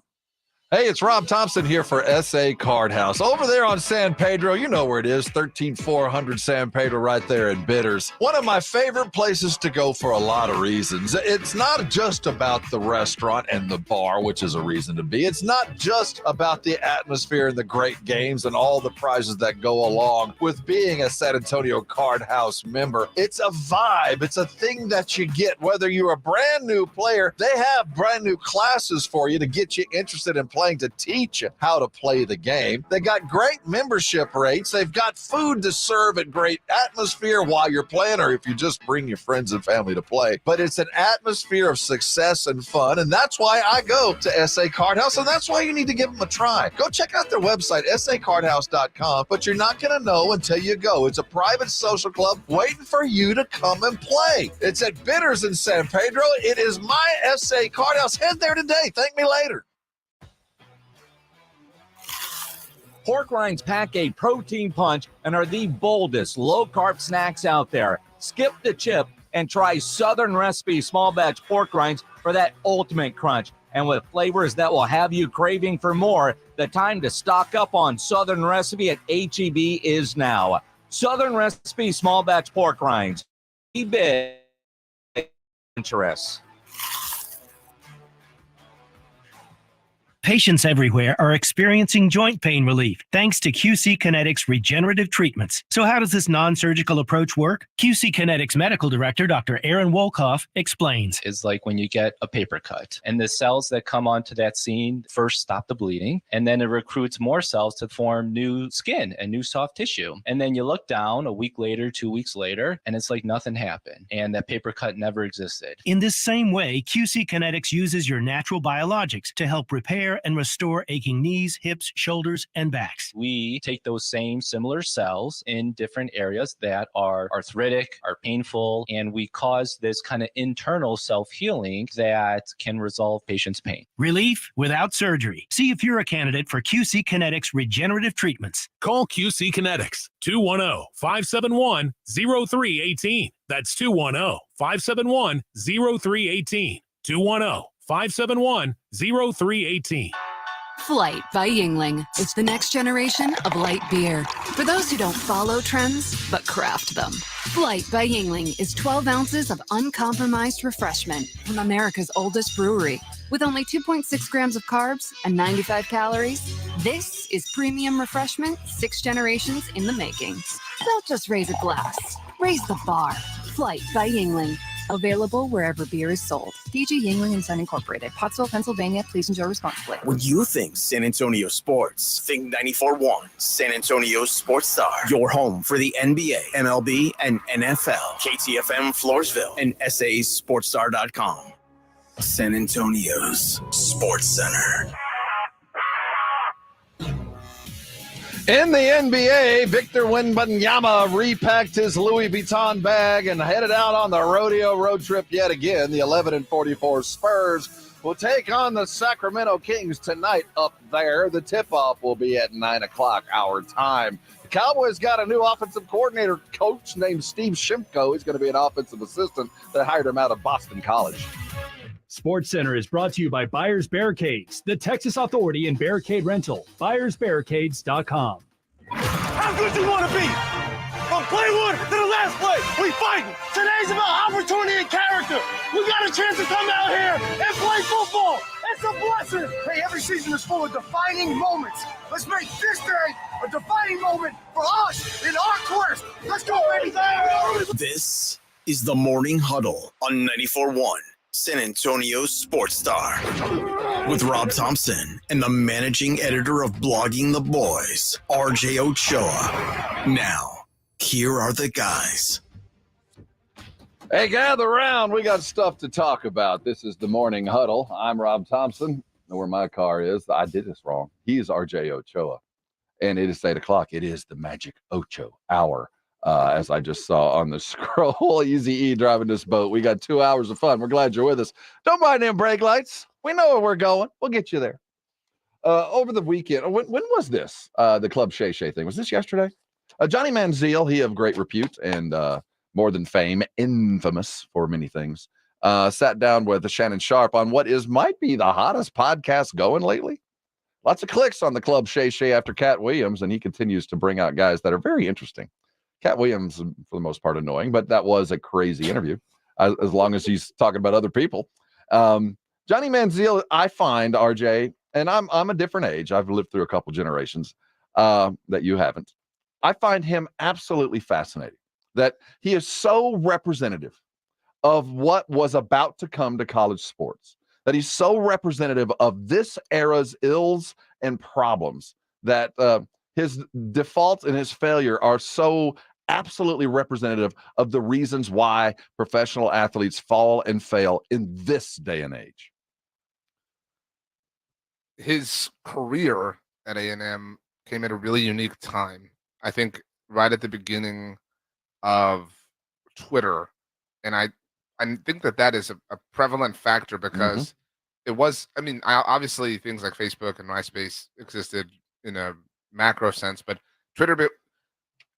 Hey, it's Rob Thompson here for SA Card House. Over there on San Pedro, you know where it is, 13400 San Pedro right there in Bitters. One of my favorite places to go for a lot of reasons. It's not just about the restaurant and the bar, which is a reason to be. It's not just about the atmosphere and the great games and all the prizes that go along with being a San Antonio Card House member. It's a vibe. It's a thing that you get. Whether you're a brand new player, they have brand new classes for you to get you interested in playing, to teach you how to play the game. They got great membership rates. They've got food to serve at great atmosphere while you're playing, or if you just bring your friends and family to play. But it's an atmosphere of success and fun, and that's why I go to SA Card House, and that's why you need to give them a try. Go check out their website, sacardhouse.com, but you're not going to know until you go. It's a private social club waiting for you to come and play. It's at Bitters in San Pedro. It is my SA Card House. Head there today. Thank me later. Pork rinds pack a protein punch and are the boldest low-carb snacks out there. Skip the chip and try Southern Recipe small batch pork rinds for that ultimate crunch. And with flavors that will have you craving for more, the time to stock up on Southern Recipe at H-E-B is now. Southern Recipe small batch pork rinds. Be big. Interest. Patients everywhere are experiencing joint pain relief thanks to QC Kinetics regenerative treatments. So how does this non-surgical approach work? QC Kinetics Medical Director Dr. Aaron Wolkoff explains. Is like when you get a paper cut and the cells that come onto that scene first stop the bleeding, and then it recruits more cells to form new skin and new soft tissue. And then you look down a week later, 2 weeks later, and it's like nothing happened and that paper cut never existed. In this same way, QC Kinetics uses your natural biologics to help repair and restore aching knees, hips, shoulders, and backs. We take those same similar cells in different areas that are arthritic, are painful, and we cause this kind of internal self-healing that can resolve patients' pain. Relief without surgery. See if you're a candidate for QC Kinetics regenerative treatments. Call QC Kinetics, 210-571-0318. That's 210-571-0318. 210-571-0318. Flight by Yingling. It's the next generation of light beer. For those who don't follow trends, but craft them. Flight by Yingling is 12 ounces of uncompromised refreshment from America's oldest brewery. With only 2.6 grams of carbs and 95 calories, this is premium refreshment 6 generations in the making. Don't just raise a glass. Raise the bar. Flight by Yingling. Available wherever beer is sold. DG Yingling and Son Incorporated, Pottsville, Pennsylvania. Please enjoy responsibly. When you think San Antonio sports, think 94.1 San Antonio Sports Star. Your home for the NBA, MLB, and NFL. KTFM Floresville and SASportsStar.com. San Antonio's Sports Center. In the NBA, Victor Wembanyama repacked his Louis Vuitton bag and headed out on the rodeo road trip yet again. The 11-44 Spurs will take on the Sacramento Kings tonight up there. The tip-off will be at 9 o'clock our time. The Cowboys got a new offensive coordinator coach named Steve Shimko. He's going to be an offensive assistant. They hired him out of Boston College. Sports Center is brought to you by Buyers Barricades, the Texas Authority in Barricade Rental. BuyersBarricades.com. How good you want to be? From play one to the last play, we fighting. Today's about opportunity and character. We got a chance to come out here and play football. It's a blessing. Hey, every season is full of defining moments. Let's make this day a defining moment for us in our quest. Let's go, baby. This is the Morning Huddle on 94.1 San Antonio Sports Star with Rob Thompson and the managing editor of Blogging the Boys, RJ Ochoa. Now, here are the guys. Hey, gather around. We got stuff to talk about. This is the Morning Huddle. I'm Rob Thompson. Know where my car is. I did this wrong. He's RJ Ochoa. And it is 8 o'clock. It is the magic Ocho hour. As I just saw on the scroll, Easy E driving this boat. We got 2 hours of fun. We're glad you're with us. Don't mind them brake lights. We know where we're going. We'll get you there. Over the weekend, when was this? The Club Shay Shay thing. Was this yesterday? Johnny Manziel, he of great repute and more than fame, infamous for many things, sat down with Shannon Sharpe on what might be the hottest podcast going lately. Lots of clicks on the Club Shay Shay after Cat Williams, and he continues to bring out guys that are very interesting. Cat Williams, for the most part, annoying, but that was a crazy interview, as long as he's talking about other people. Johnny Manziel, I find, RJ, and I'm a different age. I've lived through a couple generations that you haven't. I find him absolutely fascinating, that he is so representative of what was about to come to college sports, that he's so representative of this era's ills and problems, that his default and his failure are so absolutely representative of the reasons why professional athletes fall and fail in this day and age. His career at A&M came at a really unique time. I think right at the beginning of Twitter, and I think that is a prevalent factor because it was, obviously things like Facebook and MySpace existed in a macro sense, but Twitter,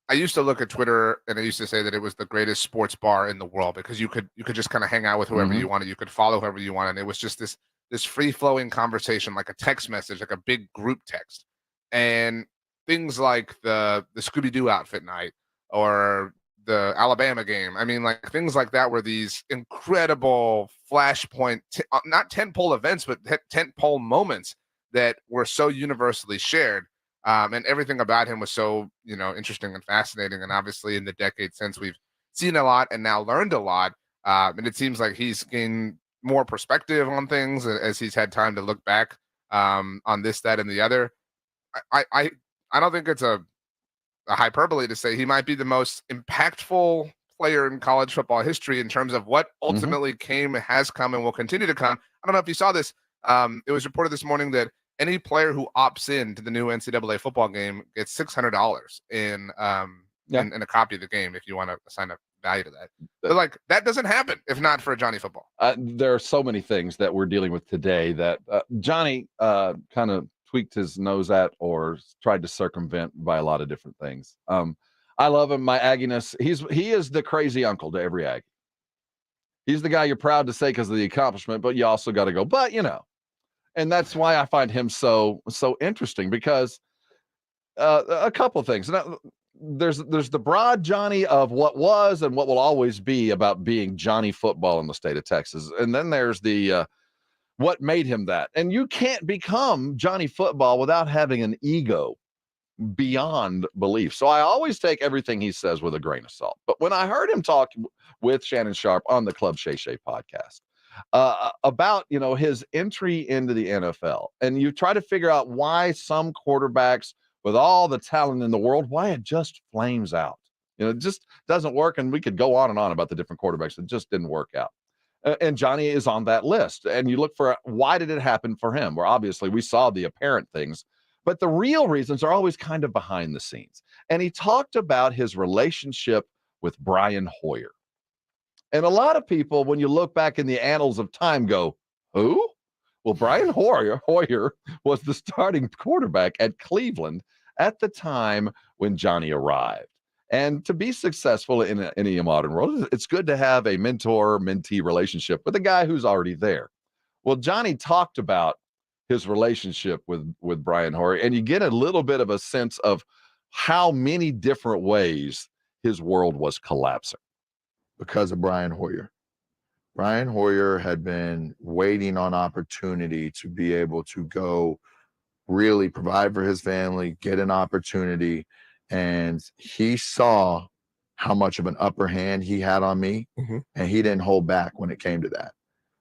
I used to look at Twitter and I used to say that it was the greatest sports bar in the world because you could just kind of hang out with whoever you wanted. You could follow whoever you wanted. And it was just this free-flowing conversation, like a text message, like a big group text. And things like the Scooby-Doo outfit night or the Alabama game. Like things like that were these incredible flashpoint, not tentpole events, but tentpole moments that were so universally shared. And everything about him was so, interesting and fascinating. And obviously in the decade since, we've seen a lot and now learned a lot. And it seems like he's gained more perspective on things as he's had time to look back on this, that, and the other. I don't think it's a hyperbole to say he might be the most impactful player in college football history in terms of what ultimately has come, and will continue to come. I don't know if you saw this. It was reported this morning that any player who opts in to the new NCAA football game gets $600 in a copy of the game if you want to assign a value to that. But like that doesn't happen if not for Johnny football. There are so many things that we're dealing with today that Johnny kind of tweaked his nose at or tried to circumvent by a lot of different things. I love him. My Agginess. He is the crazy uncle to every Aggie. He's the guy you're proud to say because of the accomplishment, but you also got to go, but and that's why I find him so interesting because a couple of things. Now, there's the broad Johnny of what was and what will always be about being Johnny football in the state of Texas. And then there's the what made him that. And you can't become Johnny football without having an ego beyond belief. So I always take everything he says with a grain of salt. But when I heard him talk with Shannon Sharpe on the Club Shay Shay podcast, about his entry into the NFL, and you try to figure out why some quarterbacks with all the talent in the world, why it just flames out. It just doesn't work, and we could go on and on about the different quarterbacks that just didn't work out. And Johnny is on that list, and you look for why did it happen for him? Where obviously we saw the apparent things, but the real reasons are always kind of behind the scenes. And he talked about his relationship with Brian Hoyer. And a lot of people, when you look back in the annals of time, go, who? Well, Brian Hoyer was the starting quarterback at Cleveland at the time when Johnny arrived. And to be successful in any modern world, it's good to have a mentor-mentee relationship with a guy who's already there. Well, Johnny talked about his relationship with Brian Hoyer, and you get a little bit of a sense of how many different ways his world was collapsing. Because of Brian Hoyer. Brian Hoyer had been waiting on opportunity to be able to go really provide for his family, get an opportunity. And he saw how much of an upper hand he had on me, and he didn't hold back when it came to that.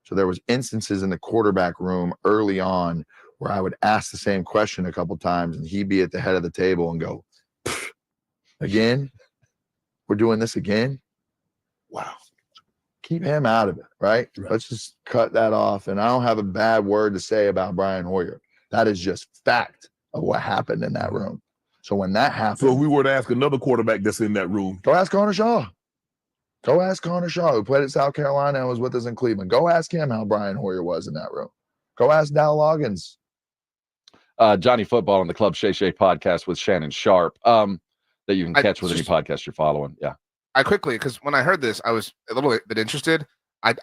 So there was instances in the quarterback room early on where I would ask the same question a couple times and he'd be at the head of the table and go, again? We're doing this again? Wow. Keep him out of it, right? Let's just cut that off. And I don't have a bad word to say about Brian Hoyer. That is just fact of what happened in that room. So when that happened. So if we were to ask another quarterback that's in that room. Go ask Connor Shaw. Go ask Connor Shaw, who played at South Carolina and was with us in Cleveland. Go ask him how Brian Hoyer was in that room. Go ask Dow Loggins. Johnny Football on the Club Shay Shay podcast with Shannon Sharpe that you can catch with any podcast you're following. Yeah. I quickly, because when I heard this, I was a little bit interested. I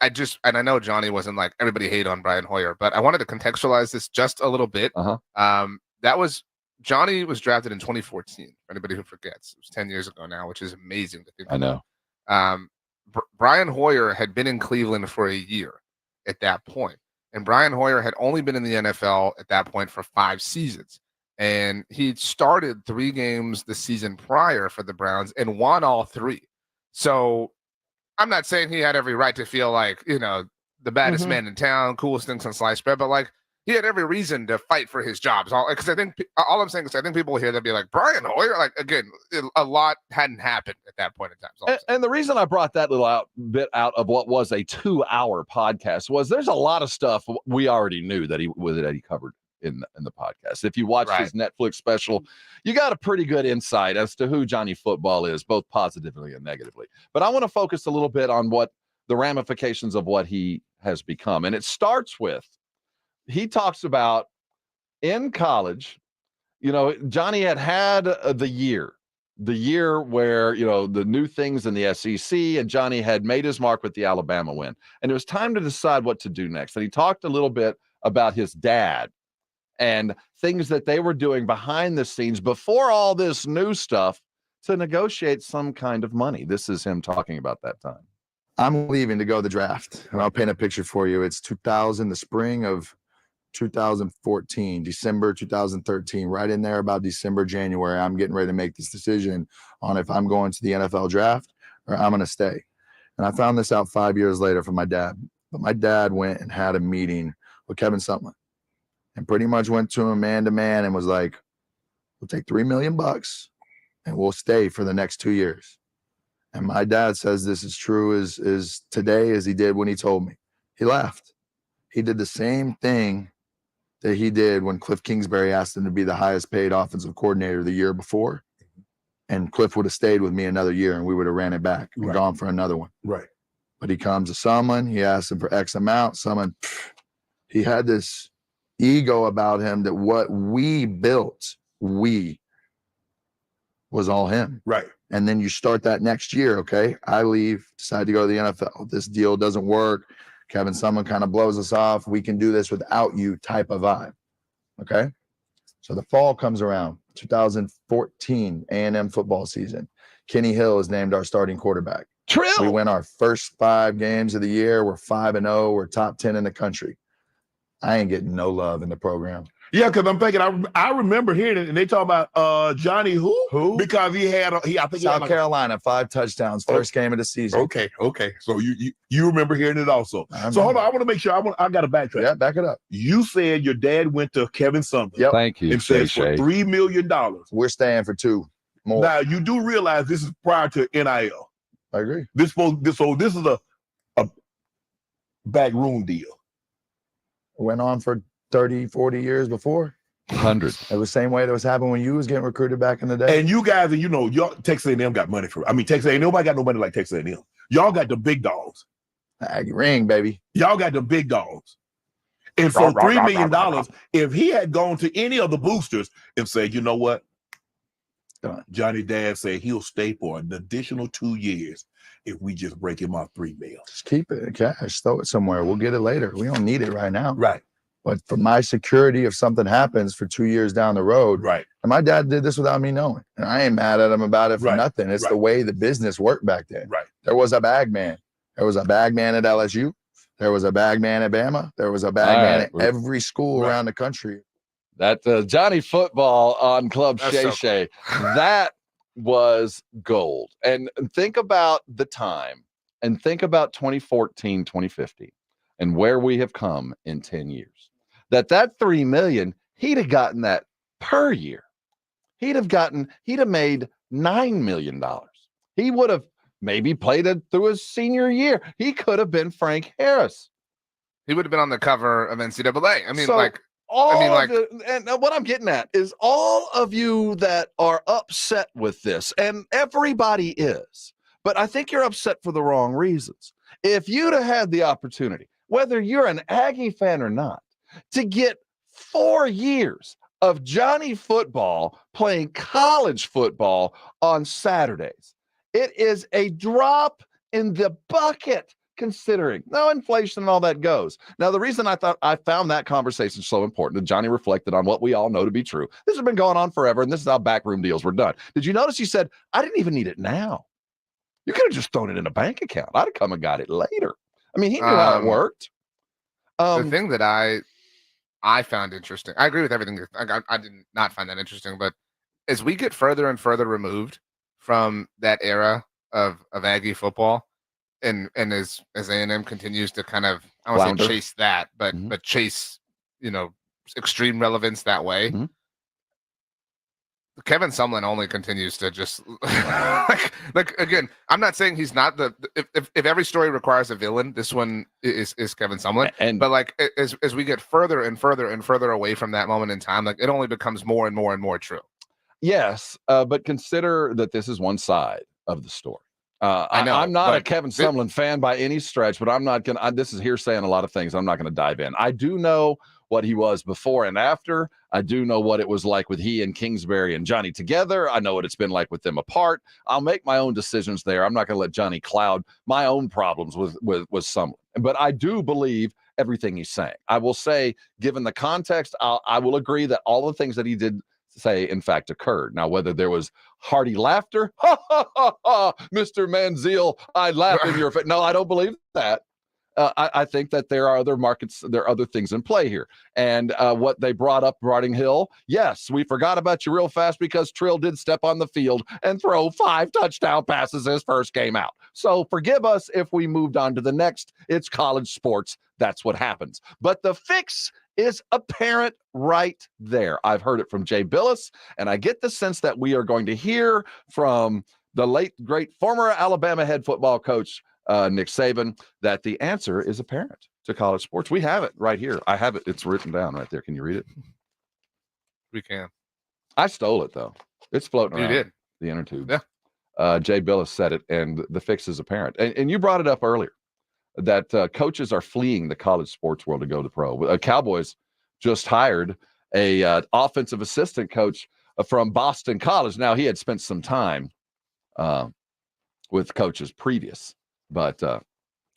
I know Johnny wasn't like everybody hate on Brian Hoyer, but I wanted to contextualize this just a little bit. Johnny was drafted in 2014. For anybody who forgets, it was 10 years ago now, which is amazing to think about. I know. Brian Hoyer had been in Cleveland for a year at that point, and Brian Hoyer had only been in the NFL at that point for 5 seasons. And he'd started 3 games the season prior for the Browns and won all 3. So I'm not saying he had every right to feel like, the baddest man in town, coolest things on sliced bread, but like he had every reason to fight for his jobs. Because I think all I'm saying is I think people hear that be like, Brian Hoyer, like, again, a lot hadn't happened at that point in time. And the reason I brought that little bit out of what was a 2-hour podcast was there's a lot of stuff we already knew that he covered in the podcast. If you watch his Netflix special, you got a pretty good insight as to who Johnny Football is, both positively and negatively. But I want to focus a little bit on what the ramifications of what he has become. And it starts with, he talks about in college, Johnny had the year where, the new things in the SEC, and Johnny had made his mark with the Alabama win. And it was time to decide what to do next. And he talked a little bit about his dad and things that they were doing behind the scenes before all this new stuff to negotiate some kind of money. This is him talking about that time. I'm leaving to go to the draft, and I'll paint a picture for you. It's 2000, the spring of 2014, December 2013, right in there about December, January. I'm getting ready to make this decision on if I'm going to the NFL draft or I'm going to stay. And I found this out 5 years later from my dad. But my dad went and had a meeting with Kevin Sumlin and pretty much went to him man to man and was like, we'll take $3 million and we'll stay for the next 2 years. And my dad says this is true as today as he did when he told me. He left. He did the same thing that he did when Cliff Kingsbury asked him to be the highest paid offensive coordinator the year before. And Cliff would have stayed with me another year and we would have ran it back and gone for another one. Right. But he comes to someone, he asks him for X amount. Someone, he had this ego about him that what we built, was all him. Right. And then you start that next year, okay? I leave, decide to go to the NFL. This deal doesn't work. Kevin Sumlin kind of blows us off. We can do this without you type of vibe, okay? So the fall comes around, 2014 A&M football season. Kenny Hill is named our starting quarterback. Trill. We win our first 5 games of the year. We're 5-0. We're top 10 in the country. I ain't getting no love in the program. Yeah, because I'm thinking, I remember hearing it, and they talk about Johnny who? Who? Because I think he had South Carolina, 5 touchdowns, first game of the season. Okay. So you remember hearing it also. So hold on, I want to make sure, I got to backtrack. Yeah, back it up. You said your dad went to Kevin Sumlin. Yep. Thank you. And said for $3 million. We're staying for 2 more. Now, you do realize this is prior to NIL. I agree. This is a backroom deal. Went on for 30, 40 years before. 100. It was the same way that was happening when you was getting recruited back in the day. And you guys, y'all Texas A&M got money Texas A&M, nobody got no money like Texas A&M. Y'all got the big dogs. Ring, baby. Y'all got the big dogs. And so $3 million, if he had gone to any of the boosters and said, you know what? Johnny Dad said he'll stay for an additional 2 years if we just break him off $3 million. Just keep it in cash, throw it somewhere. We'll get it later. We don't need it right now. Right. But for my security, if something happens for 2 years down the road, right. And my dad did this without me knowing. And I ain't mad at him about it for nothing. It's the way the business worked back then. Right. There was a bag man. There was a bag man at LSU. There was a bag man at Bama. There was a bag man at every school around the country. That Johnny Football on Club Shay Shay, that was gold. And think about the time and think about 2014, 2015. and where we have come in 10 years, that $3 million, he'd have gotten that per year. He'd have made $9 million. He would have maybe played it through his senior year. He could have been Frank Harris. He would have been on the cover of NCAA. I mean, So, like, and what I'm getting at is all of you that are upset with this, and everybody is, but I think you're upset for the wrong reasons. If you'd have had the opportunity, whether you're an Aggie fan or not, to get 4 years of Johnny football playing college football on Saturdays, it is a drop in the bucket, considering no inflation and all that goes. Now, the reason I found that conversation so important, that Johnny reflected on what we all know to be true. This has been going on forever, and this is how backroom deals were done. Did you notice he said, I didn't even need it now? You could have just thrown it in a bank account. I'd have come and got it later. I mean, he knew how it worked. The thing that I found interesting, I agree with everything. I did not find that interesting, but as we get further and further removed from that era of Aggie football, and as A&M continues to kind of, I don't want to say chase that, but chase, extreme relevance that way. Kevin Sumlin only continues to just like again, I'm not saying he's not if every story requires a villain, this one is Kevin Sumlin. But like as we get further and further and further away from that moment in time, like it only becomes more and more and more true. Yes, but consider that this is one side of the story. I know I'm not a Kevin Sumlin fan by any stretch, but I'm not gonna. This is hearsay on a lot of things. I'm not going to dive in. I do know what he was before and after. I do know what it was like with he and Kingsbury and Johnny together. I know what it's been like with them apart. I'll make my own decisions there. I'm not going to let Johnny cloud my own problems with Sumlin. But I do believe everything he's saying. I will say, given the context, I will agree that all the things that he did say, in fact, occurred. Now, whether there was hearty laughter, ha, ha, ha, ha, Mr. Manziel, I laugh in your face. No, I don't believe that. I think that there are other markets, there are other things in play here. And what they brought up, Rotting Hill, yes, we forgot about you real fast because Trill did step on the field and throw 5 touchdown passes his first game out. So forgive us if we moved on to the next. It's college sports. That's what happens. But the fix is apparent right there. I've heard it from Jay Billis, and I get the sense that we are going to hear from the late, great former Alabama head football coach, Nick Saban, that the answer is apparent to college sports. We have it right here. I have it. It's written down right there. Can you read it? We can. I stole it, though. It's floating around. You did. The inner tube. Yeah. Jay Billis said it, and the fix is apparent. And you brought it up earlier, that coaches are fleeing the college sports world to go to pro. Cowboys just hired a offensive assistant coach from Boston College. Now, he had spent some time with coaches previous, but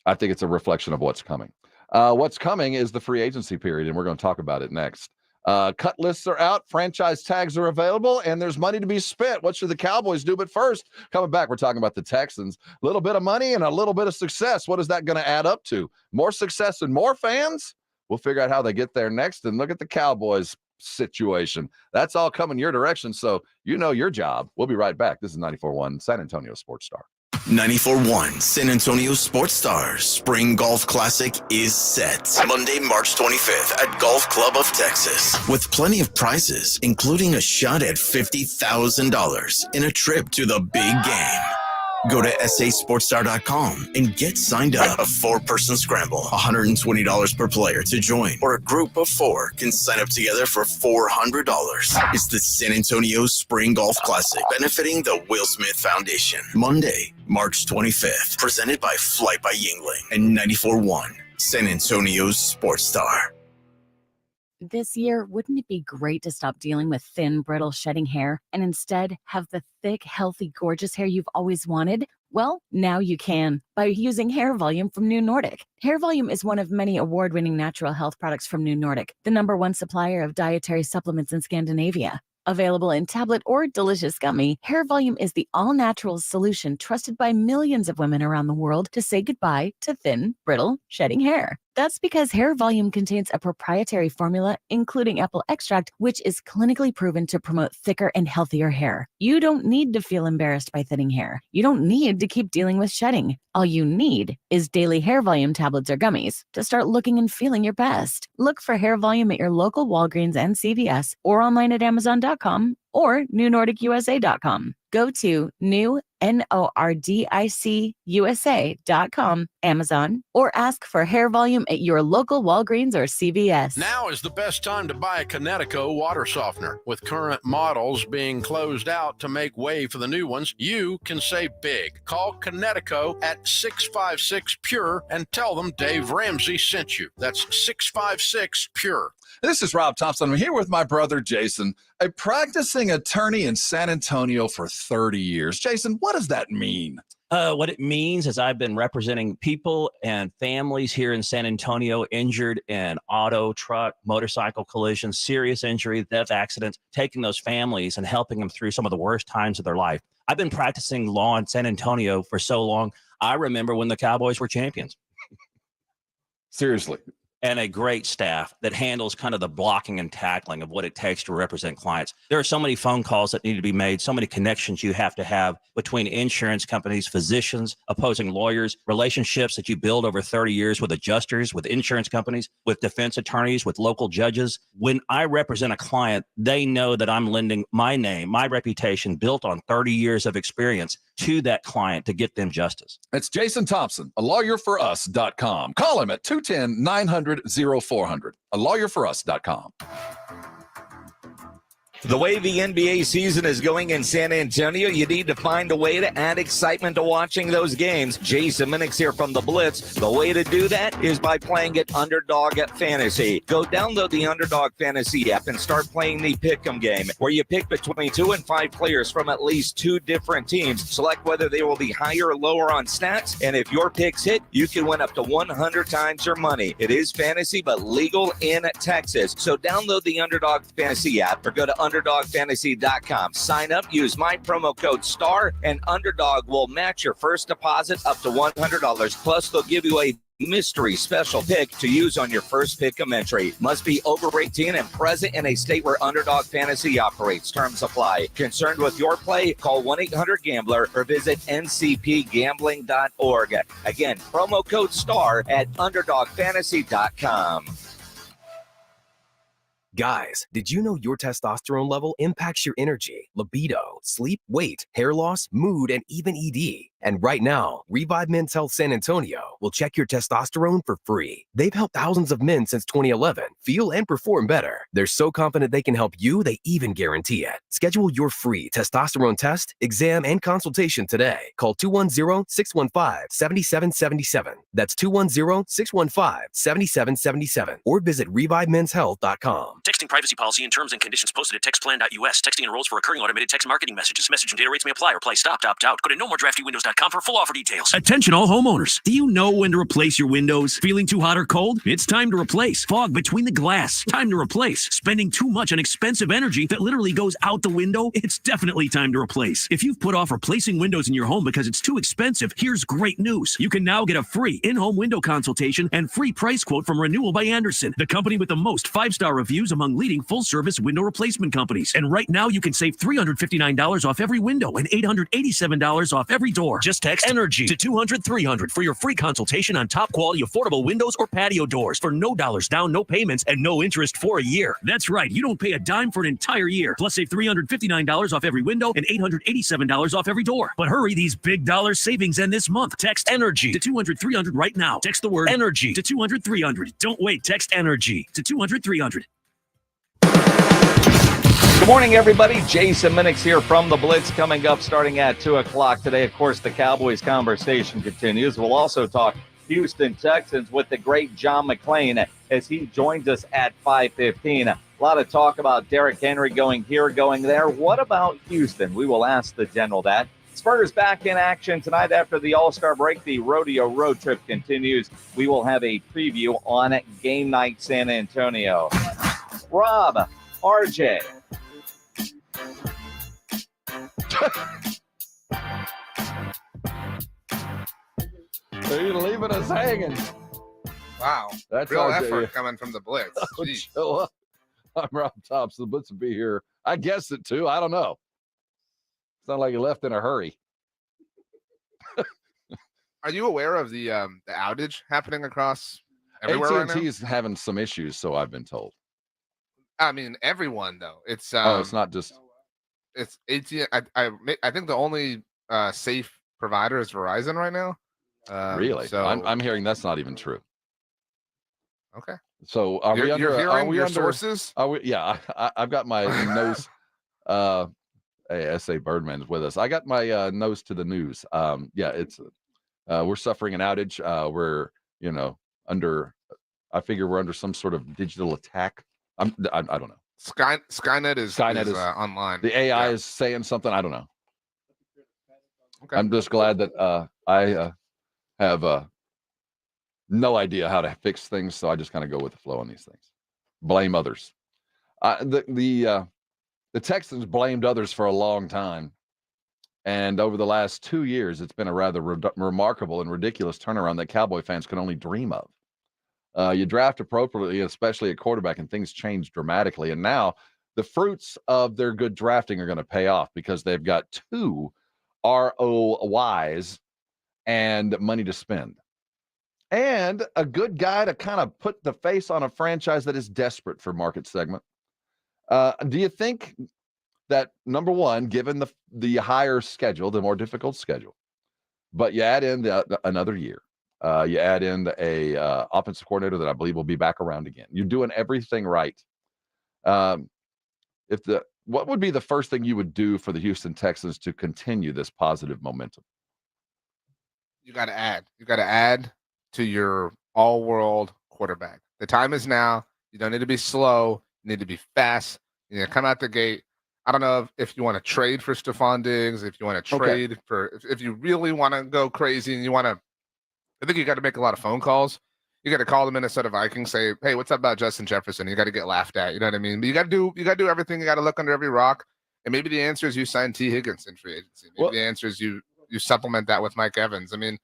I think it's a reflection of what's coming. What's coming is the free agency period, and we're going to talk about it next. Cut lists are out, franchise tags are available, and there's money to be spent. What should the Cowboys do? But first, coming back, we're talking about the Texans. A little bit of money and a little bit of success. What is that going to add up to? More success and more fans? We'll figure out how they get there next, and look at the Cowboys situation. That's all coming your direction, so you know your job. We'll be right back. This is 94.1 San Antonio Sports Star. 94.1 San Antonio Sports Star Spring Golf Classic is set Monday, March 25th at Golf Club of Texas, with plenty of prizes, including a shot at $50,000 and a trip to the big game. Go to sasportstar.com and get signed up. A 4-person scramble, $120 per player to join, or a group of 4 can sign up together for $400. It's the San Antonio Spring Golf Classic, benefiting the Will Smith Foundation. Monday, March 25th, presented by Flight by Yingling and 94.1 San Antonio's Sports Star. This year, wouldn't it be great to stop dealing with thin, brittle, shedding hair and instead have the thick, healthy, gorgeous hair you've always wanted? Well, now you can by using Hair Volume from New Nordic. Hair Volume is one of many award-winning natural health products from New Nordic, the #1 supplier of dietary supplements in Scandinavia. Available in tablet or delicious gummy, Hair Volume is the all-natural solution trusted by millions of women around the world to say goodbye to thin, brittle, shedding hair. That's because hair volume contains a proprietary formula, including apple extract, which is clinically proven to promote thicker and healthier hair. You don't need to feel embarrassed by thinning hair. You don't need to keep dealing with shedding. All you need is daily hair volume tablets or gummies to start looking and feeling your best. Look for hair volume at your local Walgreens and CVS or online at Amazon.com or NewNordicUSA.com. Go to NewNordicUSA.com, Amazon, or ask for hair volume at your local Walgreens or CVS. Now is the best time to buy a Connecticut water softener. With current models being closed out to make way for the new ones, you can save big. Call Connecticut at 656-PURE and tell them Dave Ramsey sent you. That's 656-PURE. This is Rob Thompson. I'm here with my brother, Jason, a practicing attorney in San Antonio for 30 years. Jason, what does that mean? What it means is I've been representing people and families here in San Antonio injured in auto, truck, motorcycle collisions, serious injury, death accidents, taking those families and helping them through some of the worst times of their life. I've been practicing law in San Antonio for so long. I remember when the Cowboys were champions. Seriously. And a great staff that handles kind of the blocking and tackling of what it takes to represent clients. There are so many phone calls that need to be made, so many connections you have to have between insurance companies, physicians, opposing lawyers, relationships that you build over 30 years with adjusters, with insurance companies, with defense attorneys, with local judges. When I represent a client, they know that I'm lending my name, my reputation built on 30 years of experience to that client to get them justice. It's Jason Thompson, alawyerforus.com. Call him at 210-900-0400, alawyerforus.com. The way the NBA season is going in San Antonio, you need to find a way to add excitement to watching those games. Jason Minix here from The Blitz. The way to do that is by playing at Underdog at Fantasy. Go download the Underdog Fantasy app and start playing the Pick'em game, where you pick between 2 and 5 players from at least 2 different teams. Select whether they will be higher or lower on stats, and if your picks hit, you can win up to 100 times your money. It is fantasy, but legal in Texas. So download the Underdog Fantasy app or go to UnderdogFantasy.com. Sign up, use my promo code STAR, and Underdog will match your first deposit up to $100. Plus, they'll give you a mystery special pick to use on your first Pick'em entry. Must be over 18 and present in a state where Underdog Fantasy operates. Terms apply. Concerned with your play? Call 1-800-GAMBLER or visit ncpgambling.org. Again, promo code STAR at UnderdogFantasy.com. Guys, did you know your testosterone level impacts your energy, libido, sleep, weight, hair loss, mood, and even ED? And right now, Revive Men's Health San Antonio will check your testosterone for free. They've helped thousands of men since 2011 feel and perform better. They're so confident they can help you, they even guarantee it. Schedule your free testosterone test, exam, and consultation today. Call 210-615-7777. That's 210-615-7777. Or visit ReviveMen'sHealth.com. Texting privacy policy and terms and conditions posted at textplan.us. Texting enrolls for recurring automated text marketing messages. Message and data rates may apply. Reply stop, opt out. Go to nomoredraftywindows.com for full offer details. Attention all homeowners. Do you know when to replace your windows? Feeling too hot or cold? It's time to replace. Fog between the glass? Time to replace. Spending too much on expensive energy that literally goes out the window? It's definitely time to replace. If you've put off replacing windows in your home because it's too expensive, here's great news. You can now get a free in-home window consultation and free price quote from Renewal by Andersen, the company with the most 5-star reviews among leading full-service window replacement companies. And right now, you can save $359 off every window and $887 off every door. Just text ENERGY to 200-300 for your free consultation on top-quality affordable windows or patio doors for no dollars down, no payments, and no interest for a year. That's right. You don't pay a dime for an entire year. Plus, save $359 off every window and $887 off every door. But hurry, these big dollar savings end this month. Text ENERGY to 200-300 right now. Text the word ENERGY to 200-300. Don't wait. Text ENERGY to 200-300. Good morning, everybody. Jason Minix here from The Blitz, coming up starting at 2 o'clock today. Of course, the Cowboys conversation continues. We'll also talk Houston Texans with the great John McClain as he joins us at 5:15. A lot of talk about Derrick Henry going here, going there. What about Houston? We will ask the general that. Spurs back in action tonight after the All-Star break. The rodeo road trip continues. We will have a preview on Game Night San Antonio. Rob, RJ. They're leaving us hanging. Wow. That's Real RJ. effort coming from the Blitz. Oh, Jeez. chill up. I'm Rob Thompson. The Blitz will be here. I guessed it too. I don't know. It's not like he left in a hurry. Are you aware of the outage happening across everywhere right now? AT&T is having some issues, so I've been told. I mean, everyone though. It's it's not just. It's AT. I think the only safe provider is Verizon right now. Really? So I'm hearing that's not even true. Okay. So are we under? You're hearing are we your under, sources? Are we? Yeah, I've got my nose. Hey, S.A. Birdman's with us. I got my nose to the news. Yeah, it's we're suffering an outage. We're under. I figure we're under some sort of digital attack. I don't know. Skynet is online. The AI is saying something. I don't know. Okay. I'm just glad that I have no idea how to fix things, so I just kind of go with the flow on these things. Blame others. The Texans blamed others for a long time, and over the last 2 years, it's been a rather remarkable and ridiculous turnaround that Cowboy fans can only dream of. You draft appropriately, especially at quarterback, and things change dramatically. And now the fruits of their good drafting are going to pay off because they've got 2 ROYs and money to spend. And a good guy to kind of put the face on a franchise that is desperate for market segment. Do you think that, number one, given the higher schedule, the more difficult schedule, but you add in another year, you add in a offensive coordinator that I believe will be back around again. You're doing everything right. What would be the first thing you would do for the Houston Texans to continue this positive momentum? You got to add. You got to add to your all-world quarterback. The time is now. You don't need to be slow. You need to be fast. You need to come out the gate. I don't know if you want to trade for Stephon Diggs, if you want to trade for, if you really want to go crazy and you want to, I think you got to make a lot of phone calls. You got to call the Minnesota Vikings, say, hey, what's up about Justin Jefferson? You got to get laughed at. You know what I mean? But you got to do everything. You got to look under every rock. And maybe the answer is you sign T. Higgins in free agency. Maybe the answer is you supplement that with Mike Evans. I mean,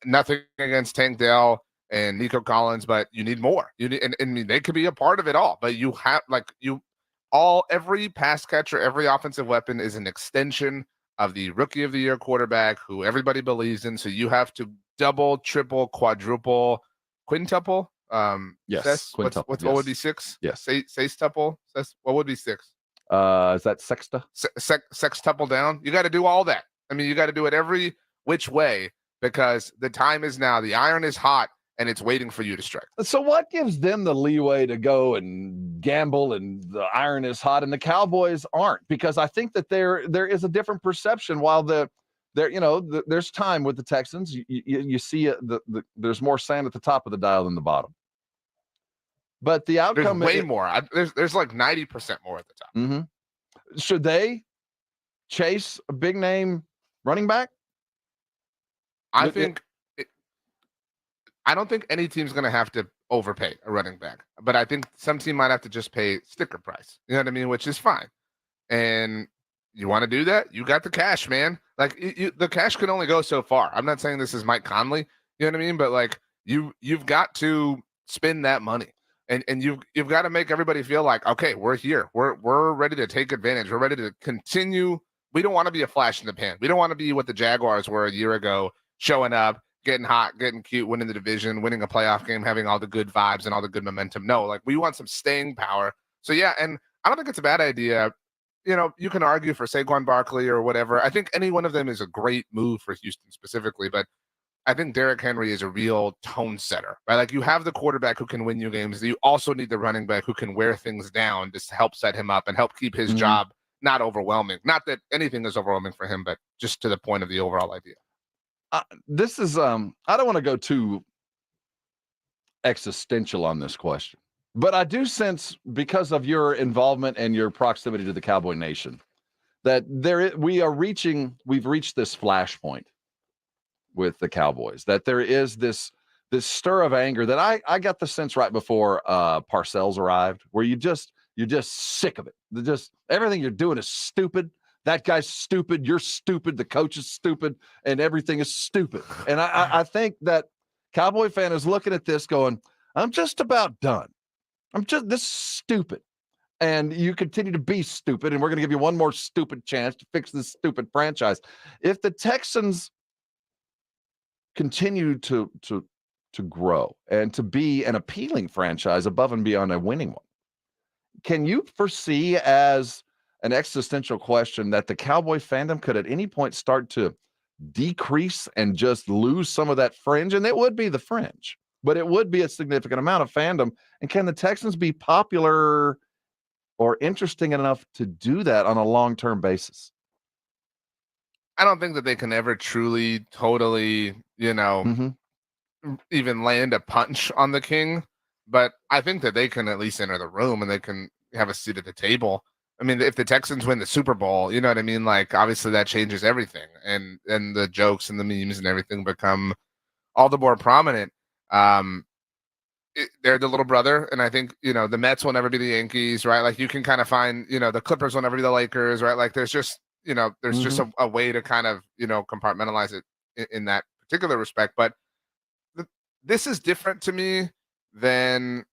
nothing against Tank Dell and Nico Collins, but you need more. You need, and I mean, they could be a part of it all. But you have every pass catcher, every offensive weapon is an extension of the rookie of the year quarterback who everybody believes in. So you have to double, triple, quadruple, quintuple. Yes. Quintuple. What would be 6? Yes. Sextuple. What would be 6? Is that sexta? Sextuple down. You got to do all that. I mean, you got to do it every which way because the time is now. The iron is hot and it's waiting for you to strike. So what gives them the leeway to go and gamble and the iron is hot and the Cowboys aren't? Because I think that there is a different perception. While there's time with the Texans, you see there's more sand at the top of the dial than the bottom. But the outcome there's way more. There's like 90% more at the top. Mm-hmm. Should they chase a big name running back? I don't think any team's going to have to overpay a running back, but I think some team might have to just pay sticker price. You know what I mean? Which is fine. And you want to do that? You got the cash, man. Like the cash can only go so far. I'm not saying this is Mike Conley. You know what I mean? But like you've got to spend that money, and you've got to make everybody feel like, okay, we're here. We're ready to take advantage. We're ready to continue. We don't want to be a flash in the pan. We don't want to be what the Jaguars were a year ago, showing up, getting hot, getting cute, winning the division, winning a playoff game, having all the good vibes and all the good momentum. No, like we want some staying power. So yeah, and I don't think it's a bad idea. You know, you can argue for Saquon Barkley or whatever. I think any one of them is a great move for Houston specifically, but I think Derrick Henry is a real tone setter, right? Like you have the quarterback who can win you games. You also need the running back who can wear things down just to help set him up and help keep his job not overwhelming. Not that anything is overwhelming for him, but just to the point of the overall idea. This is I don't want to go too existential on this question, but I do sense, because of your involvement and your proximity to the Cowboy Nation, that we've reached this flashpoint with the Cowboys, that there is this stir of anger that I got the sense right before Parcells arrived, where you're just sick of it. Everything you're doing is stupid. That guy's stupid. You're stupid. The coach is stupid, and everything is stupid. And I think that Cowboy fan is looking at this going, I'm just about done. This is stupid. And you continue to be stupid, and we're going to give you one more stupid chance to fix this stupid franchise. If the Texans continue to grow and to be an appealing franchise above and beyond a winning one, can you foresee as an existential question that the Cowboy fandom could at any point start to decrease and just lose some of that fringe? And it would be the fringe, but it would be a significant amount of fandom. And can the Texans be popular or interesting enough to do that on a long-term basis? I don't think that they can ever truly, totally, even land a punch on the king. But I think that they can at least enter the room and they can have a seat at the table. I mean, if the Texans win the Super Bowl, you know what I mean? Like, obviously that changes everything. And the jokes and the memes and everything become all the more prominent. They're the little brother, and I think the Mets will never be the Yankees, right? Like you can kind of find the Clippers will never be the Lakers, right? Like there's just just a way to kind of compartmentalize it in that particular respect. But this is different to me than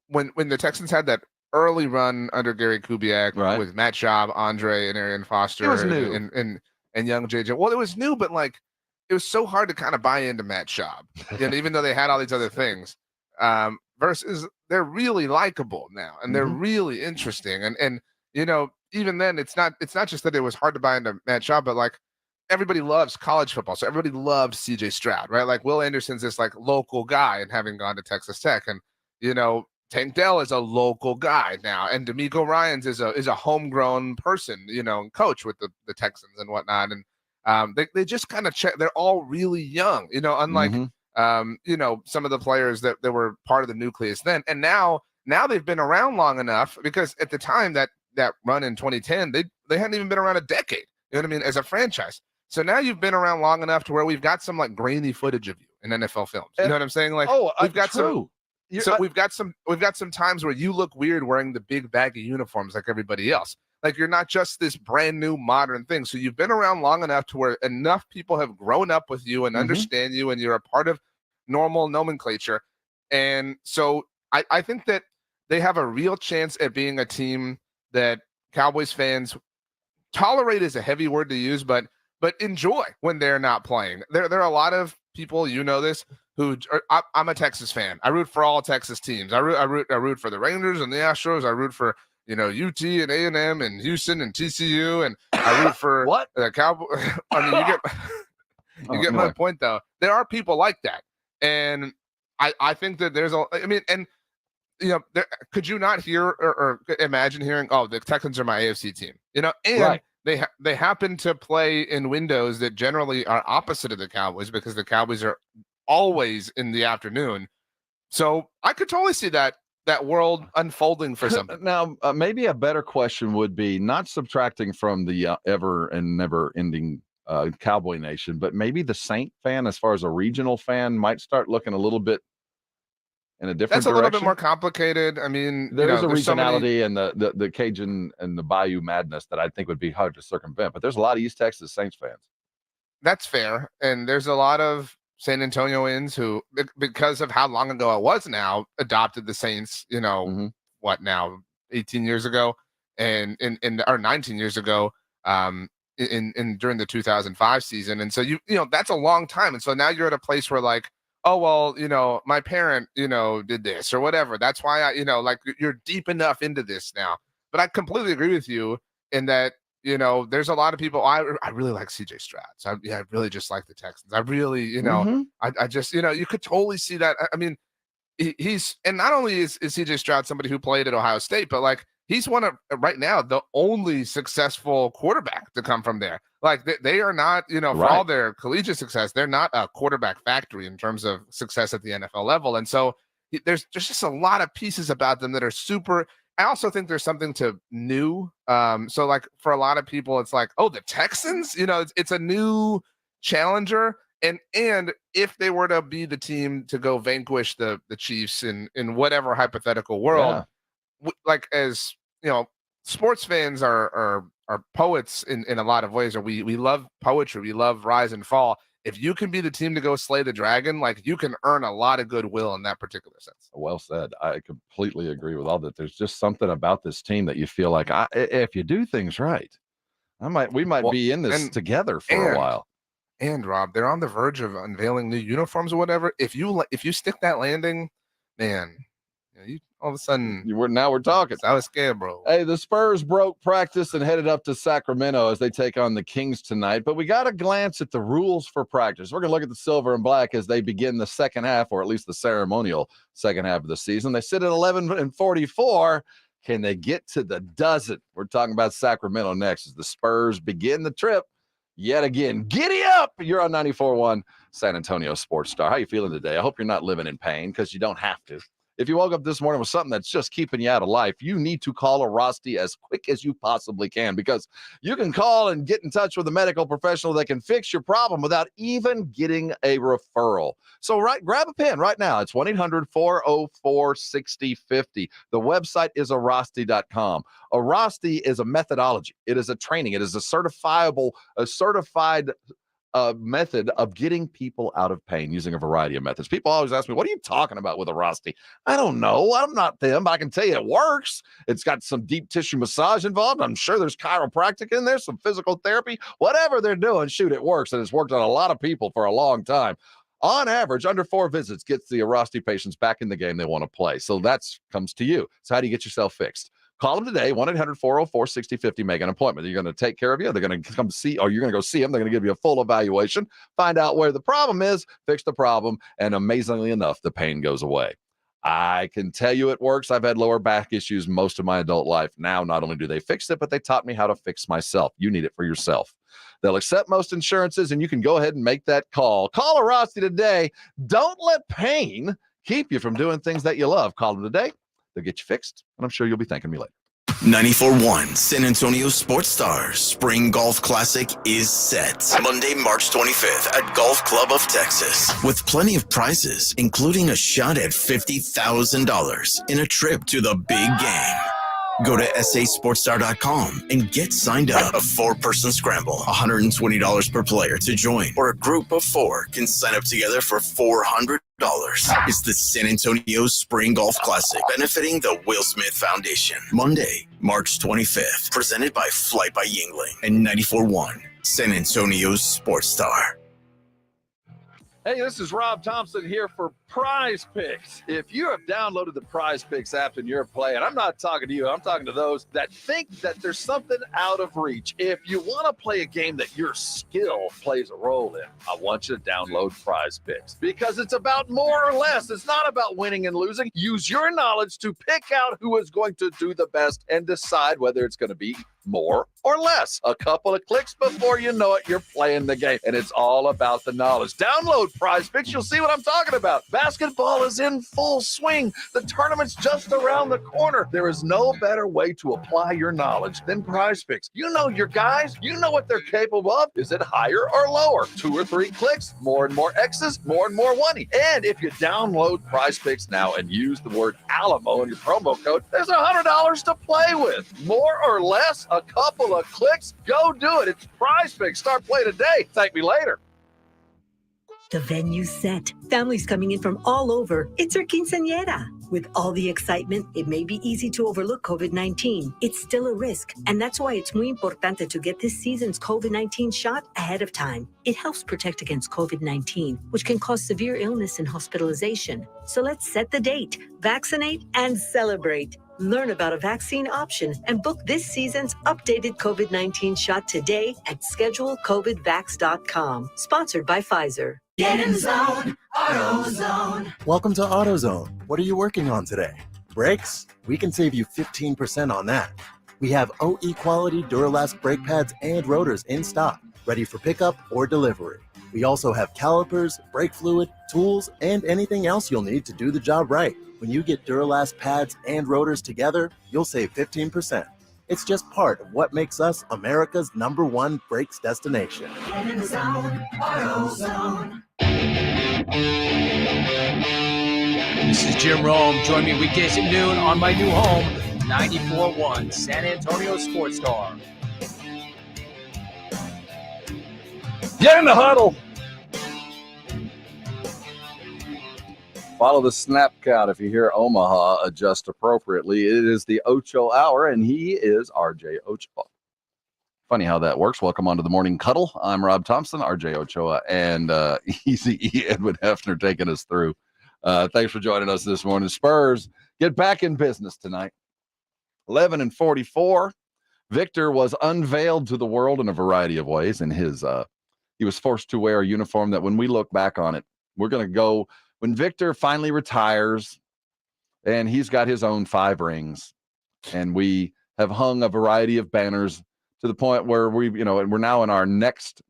when the Texans had that early run under Gary Kubiak with Matt Schaub, Andre, and Arian Foster. It was new. And young JJ. Well, it was new, but like it was so hard to kind of buy into Matt Schaub, even though they had all these other things. Versus they're really likable now and they're really interesting. And even then it's not just that it was hard to buy into Matt Schaub, but like everybody loves college football. So everybody loved CJ Stroud, right? Like Will Anderson's this like local guy and having gone to Texas Tech, and Tank Dell is a local guy now, and D'Amico Ryans is a homegrown person, and coach with the Texans and whatnot. And they just kind of they're all really young, unlike some of the players that were part of the nucleus then. And now they've been around long enough, because at the time that run in 2010, they hadn't even been around a decade, you know what I mean, as a franchise. So now you've been around long enough to where we've got some like grainy footage of you in NFL films. You know what I'm saying? Like we've got true. we've got some times where you look weird wearing the big baggy uniforms like everybody else. Like you're not just this brand new modern thing. So you've been around long enough to where enough people have grown up with you and understand you, and you're a part of normal nomenclature. And so I think that they have a real chance at being a team that Cowboys fans tolerate is a heavy word to use, but enjoy when they're not playing. There are a lot of people, this, who I'm a Texas fan. I root for all Texas teams. I root for the Rangers and the Astros. I root for UT and A&M and Houston and TCU, and I root for the Cowboys. I mean, you get my point though. There are people like that, and I think that there's could you not hear or imagine hearing, oh, the Texans are my AFC team, and they happen to play in windows that generally are opposite of the Cowboys, because the Cowboys are always in the afternoon. So I could totally see that world unfolding for something. Now, maybe a better question would be not subtracting from the ever and never ending Cowboy Nation, but maybe the Saint fan, as far as a regional fan, might start looking a little bit in a different That's a direction. little bit more complicated. I mean, there's a regionality and the Cajun and the Bayou madness that I think would be hard to circumvent, but there's a lot of East Texas Saints fans. That's fair. And there's a lot of San Antonioans who, because of how long ago it was now, adopted the Saints, what now, 18 years ago or 19 years ago, in during the 2005 season. And so that's a long time. And so now you're at a place where like, oh, well, my parent, did this or whatever. That's why like you're deep enough into this now. But I completely agree with you in that, there's a lot of people. I really like CJ Stroud. So I really just like the Texans. I really, I just, you could totally see that. I mean, he's, and not only is CJ Stroud somebody who played at Ohio State, but like he's one of right now the only successful quarterback to come from there. Like they are not, for all their collegiate success, they're not a quarterback factory in terms of success at the NFL level. And so there's just a lot of pieces about them that are super. I also think there's something to new. So like for a lot of people, it's like, oh, the Texans, it's a new challenger. And if they were to be the team to go vanquish the Chiefs in whatever hypothetical world, like as sports fans are poets in a lot of ways, or we love poetry, we love rise and fall. if you can be the team to go slay the dragon, like you can earn a lot of goodwill in that particular sense. Well said. I completely agree with all that. There's just something about this team that you feel like if you do things right, we might be in this together for a while. And Rob, they're on the verge of unveiling new uniforms or whatever. If you stick that landing, man, you all of a sudden now we're talking. I was scared, bro. Hey, the Spurs broke practice and headed up to Sacramento as they take on the Kings tonight. But we got to glance at the rules for practice. We're going to look at the silver and black as they begin the second half, or at least the ceremonial second half of the season. They sit at 11-44. Can they get to the dozen? We're talking about Sacramento next as the Spurs begin the trip yet again. Giddy up! You're on 94.1 San Antonio Sports Star. How you feeling today? I hope you're not living in pain, because you don't have to. If you woke up this morning with something that's just keeping you out of life, you need to call a Rosti as quick as you possibly can, because you can call and get in touch with a medical professional that can fix your problem without even getting a referral. So grab a pen right now. It's 1-800-404-6050. The website is Rosti.com. A Rosti is a methodology. It is a training. It is a certified method of getting people out of pain using a variety of methods. People always ask me, what are you talking about with a Rosti? I don't know. I'm not them, but I can tell you it works. It's got some deep tissue massage involved. I'm sure there's chiropractic in there, some physical therapy, whatever they're doing. Shoot, it works. And it's worked on a lot of people for a long time. On average, under 4 visits gets the Rosti patients back in the game they want to play. So that comes to you. So how do you get yourself fixed? Call them today, 1-800-404-6050. Make an appointment. They're going to take care of you. They're going to come see, or you're going to go see them. They're going to give you a full evaluation, find out where the problem is, fix the problem, and amazingly enough, the pain goes away. I can tell you it works. I've had lower back issues most of my adult life. Now, not only do they fix it, but they taught me how to fix myself. You need it for yourself. They'll accept most insurances, and you can go ahead and make that call. Call a Rosti today. Don't let pain keep you from doing things that you love. Call them today. They'll get you fixed, and I'm sure you'll be thanking me later. 94.1 San Antonio Sports Star Spring Golf Classic is set Monday, March 25th at Golf Club of Texas, with plenty of prizes, including a shot at $50,000 in a trip to the big game. Go to sasportstar.com and get signed up. A 4-person scramble, $120 per player to join, or a group of 4 can sign up together for $400. It's the San Antonio Spring Golf Classic, benefiting the Will Smith Foundation. Monday, March 25th, presented by Flight by Yingling and 94.1 San Antonio's Sports Star. Hey, this is Rob Thompson here for Prize Picks. If you have downloaded the Prize Picks app and you're playing, I'm not talking to you, I'm talking to those that think that there's something out of reach. If you want to play a game that your skill plays a role in, I want you to download Prize Picks, because it's about more or less. It's not about winning and losing. Use your knowledge to pick out who is going to do the best and decide whether it's going to be more or less. A couple of clicks before you know it, you're playing the game. And it's all about the knowledge. Download Prize Picks. You'll see what I'm talking about. Basketball is in full swing. The tournament's just around the corner. There is no better way to apply your knowledge than Prize Picks. You know your guys. You know what they're capable of. Is it higher or lower? 2 or 3 clicks, more and more X's, more and more money. And if you download Prize Picks now and use the word Alamo in your promo code, there's $100 to play with. More or less, a couple of clicks, go do it. It's Prize Picks. Start playing today. Thank me later. The venue's set. Families coming in from all over. It's our quinceañera. With all the excitement, it may be easy to overlook COVID-19. It's still a risk, and that's why it's muy importante to get this season's COVID-19 shot ahead of time. It helps protect against COVID-19, which can cause severe illness and hospitalization. So let's set the date, vaccinate, and celebrate. Learn about a vaccine option and book this season's updated COVID-19 shot today at schedulecovidvax.com. Sponsored by Pfizer. Get in zone, AutoZone. Welcome to AutoZone. What are you working on today? Brakes? We can save you 15% on that. We have OE quality Duralast brake pads and rotors in stock, ready for pickup or delivery. We also have calipers, brake fluid, tools, and anything else you'll need to do the job right. When you get Duralast pads and rotors together, you'll save 15%. It's just part of what makes us America's #1 brakes destination. Get in the zone, AutoZone. This is Jim Rome. Join me weekdays at noon on my new home, 94.1 San Antonio Sports Star. Get in the huddle. Follow the snap count. If you hear Omaha, adjust appropriately. It is the Ocho Hour, and he is RJ Ochoa. Funny how that works. Welcome onto the Morning Huddle. I'm Rob Thompson, RJ Ochoa, and Easy E. Edwin Hefner taking us through. Thanks for joining us this morning. Spurs get back in business tonight. 11-44. Victor was unveiled to the world in a variety of ways. In his, he was forced to wear a uniform that, when we look back on it, we're going to go. When Victor finally retires and he's got his own 5 rings, and we have hung a variety of banners to the point where we're now in our next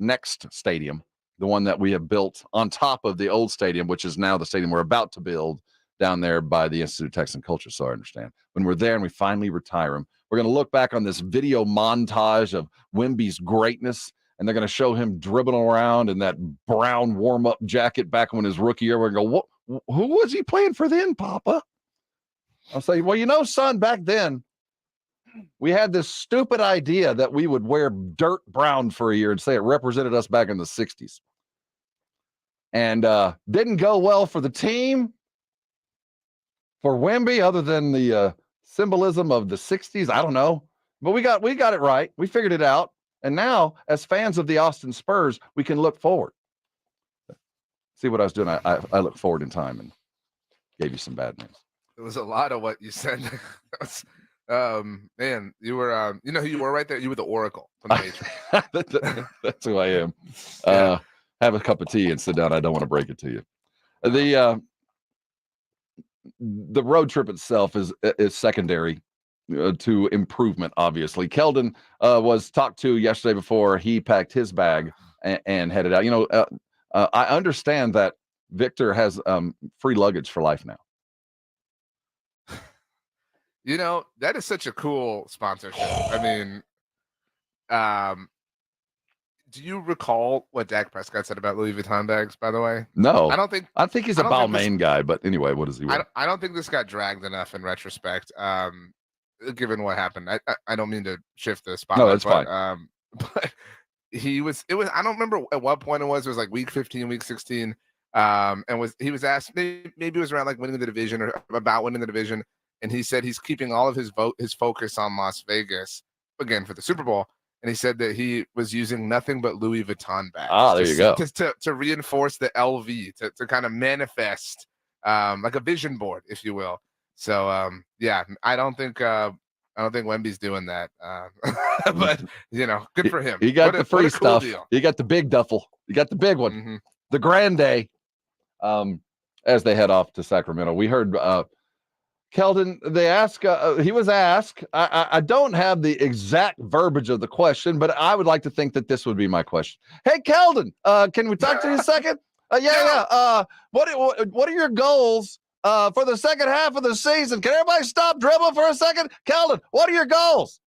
stadium, the one that we have built on top of the old stadium, which is now the stadium we're about to build down there by the Institute of Texan Culture. So I understand when we're there and we finally retire him, we're going to look back on this video montage of Wemby's greatness. And they're going to show him dribbling around in that brown warm-up jacket back when his rookie year. We're going to go, who was he playing for then, Papa? I'll say, well, son, back then, we had this stupid idea that we would wear dirt brown for a year and say it represented us back in the 60s. And didn't go well for the team, for Wemby, other than the symbolism of the 60s. I don't know. But we got it right. We figured it out. And now, as fans of the Austin Spurs, we can look forward. See what I was doing? I look forward in time and gave you some bad news. It was a lot of what you said. Man, you were, you know who you were right there? You were the Oracle from the Matrix. That's who I am. Yeah. Have a cup of tea and sit down. I don't want to break it to you. The road trip itself is secondary to improvement, obviously. Keldon was talked to yesterday before he packed his bag and headed out. I understand that Victor has free luggage for life now. That is such a cool sponsorship. I mean, do you recall what Dak Prescott said about Louis Vuitton bags, by the way? No. I think he's a Balmain guy, but anyway, what does he wear? I don't think this got dragged enough in retrospect. Given what happened, I don't mean to shift the spotlight. No, that's fine. But it was. I don't remember at what point it was. It was like week 15, week 16. And he was asked, maybe it was around like winning the division or about winning the division. And he said he's keeping all of his focus on Las Vegas again for the Super Bowl. And he said that he was using nothing but Louis Vuitton bags. There you go. To reinforce the LV, to kind of manifest like a vision board, if you will. So yeah, I don't think Wemby's doing that. But good for him. He got the free stuff. Deal. You got the big duffel. You got the big one. The grand day. As they head off to Sacramento, we heard Keldon. He was asked. I don't have the exact verbiage of the question, but I would like to think that this would be my question. Hey, Keldon, can we talk to you a second? Yeah. What are your goals for the second half of the season? Can everybody stop dribbling for a second? Keldon, what are your goals?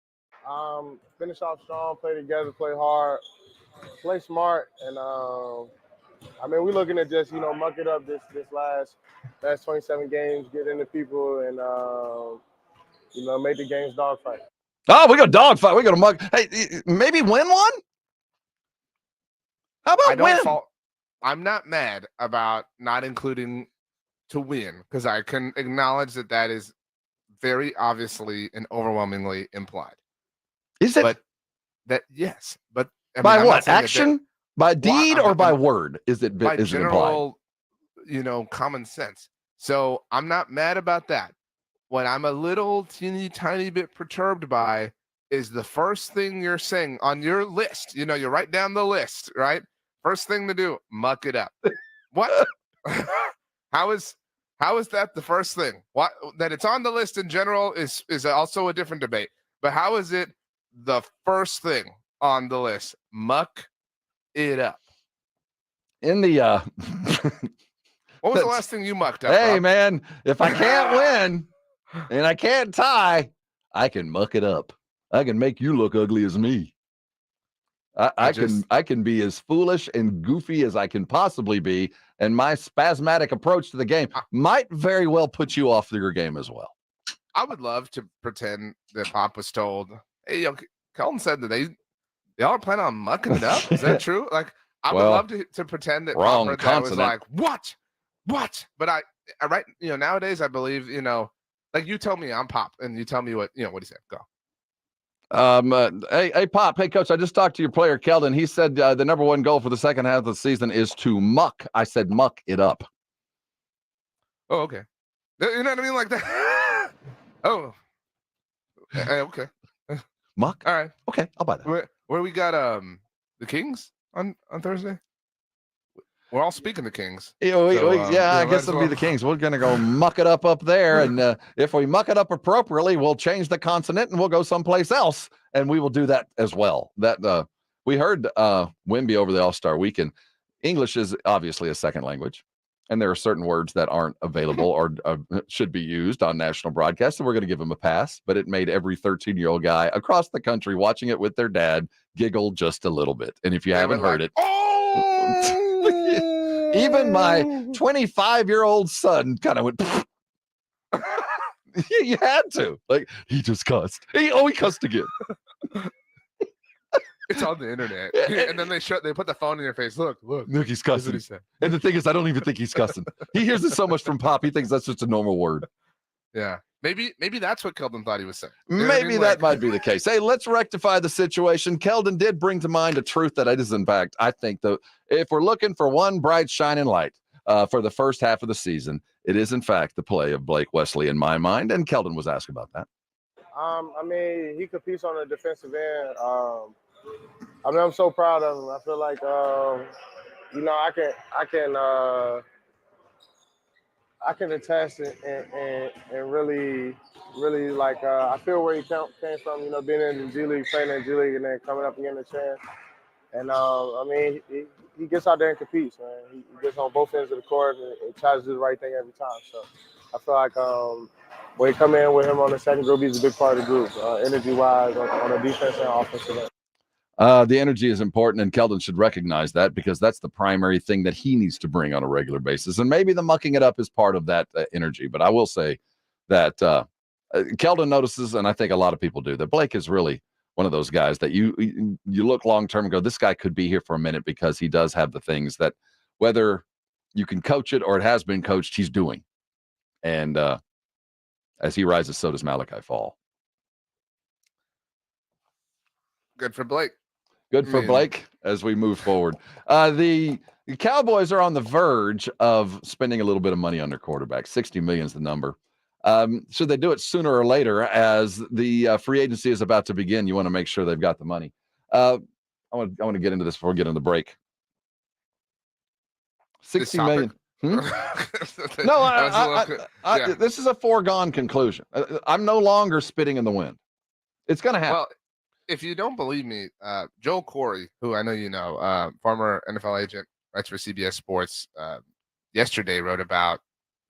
Finish off strong, play together, play hard, play smart, and we're looking at just muck it up this last 27 games, get into people, and make the games dogfight. Oh, we got dogfight. We got to mug. Hey, maybe win one. How about win? I'm not mad about not including to win, because I can acknowledge that is very obviously and overwhelmingly implied. Is it? But that yes, but by what? Action? By deed or by word? Is it by is general, it implied? Common sense. So I'm not mad about that. What I'm a little teeny tiny bit perturbed by is the first thing you're saying on your list. You write down the list, right? First thing to do, muck it up. What? How is that the first thing? What that it's on the list in general is also a different debate. But how is it the first thing on the list? Muck it up. In the what was the last thing you mucked up? Hey, Rob? man, if I can't win and I can't tie, I can muck it up. I can make you look ugly as me. I can be as foolish and goofy as I can possibly be, and my spasmodic approach to the game might very well put you off your game as well. I would love to pretend that Pop was told, hey, Keldon said that y'all are planning on mucking it up. Is that true? Like, I would love to pretend that Pop heard that was like, what? But right, nowadays I believe, like you tell me I'm Pop, and you tell me what he said. Go. Hey, Pop. Hey, Coach. I just talked to your player, Keldon. He said the number one goal for the second half of the season is to muck. I said muck it up. Oh, okay. You know what I mean, like that. Oh, okay. Muck. All right. Okay, I'll buy that. Where we got the Kings on Thursday. We're all speaking the Kings. I guess it'll be the Kings. We're going to go muck it up there. And if we muck it up appropriately, we'll change the consonant and we'll go someplace else. And we will do that as well. That we heard Wimby over the All-Star weekend. English is obviously a second language. And there are certain words that aren't available or should be used on national broadcast. So we're going to give them a pass. But it made every 13-year-old guy across the country watching it with their dad giggle just a little bit. And if you haven't heard it. Even my 25-year-old son kind of went. You had to. Like, he just cussed. He cussed again. It's on the internet. And then they put the phone in your face. Look, he's cussing. He said. And the thing is, I don't even think he's cussing. He hears it so much from Pop, he thinks that's just a normal word. Yeah. Maybe that's what Keldon thought he was saying. Maybe that might be the case. Hey, let's rectify the situation. Keldon did bring to mind a truth that is, in fact, I think, though, if we're looking for one bright shining light for the first half of the season, it is, in fact, the play of Blake Wesley in my mind. And Keldon was asked about that. I mean, he competes on the defensive end. I'm so proud of him. I feel like, I can attest and really like I feel where he came from, being in the G League, playing in the G League, and then coming up and getting a chance. And I mean, he gets out there and competes, man. He gets on both ends of the court and tries to do the right thing every time. So I feel like when you come in with him on the second group, he's a big part of the group, energy-wise, on the defense and offensive end. The energy is important, and Keldon should recognize that because that's the primary thing that he needs to bring on a regular basis. And maybe the mucking it up is part of that energy. But I will say that Keldon notices, and I think a lot of people do, that Blake is really one of those guys that you look long-term and go, this guy could be here for a minute because he does have the things that whether you can coach it or it has been coached, he's doing. And as he rises, so does Malachi Fall. Good for Blake. Good for Blake as we move forward. The Cowboys are on the verge of spending a little bit of money on their quarterback. $60 million is the number. Should they do it sooner or later as the free agency is about to begin? You want to make sure they've got the money. I want to get into this before we get into the break. $60 million. No, this is a foregone conclusion. I'm no longer spitting in the wind. It's going to happen. Well, if you don't believe me, Joel Corey, who I know you know, former NFL agent, writes for CBS Sports, yesterday wrote about,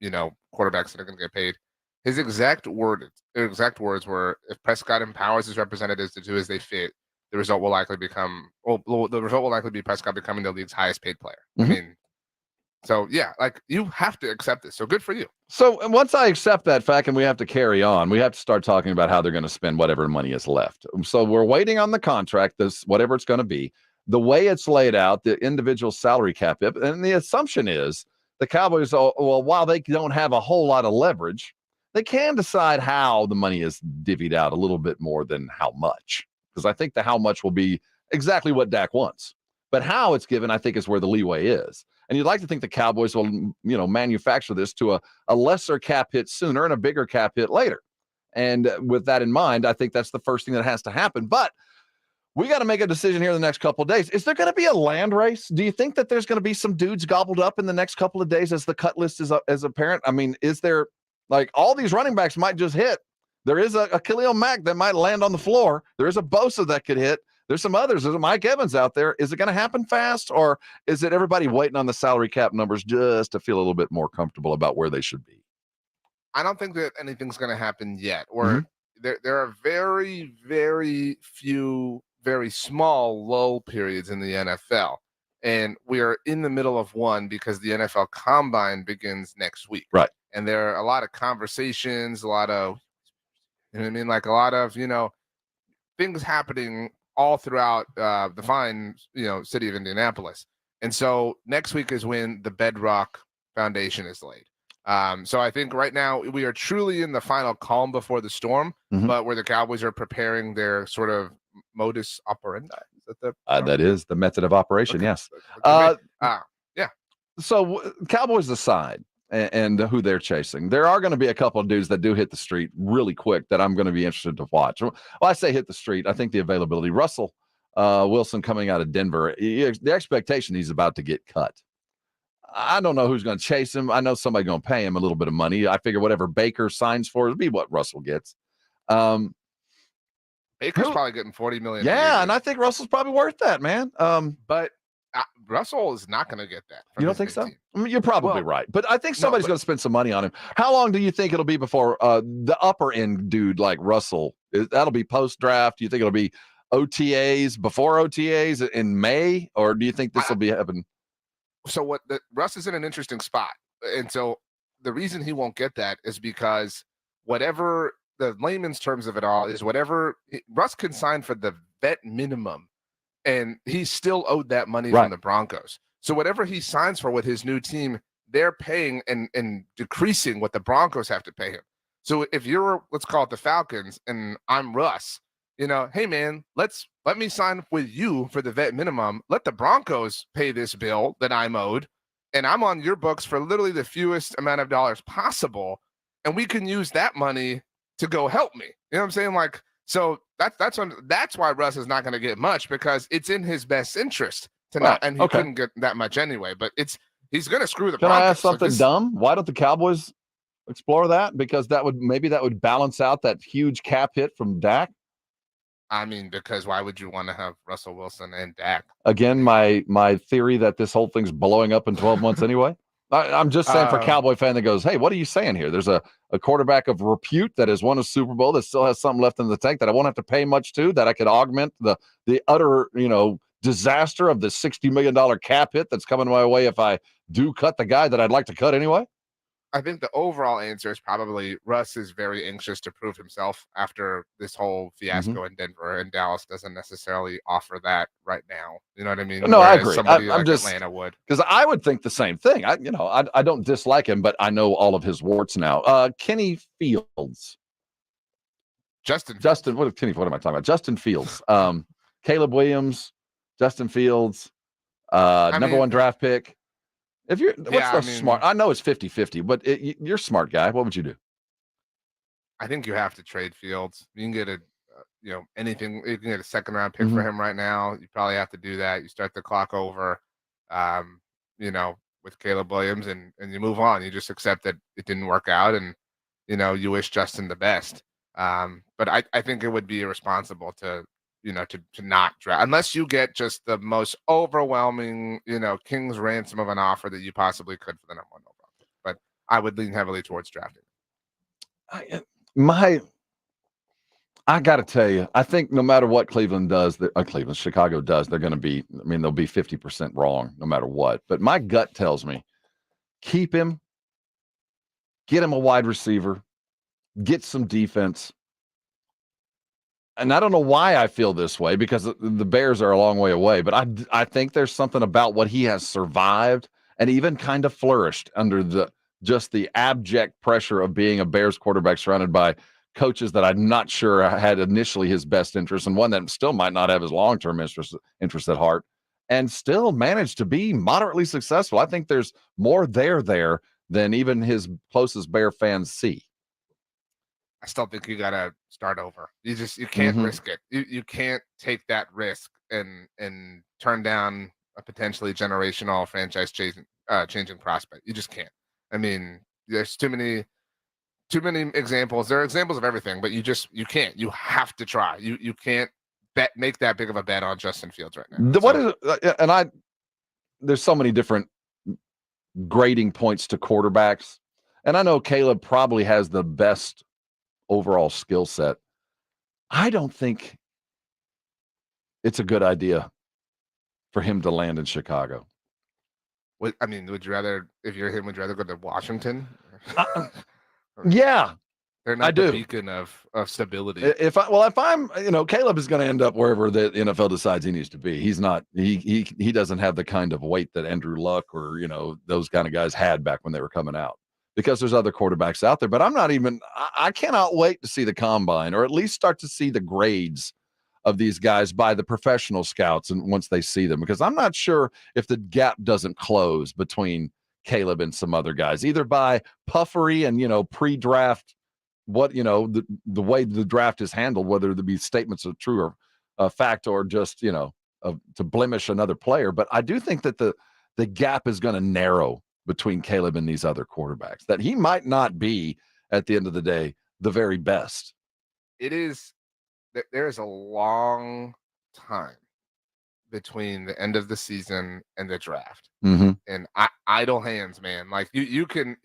quarterbacks that are going to get paid. His exact words were, if Prescott empowers his representatives to do as they fit, the result will likely be Prescott becoming the league's highest paid player. Mm-hmm. I mean, so yeah, like you have to accept this. So good for you. So once I accept that fact and we have to carry on, we have to start talking about how they're going to spend whatever money is left. So we're waiting on the contract, whatever it's going to be, the way it's laid out, the individual salary cap. And the assumption is the Cowboys, while they don't have a whole lot of leverage, they can decide how the money is divvied out a little bit more than how much. Because I think the how much will be exactly what Dak wants. But how it's given, I think, is where the leeway is. And you'd like to think the Cowboys will, manufacture this to a lesser cap hit sooner and a bigger cap hit later. And with that in mind, I think that's the first thing that has to happen. But we got to make a decision here in the next couple of days. Is there going to be a land race? Do you think that there's going to be some dudes gobbled up in the next couple of days as the cut list is apparent? I mean, is there, like, all these running backs might just hit. There is a Khalil Mack that might land on the floor. There is a Bosa that could hit. There's some others. There's a Mike Evans out there. Is it going to happen fast, or is it everybody waiting on the salary cap numbers just to feel a little bit more comfortable about where they should be? I don't think that anything's going to happen yet. Or there are very, very few, very small lull periods in the NFL. And we are in the middle of one because the NFL Combine begins next week. Right. And there are a lot of conversations, a lot of, like a lot of, things happening all throughout the fine, city of Indianapolis. And so next week is when the bedrock foundation is laid. So I think right now we are truly in the final calm before the storm, but where the Cowboys are preparing their sort of modus operandi. Is that that is the method of operation. Yes. Yeah. So Cowboys aside, and who they're chasing, there are going to be a couple of dudes that do hit the street really quick that I'm going to be interested to watch. Well, I say hit the street. I think the availability. Russell Wilson coming out of Denver. The expectation he's about to get cut. I don't know who's going to chase him. I know somebody's going to pay him a little bit of money. I figure whatever Baker signs for, it'll be what Russell gets. Baker's probably getting $40 million. Yeah, and I think Russell's probably worth that, man. But Russell is not going to get that. You don't think so? I mean, you're probably right, but I think somebody's going to spend some money on him. How long do you think it'll be before the upper end dude like Russell? That'll be post draft. Do you think it'll be OTAs before OTAs in May, or do you think this will be happening? So Russ is in an interesting spot, and so the reason he won't get that is because whatever the layman's terms of it all is, whatever Russ can sign for the vet minimum, and he's still owed that money from the Broncos. So whatever he signs for with his new team, they're paying and decreasing what the Broncos have to pay him. So if you're, let's call it the Falcons, and I'm Russ, hey man, let me sign with you for the vet minimum. Let the Broncos pay this bill that I'm owed, and I'm on your books for literally the fewest amount of dollars possible, and we can use that money to go help me. You know what I'm saying? Like, so that's why Russ is not going to get much, because it's in his best interest to not, and he couldn't get that much anyway. But he's going to screw the Broncos. Can I ask something dumb? Why don't the Cowboys explore that? Because that would balance out that huge cap hit from Dak. I mean, because why would you want to have Russell Wilson and Dak? Again, my theory that this whole thing's blowing up in 12 months anyway. I'm just saying, for a Cowboy fan that goes, hey, what are you saying here? There's a quarterback of repute that has won a Super Bowl, that still has something left in the tank, that I won't have to pay much to, that I could augment the utter, disaster of the $60 million cap hit that's coming my way if I do cut the guy that I'd like to cut anyway. I think the overall answer is probably Russ is very anxious to prove himself after this whole fiasco in Denver, and Dallas doesn't necessarily offer that right now. You know what I mean? No, I agree. I'm just Atlanta would, because I would think the same thing. I don't dislike him, but I know all of his warts now. Kenny Fields, Justin. What am I talking about? Justin Fields, Caleb Williams, Justin Fields, number one draft pick. If you're smart, I know it's 50-50, but you're a smart guy. What would you do? I think you have to trade Fields. You can get anything. You can get a second round pick for him right now. You probably have to do that. You start the clock over, with Caleb Williams, and you move on. You just accept that it didn't work out, and you wish Justin the best. But I think it would be irresponsible to not draft, unless you get just the most overwhelming, king's ransom of an offer that you possibly could for the number one overall pick. But I would lean heavily towards drafting. I got to tell you, I think no matter what Chicago does, they're going to be, they'll be 50% wrong no matter what. But my gut tells me, keep him, get him a wide receiver, get some defense. And I don't know why I feel this way, because the Bears are a long way away, but I think there's something about what he has survived and even kind of flourished under the abject pressure of being a Bears quarterback surrounded by coaches that I'm not sure had initially his best interest, and one that still might not have his long-term interest at heart, and still managed to be moderately successful. I think there's more there than even his closest Bear fans see. I still think you gotta start over. You can't risk it. You can't take that risk and turn down a potentially generational franchise changing prospect. You just can't. There's too many examples. There are examples of everything, but you can't. You have to try. You can't make that big of a bet on Justin Fields right now. There's so many different grading points to quarterbacks, and I know Caleb probably has the best overall skill set. I don't think it's a good idea for him to land in Chicago. Would you rather, if you're him, would you rather go to Washington? Yeah, they're not the beacon of stability. If I'm, Caleb is going to end up wherever the NFL decides he needs to be. He's not. He doesn't have the kind of weight that Andrew Luck or those kind of guys had back when they were coming out. because there's other quarterbacks out there. But I cannot wait to see the combine, or at least start to see the grades of these guys by the professional scouts, and once they see them, because I'm not sure if the gap doesn't close between Caleb and some other guys, either by puffery and, pre-draft, what, the way the draft is handled, whether there be statements of true or fact, or just, to blemish another player. But I do think that the gap is going to narrow between Caleb and these other quarterbacks, that he might not be, at the end of the day, the very best. There is a long time between the end of the season and the draft. Mm-hmm. And idle hands, man. Like you can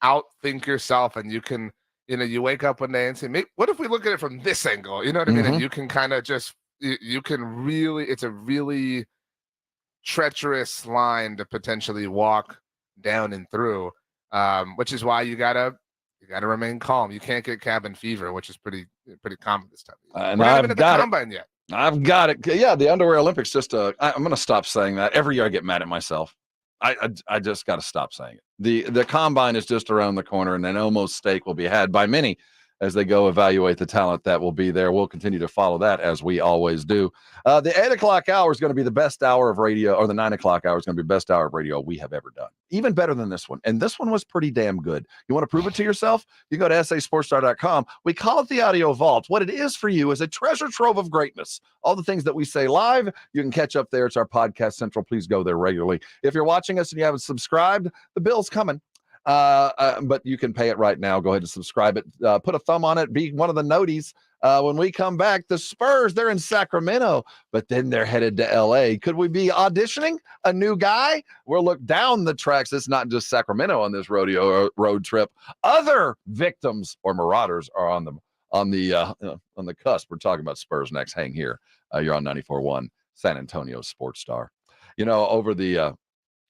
outthink yourself, and you can, you wake up one day and say, what if we look at it from this angle? You know what I mean? And you can kind of just, you can really, it's a really treacherous line to potentially walk down and through, which is why you gotta remain calm. You can't get cabin fever, which is pretty common this time. And We're not even I've at the got combine yet. I've got it. Yeah, the Underwear Olympics. I'm going to stop saying that. Every year I get mad at myself. I just got to stop saying it. The combine is just around the corner, and an almost steak will be had by many as they go evaluate the talent that will be there. We'll continue to follow that, as we always do. The 8 o'clock hour is going to be the best hour of radio, or the 9 o'clock hour is going to be the best hour of radio we have ever done. Even better than this one. And this one was pretty damn good. You want to prove it to yourself? You go to sasportstar.com. We call it the Audio Vault. What it is for you is a treasure trove of greatness. All the things that we say live, you can catch up there. It's our podcast central. Please go there regularly. If you're watching us and you haven't subscribed, the bill's coming. But you can pay it right now. Go ahead and subscribe it. Put a thumb on it. Be one of the noties. When we come back, the Spurs, they're in Sacramento, but then they're headed to LA. Could we be auditioning a new guy? We'll look down the tracks. It's not just Sacramento on this rodeo road trip. Other victims or marauders are on the cusp. We're talking about Spurs next. Hang here. You're on 94.1 San Antonio Sports Star. Over the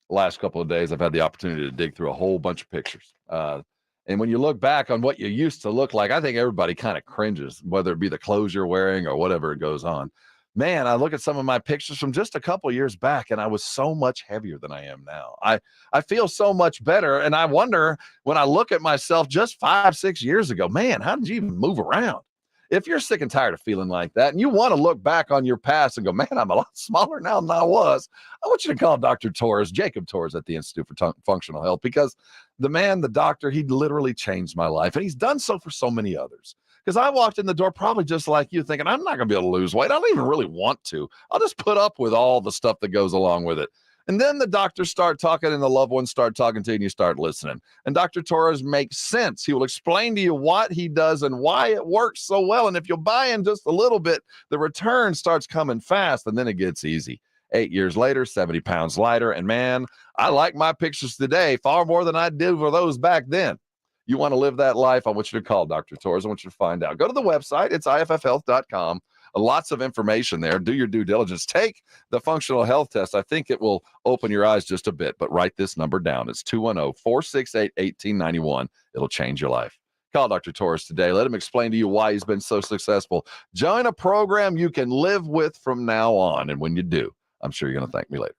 last couple of days, I've had the opportunity to dig through a whole bunch of pictures. And when you look back on what you used to look like, I think everybody kind of cringes, whether it be the clothes you're wearing or whatever it goes on. Man, I look at some of my pictures from just a couple of years back, and I was so much heavier than I am now. I feel so much better. And I wonder, when I look at myself just 5-6 years ago, man, how did you even move around? If you're sick and tired of feeling like that, and you want to look back on your past and go, man, I'm a lot smaller now than I was, I want you to call Dr. Torres, Jacob Torres at the Institute for Functional Health, because the doctor, he literally changed my life, and he's done so for so many others. Because I walked in the door probably just like you, thinking, I'm not going to be able to lose weight. I don't even really want to. I'll just put up with all the stuff that goes along with it. And then the doctors start talking, and the loved ones start talking to you, and you start listening. And Dr. Torres makes sense. He will explain to you what he does and why it works so well. And if you'll buy in just a little bit, the return starts coming fast, and then it gets easy. 8 years later, 70 pounds lighter. And man, I like my pictures today far more than I did for those back then. You want to live that life? I want you to call Dr. Torres. I want you to find out. Go to the website. It's iffhealth.com. Lots of information there. Do your due diligence. Take the functional health test. I think it will open your eyes just a bit, but write this number down. It's 210-468-1891. It'll change your life. Call Dr. Torres today. Let him explain to you why he's been so successful. Join a program you can live with from now on. And when you do, I'm sure you're going to thank me later.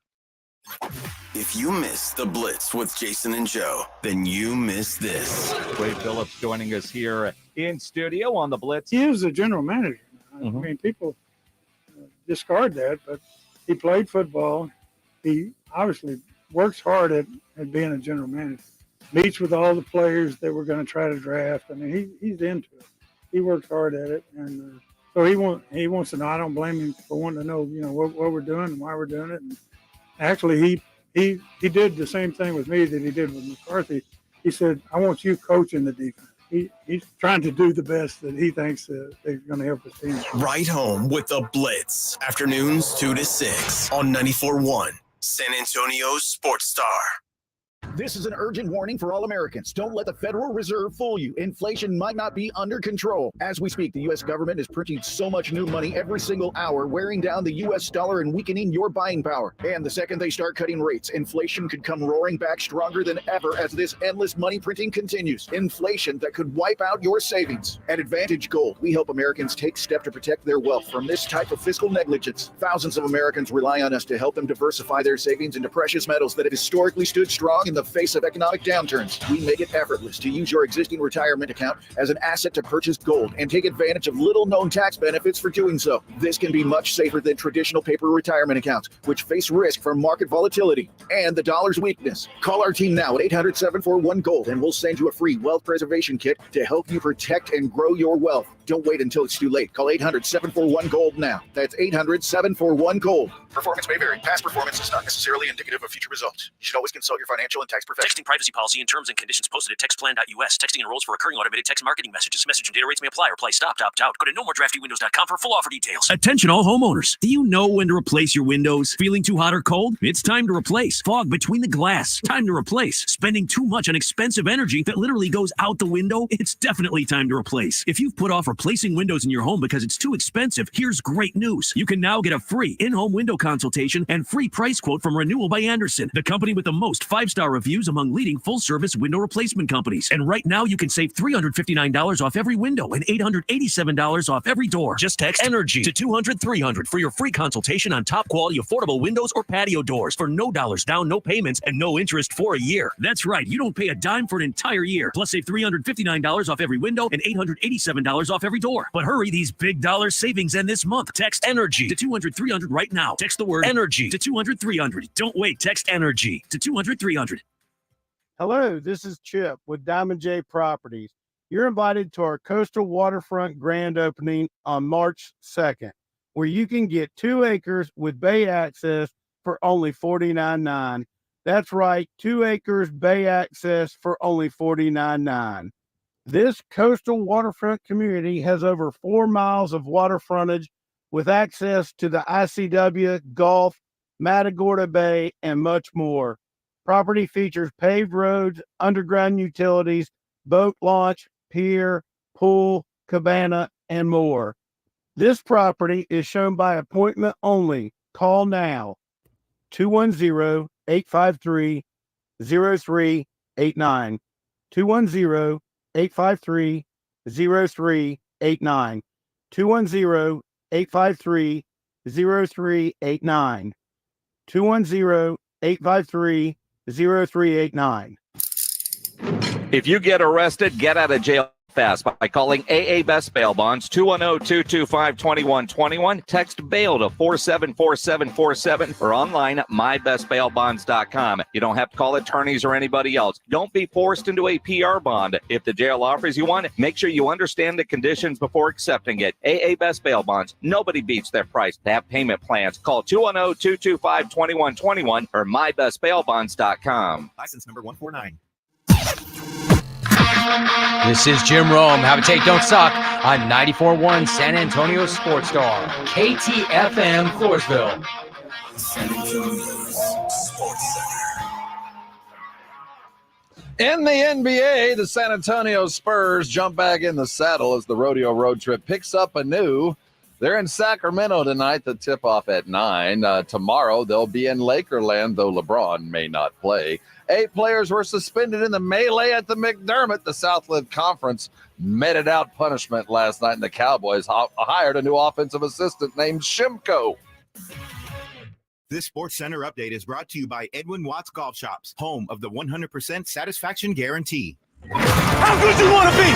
If you miss the Blitz with Jason and Joe, then you miss this. Wade Phillips joining us here in studio on the Blitz. He is the general manager. I mean, people discard that, but he played football. He obviously works hard at being a general manager. Meets with all the players that we're going to try to draft. I mean, he's into it. He works hard at it, and so he wants to know. I don't blame him for wanting to know, what we're doing and why we're doing it. And actually, he did the same thing with me that he did with McCarthy. He said, "I want you coaching the defense." He's trying to do the best that he thinks they're going to help his team. Right home with the Blitz. Afternoons 2 to 6 on 94.1 San Antonio Sports Star. This is an urgent warning for all Americans. Don't let the Federal Reserve fool you. Inflation might not be under control. As we speak, the U.S. government is printing so much new money every single hour, wearing down the U.S. dollar and weakening your buying power. And the second they start cutting rates, inflation could come roaring back stronger than ever as this endless money printing continues. Inflation that could wipe out your savings. At Advantage Gold, we help Americans take steps to protect their wealth from this type of fiscal negligence. Thousands of Americans rely on us to help them diversify their savings into precious metals that have historically stood strong in the the face of economic downturns, we make it effortless to use your existing retirement account as an asset to purchase gold and take advantage of little-known tax benefits for doing so. This can be much safer than traditional paper retirement accounts, which face risk from market volatility and the dollar's weakness. Call our team now at 800-741-GOLD, and we'll send you a free wealth preservation kit to help you protect and grow your wealth. Don't wait until it's too late. Call 800-741-GOLD now. That's 800-741-GOLD. Performance may vary. Past performance is not necessarily indicative of future results. You should always consult your financial and tax professional. Texting privacy policy and terms and conditions posted at textplan.us. Texting enrolls for recurring automated text marketing messages. Message and data rates may apply. Reply stop, opt out. Go to nomoredraftywindows.com for full offer details. Attention all homeowners. Do you know when to replace your windows? Feeling too hot or cold? It's time to replace. Fog between the glass. Time to replace. Spending too much on expensive energy that literally goes out the window? It's definitely time to replace. If you've put off replacing windows in your home because it's too expensive, here's great news. You can now get a free in-home window consultation and free price quote from Renewal by Andersen, the company with the most 5-star reviews among leading full-service window replacement companies. And right now you can save $359 off every window and $887 off every door. Just text ENERGY to 200-300 for your free consultation on top quality affordable windows or patio doors for no dollars down, no payments, and no interest for a year. That's right, you don't pay a dime for an entire year. Plus save $359 off every window and $887 off every door. But hurry, these big dollar savings end this month. Text ENERGY to 200-300 right now. Text the word ENERGY to 200-300. Don't wait, text ENERGY to 200-300. Hello, this is Chip with Diamond J Properties. You're invited to our coastal waterfront grand opening on March 2nd, where you can get 2 acres with bay access for only $49.9. That's right, 2 acres bay access for only $49.9. This coastal waterfront community has over 4 miles of water frontage with access to the ICW, Gulf, Matagorda Bay, and much more. Property features paved roads, underground utilities, boat launch, pier, pool, cabana, and more. This property is shown by appointment only. Call now, 210-853-0389, 210-853-0389, 210-853-0389, 210-853-0389. If you get arrested, get out of jail fast by calling AA Best Bail Bonds, 210-225-2121. Text bail to 474747 or online at mybestbailbonds.com. You don't have to call attorneys or anybody else. Don't be forced into a PR bond. If the jail offers you one, make sure you understand the conditions before accepting it. AA Best Bail Bonds. Nobody beats their price. They have payment plans. Call 210-225-2121 or mybestbailbonds.com. License number 149. This is Jim Rome. Have a take, don't suck on 94.1 San Antonio Sports Star, KTFM Floresville. San Antonio's Sports Center. In the NBA, the San Antonio Spurs jump back in the saddle as the rodeo road trip picks up anew. They're in Sacramento tonight. The tip-off at 9. Tomorrow, they'll be in Lakerland, though LeBron may not play. 8 players were suspended in the melee at the McDermott. The Southland Conference meted out punishment last night, and the Cowboys hired a new offensive assistant named Shimko. This Sports Center update is brought to you by Edwin Watts Golf Shops, home of the 100% satisfaction guarantee. How good you want to be?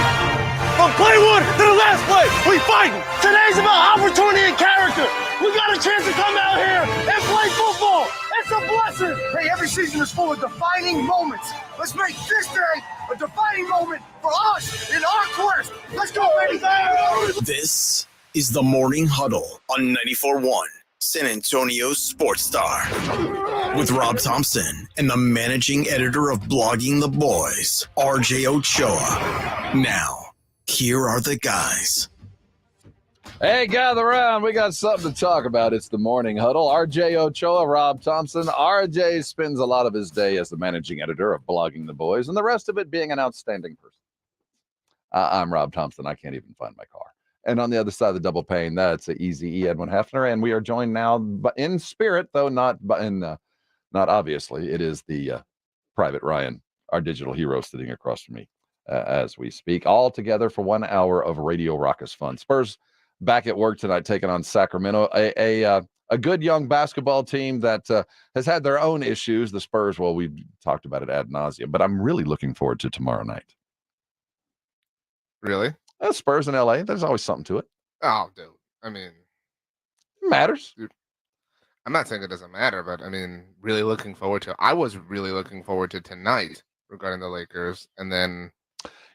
From play 1 to the last play, we fighting. Today's about opportunity and character. We got a chance to come out here and play football. It's a blessing. Hey, every season is full of defining moments. Let's make this day a defining moment for us in our quest. Let's go, baby. This is the Morning Huddle on 94.1 San Antonio Sports Star with Rob Thompson and the managing editor of Blogging the Boys, RJ Ochoa. Now, here are the guys. Hey, gather around. We got something to talk about. It's the Morning Huddle. RJ Ochoa, Rob Thompson. RJ spends a lot of his day as the managing editor of Blogging the Boys, and the rest of it being an outstanding person. I'm Rob Thompson. I can't even find my car. And on the other side of the double pane, that's Easy E. Edwin Hefner, and we are joined now in spirit, though not obviously. It is the Private Ryan, our digital hero, sitting across from me as we speak, all together for 1 hour of Radio Raucous fun. Spurs back at work tonight, taking on Sacramento. A a good young basketball team that has had their own issues. The Spurs, well, we've talked about it ad nauseum, but I'm really looking forward to tomorrow night. Really? Spurs in LA, there's always something to it. Oh, dude. I mean, it matters. Dude, I'm not saying it doesn't matter, but I mean, really looking forward to. I was really looking forward to tonight regarding the Lakers, and then.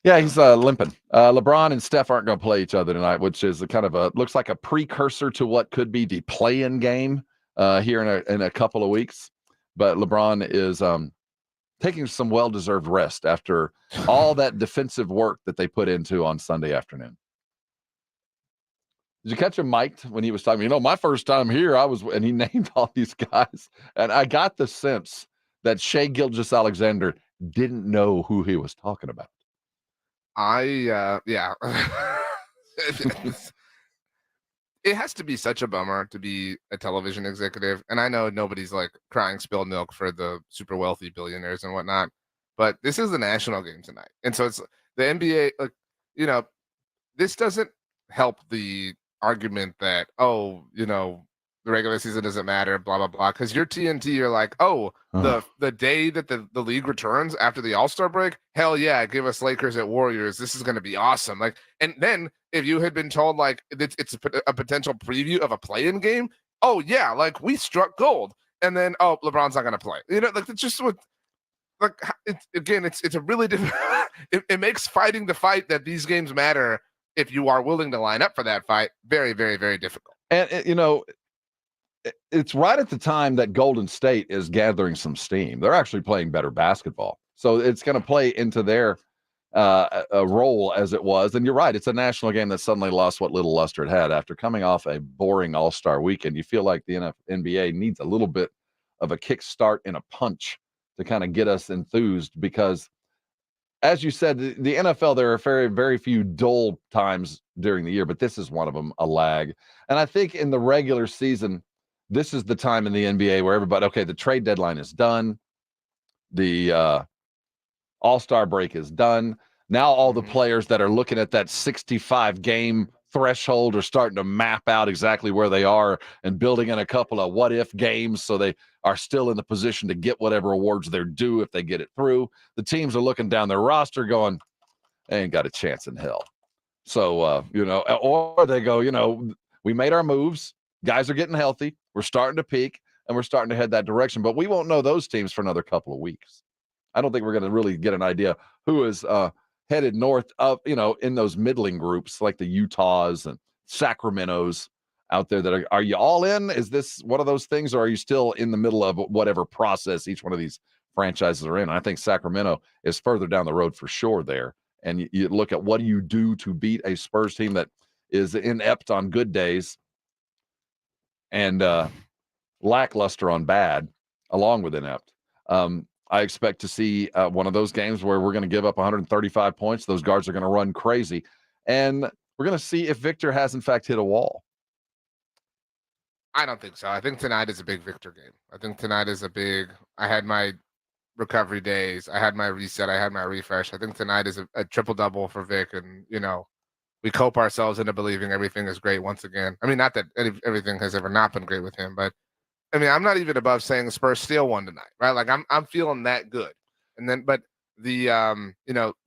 Yeah, he's limping. LeBron and Steph aren't going to play each other tonight, which is a kind of looks like a precursor to what could be the play-in game here in a couple of weeks. But LeBron is taking some well-deserved rest after all that defensive work that they put into on Sunday afternoon. Did you catch him mic'd when he was talking? My first time here, and he named all these guys, and I got the sense that Shai Gilgeous-Alexander didn't know who he was talking about. Yeah. It has to be such a bummer to be a television executive. And I know nobody's like crying spilled milk for the super wealthy billionaires and whatnot, but this is the national game tonight. And so it's the NBA, this doesn't help the argument that, the regular season doesn't matter, blah, blah, blah. Because you're TNT, you're like, the day that the league returns after the All-Star break, hell yeah, give us Lakers at Warriors. This is going to be awesome. And then if you had been told it's a potential preview of a play-in game, we struck gold. And then LeBron's not going to play. It's just what. It's a really different. It makes fighting the fight that these games matter if you are willing to line up for that fight very, very, very difficult. And it's right at the time that Golden State is gathering some steam. They're actually playing better basketball. So it's going to play into their role as it was. And you're right. It's a national game that suddenly lost what little luster it had after coming off a boring All-Star weekend. You feel like the NBA needs a little bit of a kickstart and a punch to kind of get us enthused because, as you said, the NFL, there are very, very few dull times during the year, but this is one of them, a lag. And I think in the regular season, this is the time in the NBA where everybody, the trade deadline is done. The All-Star break is done. Now all the players that are looking at that 65-game threshold are starting to map out exactly where they are and building in a couple of what-if games so they are still in the position to get whatever awards they're due if they get it through. The teams are looking down their roster going, they ain't got a chance in hell. So, or they go, we made our moves. Guys are getting healthy. We're starting to peak, and we're starting to head that direction. But we won't know those teams for another couple of weeks. I don't think we're going to really get an idea who is headed north of, in those middling groups like the Utahs and Sacramentos out there that are you all in? Is this one of those things, or are you still in the middle of whatever process each one of these franchises are in? I think Sacramento is further down the road for sure there. And you look at what do you do to beat a Spurs team that is inept on good days and lackluster on bad, along with inept. I expect to see one of those games where we're going to give up 135 points. Those guards are going to run crazy. And we're going to see if Victor has, in fact, hit a wall. I don't think so. I think tonight is a big Victor game. I think tonight is I had my recovery days. I had my reset. I had my refresh. I think tonight is a triple-double for Vic. And, we cope ourselves into believing everything is great once again. I mean, not that everything has ever not been great with him, but I mean, I'm not even above saying the Spurs steal one tonight, right? Like I'm feeling that good. And then, but the,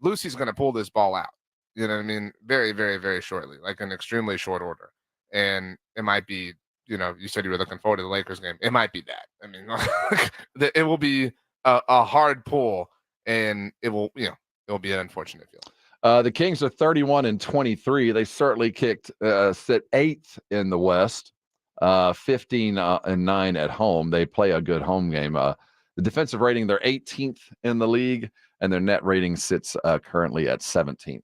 Lucy's going to pull this ball out, you know what I mean? Very, very, very shortly, like in extremely short order. And it might be, you said you were looking forward to the Lakers game. It might be that. I mean, it will be a hard pull and it will be an unfortunate feeling. The Kings are 31-23. They certainly sit 8th in the West, 15-9 at home. They play a good home game. The defensive rating, they're 18th in the league, and their net rating sits currently at 17th.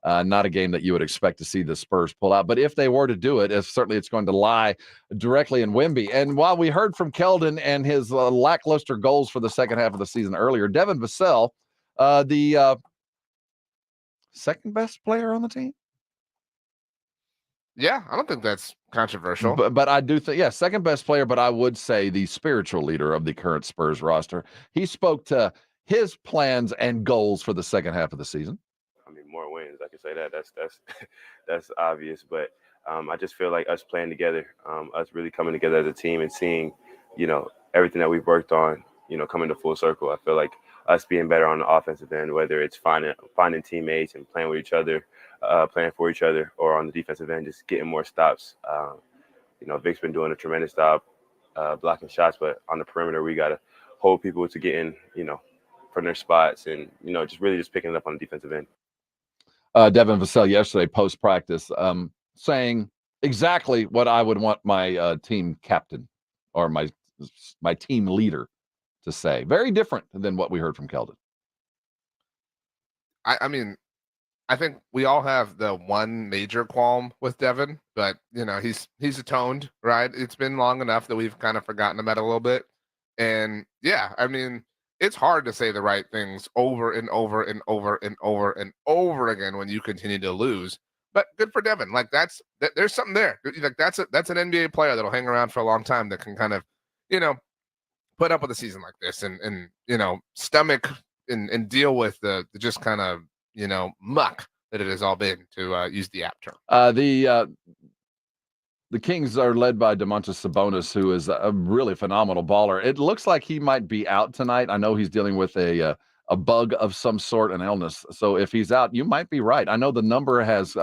Not a game that you would expect to see the Spurs pull out. But if they were to do it, certainly it's going to lie directly in Wemby. And while we heard from Keldon and his lackluster goals for the second half of the season earlier, Devin Vassell, the second best player on the team. Yeah, I don't think that's controversial. But I do think, second best player, but I would say the spiritual leader of the current Spurs roster. He spoke to his plans and goals for the second half of the season. I mean, more wins. I can say that. That's that's obvious. But I just feel like us playing together, us really coming together as a team and seeing, everything that we've worked on, coming to full circle. I feel like us being better on the offensive end, whether it's finding teammates and playing with each other, playing for each other, or on the defensive end, just getting more stops. Vic's been doing a tremendous job blocking shots, but on the perimeter, we got to hold people to get in, from their spots and, just picking it up on the defensive end. Devin Vassell yesterday post-practice saying exactly what I would want my team captain or my team leader to say. Very different than what we heard from Keldon. I mean, I think we all have the one major qualm with Devin, but he's atoned, right? It's been long enough that we've kind of forgotten about it a little bit. And yeah, I mean, it's hard to say the right things over and over and over and over and over again when you continue to lose. But good for Devin. Like there's something there. Like that's an NBA player that'll hang around for a long time that can kind of, put up with a season like this and stomach and deal with the just kind of muck that it has all been, to use the app term. The Kings are led by Domantas Sabonis, who is a really phenomenal baller. It looks like he might be out tonight. I know he's dealing with a bug of some sort, an illness. So if he's out, you might be right. I know the number has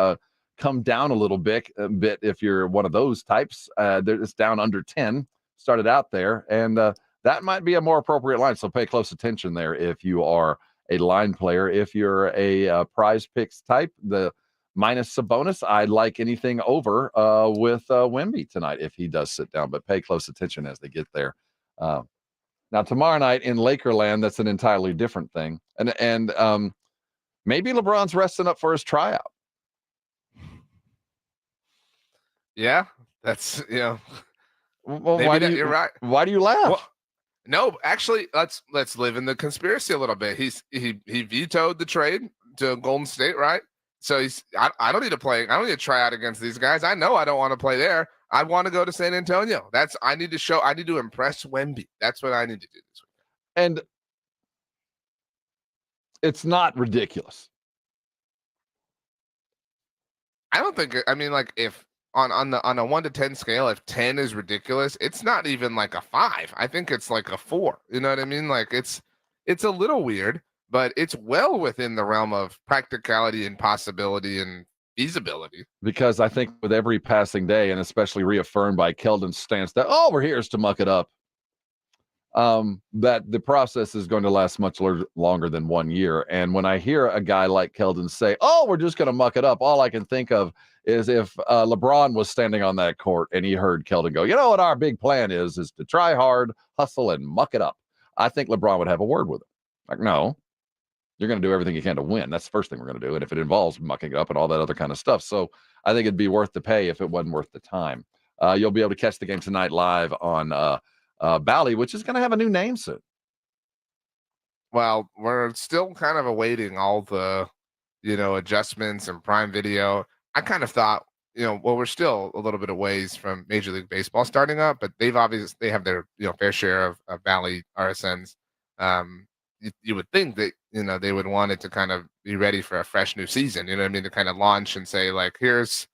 come down a little bit if you're one of those types. It's down under 10, started out there, and that might be a more appropriate line. So pay close attention there if you are a line player. If you're a prize picks type, the minus Sabonis, I'd like anything over with Wemby tonight if he does sit down, but pay close attention as they get there. Now, tomorrow night in Lakerland, that's an entirely different thing. And maybe LeBron's resting up for his tryout. Yeah, that's, Well, you're right. Why do you laugh? Well, no, actually, let's live in the conspiracy a little bit. He vetoed the trade to Golden State, right? So I don't need to play. I don't need to try out against these guys. I know I don't want to play there. I want to go to San Antonio. I need to impress Wemby. That's what I need to do this week. And it's not ridiculous. I don't think. I mean, like if on a 1 to 10 scale, if 10 is ridiculous, it's not even like a 5. I think it's like a 4. You know what I mean? Like it's a little weird, but it's well within the realm of practicality and possibility and feasibility. Because I think with every passing day, and especially reaffirmed by Keldon's stance that, we're here is to muck it up, that the process is going to last much longer than 1 year. And when I hear a guy like Keldon say, we're just going to muck it up, all I can think of is if LeBron was standing on that court and he heard Keldon go, you know what our big plan is to try hard, hustle, and muck it up. I think LeBron would have a word with him. Like, no, you're going to do everything you can to win. That's the first thing we're going to do. And if it involves mucking it up and all that other kind of stuff. So I think it'd be worth the pay if it wasn't worth the time. You'll be able to catch the game tonight live on Bally, which is going to have a new name soon. Well, we're still kind of awaiting all the, adjustments and Prime Video. I kind of thought, we're still a little bit of ways from Major League Baseball starting up, but they have their, fair share of Bally RSNs. You would think that, they would want it to kind of be ready for a fresh new season, you know what I mean? To kind of launch and say like, here's,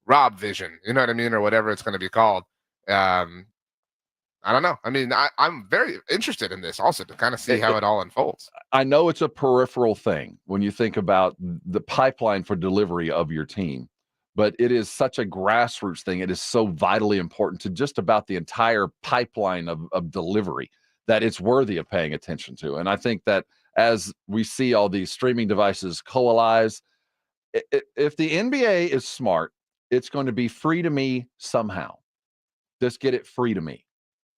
Rob Vision, you know what I mean? Or whatever it's going to be called. I don't know. I mean, I'm very interested in this also to kind of see how it all unfolds. I know it's a peripheral thing when you think about the pipeline for delivery of your team, but it is such a grassroots thing. It is so vitally important to just about the entire pipeline of delivery that it's worthy of paying attention to. And I think that as we see all these streaming devices coalesce, if the NBA is smart, it's going to be free to me somehow. Just get it free to me.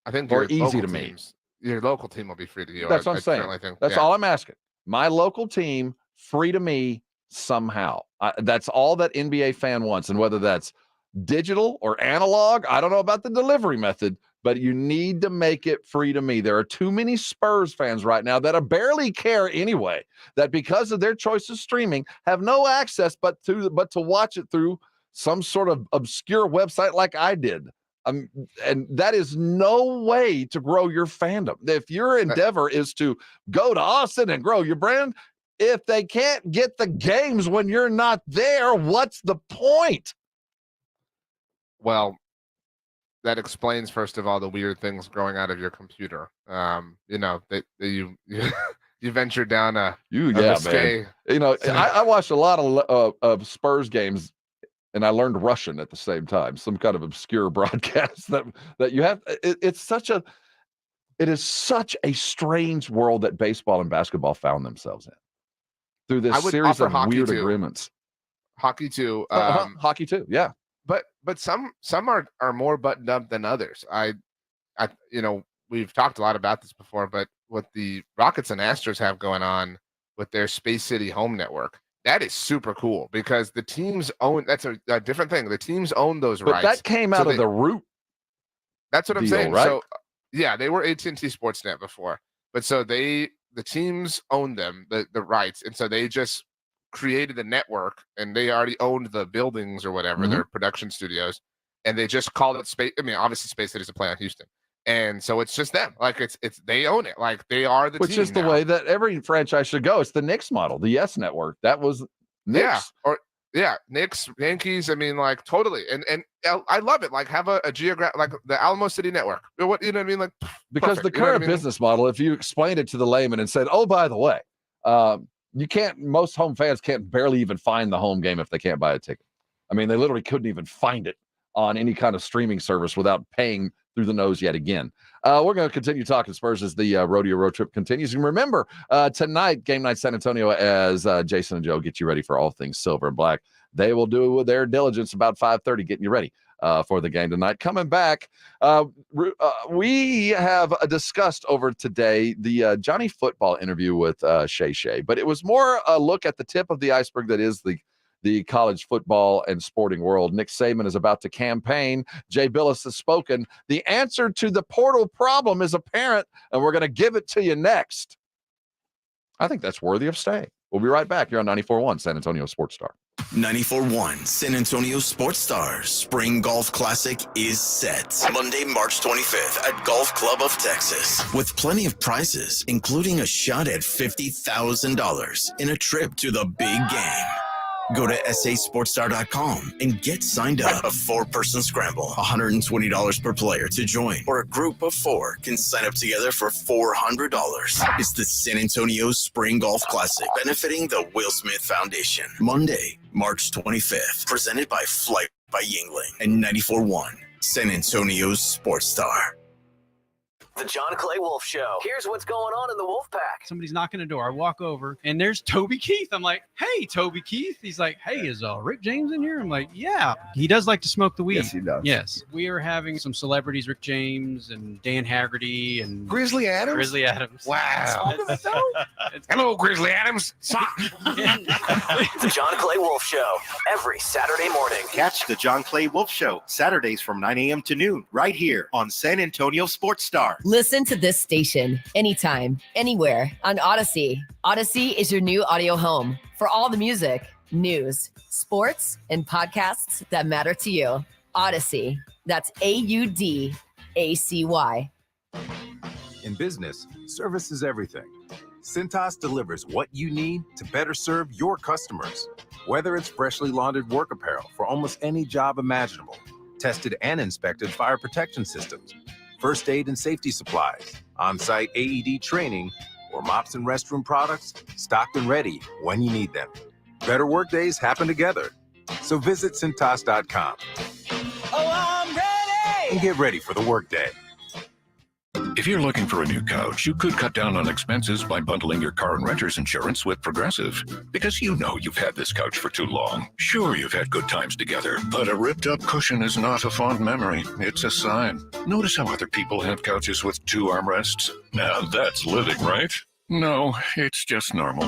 I think or easy to me. Your local team will be free to you. That's what I'm saying. That's all I'm asking. My local team, free to me somehow. That's all that NBA fan wants. And whether that's digital or analog, I don't know about the delivery method, but you need to make it free to me. There are too many Spurs fans right now that barely care anyway, that because of their choice of streaming have no access but to watch it through some sort of obscure website like I did. And that is no way to grow your fandom. If your endeavor is to go to Austin and grow your brand, If they can't get the games when you're not there, what's the point? Well, that explains, first of all, the weird things growing out of your computer. That you ventured down a risque. Man. I watched a lot of Spurs games, and I learned Russian at the same time. Some kind of obscure broadcast that you have. It is such a strange world that baseball and basketball found themselves in through this series of weird agreements. Hockey too. Hockey too. Yeah. But some are more buttoned up than others. We've talked a lot about this before, but what the Rockets and Astros have going on with their Space City home network, that is super cool because the teams own. That's a different thing. The teams own those rights. But that came out of the Root. That's what I'm saying. Right? So yeah, they were AT&T Sportsnet before, but so the teams own them, the rights, and so they just created the network, and they already owned the buildings or whatever, their production studios, and they just called it Space. I mean, obviously Space City's a play on Houston, and so it's just them. Like it's they own it. Like they are the which team is the now. way that every franchise should go. It's the Knicks model, the Yes Network. That was Knicks. Knicks, Yankees. I mean, like totally, and I love it. Like have a geographic, like the Alamo City Network. What you know what I mean? Like because perfect. the current business model, if you explained it to the layman and said, "Oh, by the way." You can't, most home fans can't barely even find the home game if they can't buy a ticket. I mean, they literally couldn't even find it on any kind of streaming service without paying through the nose yet again. We're going to continue talking Spurs as the rodeo road trip continues. And remember, tonight, Game Night San Antonio, as Jason and Joe get you ready for all things silver and black. They will do their diligence about 5:30, getting you ready for the game tonight. Coming back, we have discussed over today the Johnny Football interview with Shay, but it was more a look at the tip of the iceberg that is the college football and sporting world. Nick Saban is about to campaign. Jay Billis has spoken. The answer to the portal problem is apparent, and we're going to give it to you next. I think that's worthy of staying. We'll be right back here on 94.1 San Antonio Sports Star. 94.1 San Antonio Sports Star Spring Golf Classic is set Monday, March 25th at Golf Club of Texas with plenty of prizes, including a shot at $50,000 in a trip to the big game. Go to sasportstar.com and get signed up. A 4-person scramble, $120 per player to join, or a group of 4 can sign up together for $400. It's the San Antonio Spring Golf Classic, benefiting the Will Smith Foundation. Monday, March 25th, presented by Flight by Yingling and 94.1 San Antonio's Sports Star. The John Clay Wolf Show. Here's what's going on in the Wolf Pack. Somebody's knocking the door. I walk over, and there's Toby Keith. I'm like, hey, Toby Keith. He's like, hey, is Rick James in here? I'm like, yeah. He does like to smoke the weed. Yes, he does. Yes. We are having some celebrities, Rick James and Dan Haggerty and Grizzly Adams? Grizzly Adams. Wow. Hello, Grizzly Adams. The John Clay Wolf Show. Every Saturday morning. Catch the John Clay Wolf Show Saturdays from 9 a.m. to noon right here on San Antonio Sports Star. Listen to this station anytime, anywhere on Odyssey. Odyssey is your new audio home for all the music, news, sports, and podcasts that matter to you. Odyssey. That's AUDACY. In business, service is everything. Cintas delivers what you need to better serve your customers. Whether it's freshly laundered work apparel for almost any job imaginable, tested and inspected fire protection systems, first aid and safety supplies, on-site AED training, or mops and restroom products, stocked and ready when you need them. Better work days happen together. So visit Cintas.com. Oh, I'm ready! And get ready for the workday. If you're looking for a new couch, you could cut down on expenses by bundling your car and renter's insurance with Progressive. Because you know you've had this couch for too long. Sure, you've had good times together, but a ripped-up cushion is not a fond memory. It's a sign. Notice how other people have couches with 2 armrests? Now that's living, right? No, it's just normal.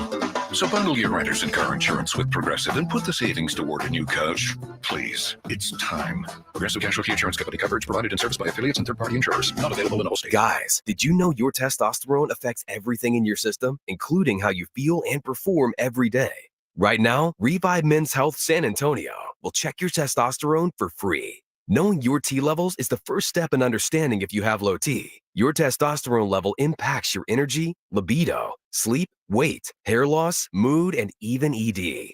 So bundle your renters and car insurance with Progressive and put the savings toward a new couch. Please, it's time. Progressive Casualty Insurance Company. Coverage provided in service by affiliates and third-party insurers. Not available in all states. Guys, did you know your testosterone affects everything in your system, including how you feel and perform every day? Right now, Revive Men's Health San Antonio will check your testosterone for free. Knowing your T levels is the first step in understanding if you have low T. Your testosterone level impacts your energy, libido, sleep, weight, hair loss, mood, and even ED.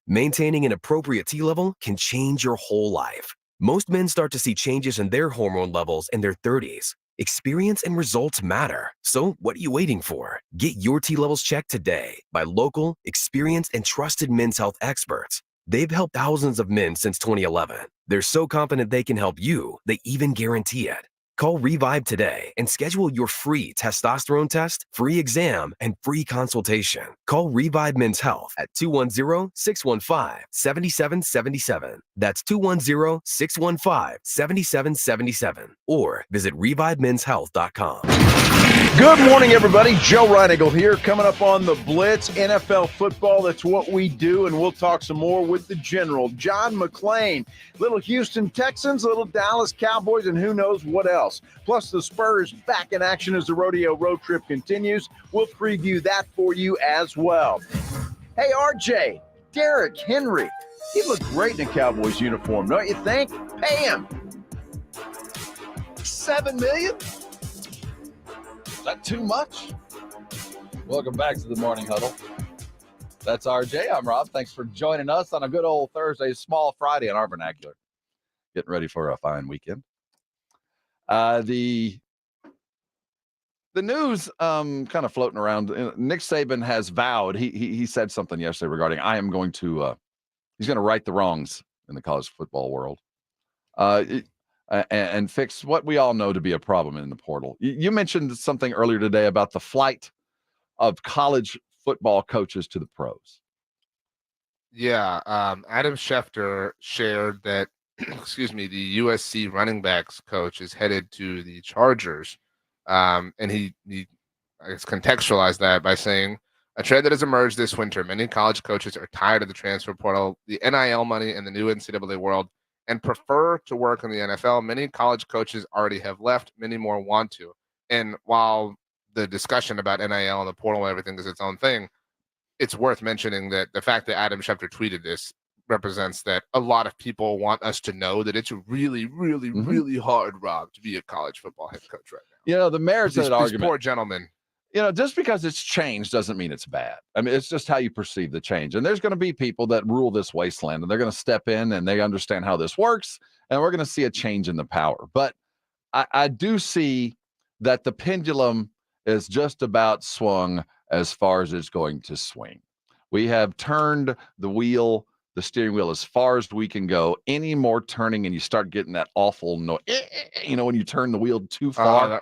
Maintaining an appropriate T level can change your whole life. Most men start to see changes in their hormone levels in their 30s. Experience and results matter. So what are you waiting for? Get your T levels checked today by local, experienced, and trusted men's health experts. They've helped thousands of men since 2011. They're so confident they can help you, they even guarantee it. Call Revive today and schedule your free testosterone test, free exam, and free consultation. Call Revive Men's Health at 210-615-7777. That's 210-615-7777. Or visit revivemenshealth.com. Good morning, everybody. Joe Reinigle here, coming up on the Blitz, NFL football. That's what we do, and we'll talk some more with the General, John McClain. Little Houston Texans, little Dallas Cowboys, and who knows what else. Plus, the Spurs back in action as the rodeo road trip continues. We'll preview that for you as well. Hey, RJ, Derrick Henry. He looked great in a Cowboys uniform, don't you think? Pay him. $7 million? Is that too much? Welcome back to the Morning Huddle. That's RJ. I'm Rob. Thanks for joining us on a good old Thursday, small Friday in our vernacular. Getting ready for a fine weekend. The news kind of floating around. Nick Saban has vowed. He said something yesterday regarding he's going to right the wrongs in the college football world. And fix what we all know to be a problem in the portal. You mentioned something earlier today about the flight of college football coaches to the pros. Yeah, Adam Schefter shared that, the USC running backs coach is headed to the Chargers. And he I guess, contextualized that by saying, a trend that has emerged this winter. Many college coaches are tired of the transfer portal, the NIL money, and the new NCAA world, and prefer to work in the NFL. Many college coaches already have left. Many more want to. And while the discussion about NIL and the portal and everything is its own thing, it's worth mentioning that the fact that Adam Schefter tweeted this represents that a lot of people want us to know that it's really, really, really hard, Rob, to be a college football head coach right now. You know, the merits of that argument. These poor gentlemen. You know, just because it's changed doesn't mean it's bad. I mean, it's just how you perceive the change. And there's going to be people that rule this wasteland, and they're going to step in and they understand how this works, and we're going to see a change in the power. But I do see that the pendulum is just about swung as far as it's going to swing. We have turned the steering wheel as far as we can go. Any more turning and you start getting that awful noise, when you turn the wheel too far.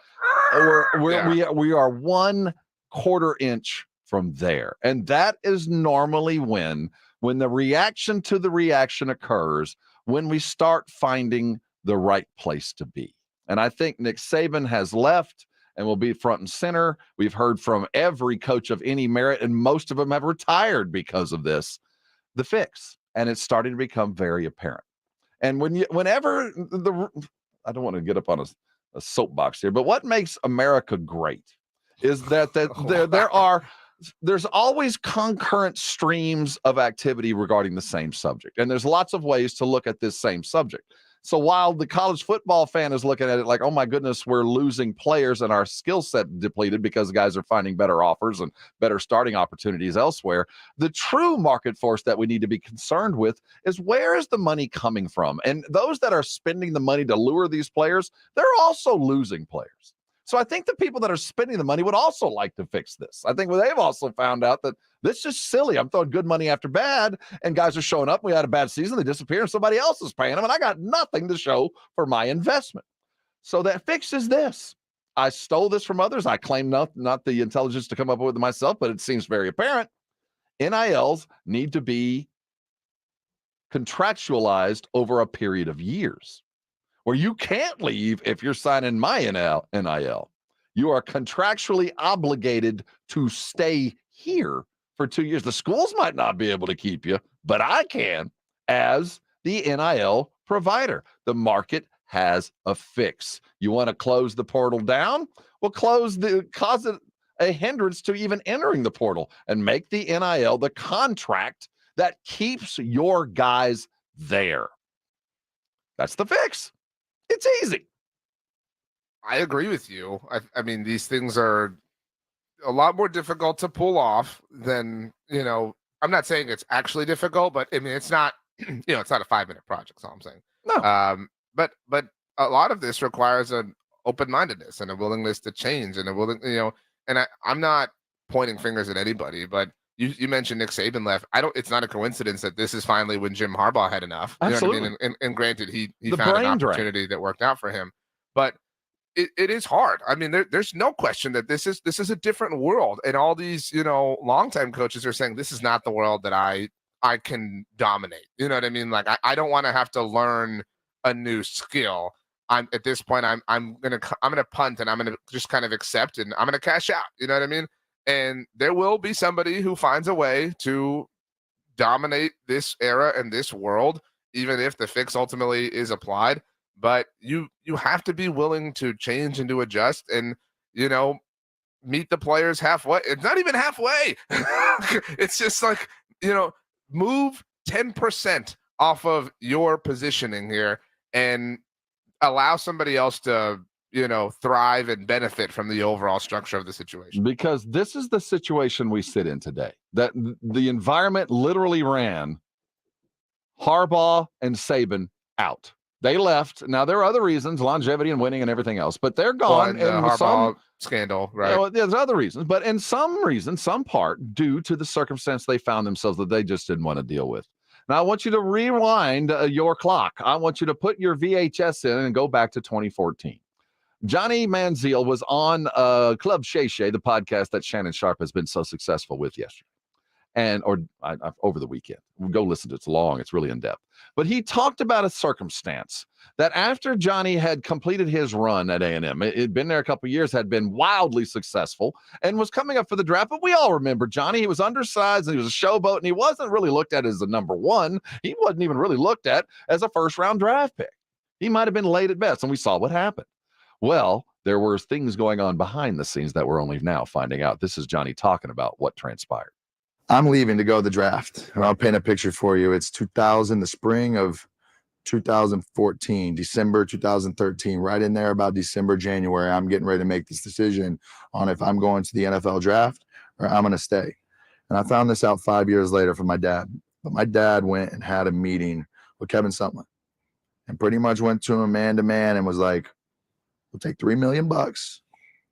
We are 1/4 inch from there. And that is normally when the reaction to the reaction occurs, when we start finding the right place to be. And I think Nick Saban has left and will be front and center. We've heard from every coach of any merit, and most of them have retired because of this, the fix. And it's starting to become very apparent. And I don't want to get up on a soapbox here, but what makes America great is that there's always concurrent streams of activity regarding the same subject. And there's lots of ways to look at this same subject. So while the college football fan is looking at it like, oh my goodness, we're losing players and our skill set depleted because guys are finding better offers and better starting opportunities elsewhere, the true market force that we need to be concerned with is, where is the money coming from? And those that are spending the money to lure these players, they're also losing players. So I think the people that are spending the money would also like to fix this. I think they've also found out that this is just silly. I'm throwing good money after bad, and guys are showing up. We had a bad season. They disappear, and somebody else is paying them, and I got nothing to show for my investment. So that fix is this. I stole this from others. I claim not the intelligence to come up with it myself, but it seems very apparent. NILs need to be contractualized over a period of years, where you can't leave if you're signing my NIL. You are contractually obligated to stay here for 2 years. The schools might not be able to keep you, but I can as the NIL provider. The market has a fix. You want to close the portal down? Well, cause it a hindrance to even entering the portal, and make the NIL the contract that keeps your guys there. That's the fix. It's easy. I agree with you. I mean, these things are a lot more difficult to pull off than, I'm not saying it's actually difficult, but I mean, it's not, it's not a 5-minute project. That's all I'm saying. No. But a lot of this requires an open-mindedness and a willingness to change and and I'm not pointing fingers at anybody, but you mentioned Nick Saban left. It's not a coincidence that this is finally when Jim Harbaugh had enough. Absolutely. You know what I mean? And granted, he The found an brain drain. opportunity that worked out for him, but it is hard. I mean, there's no question that this is a different world, and all these longtime coaches are saying this is not the world that I can dominate. You know what I mean? Like I don't want to have to learn a new skill. I'm at this point. I'm gonna punt, and I'm gonna just kind of accept, and I'm gonna cash out. You know what I mean? And there will be somebody who finds a way to dominate this era and this world, even if the fix ultimately is applied. But you have to be willing to change and to adjust and, meet the players halfway. It's not even halfway. It's just like, move 10% off of your positioning here and allow somebody else to, thrive and benefit from the overall structure of the situation. Because this is the situation we sit in today, that the environment literally ran Harbaugh and Saban out. They left. Now, there are other reasons, longevity and winning and everything else, but they're gone. Well, and the Harbaugh scandal, right? There's other reasons, but in some part, due to the circumstance they found themselves that they just didn't want to deal with. Now, I want you to rewind your clock. I want you to put your VHS in and go back to 2014. Johnny Manziel was on Club Shay Shay, the podcast that Shannon Sharpe has been so successful with yesterday. Over the weekend. Go listen to it. It's long. It's really in depth. But he talked about a circumstance that after Johnny had completed his run at A&M, it'd been there a couple of years, had been wildly successful, and was coming up for the draft. But we all remember Johnny. He was undersized, and he was a showboat, and he wasn't really looked at as the number one. He wasn't even really looked at as a first-round draft pick. He might have been late at best, and we saw what happened. Well, there were things going on behind the scenes that we're only now finding out. This is Johnny talking about what transpired. I'm leaving to go to the draft. And I'll paint a picture for you. It's the spring of 2014, December 2013, right in there about December, January. I'm getting ready to make this decision on if I'm going to the NFL draft or I'm going to stay. And I found this out 5 years later from my dad. But my dad went and had a meeting with Kevin Sumlin and pretty much went to him man to man and was like, we'll take $3 million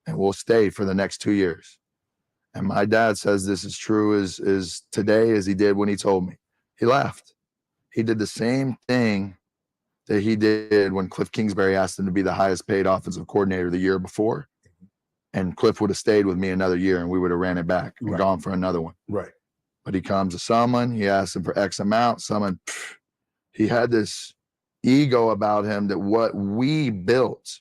and we'll stay for the next 2 years. And my dad says this is true as today as he did when he told me. He left. He did the same thing that he did when Cliff Kingsbury asked him to be the highest paid offensive coordinator the year before. And Cliff would have stayed with me another year and we would have ran it back and gone for another one. Right. But he comes to someone, he asks him for X amount. He had this ego about him that what we built,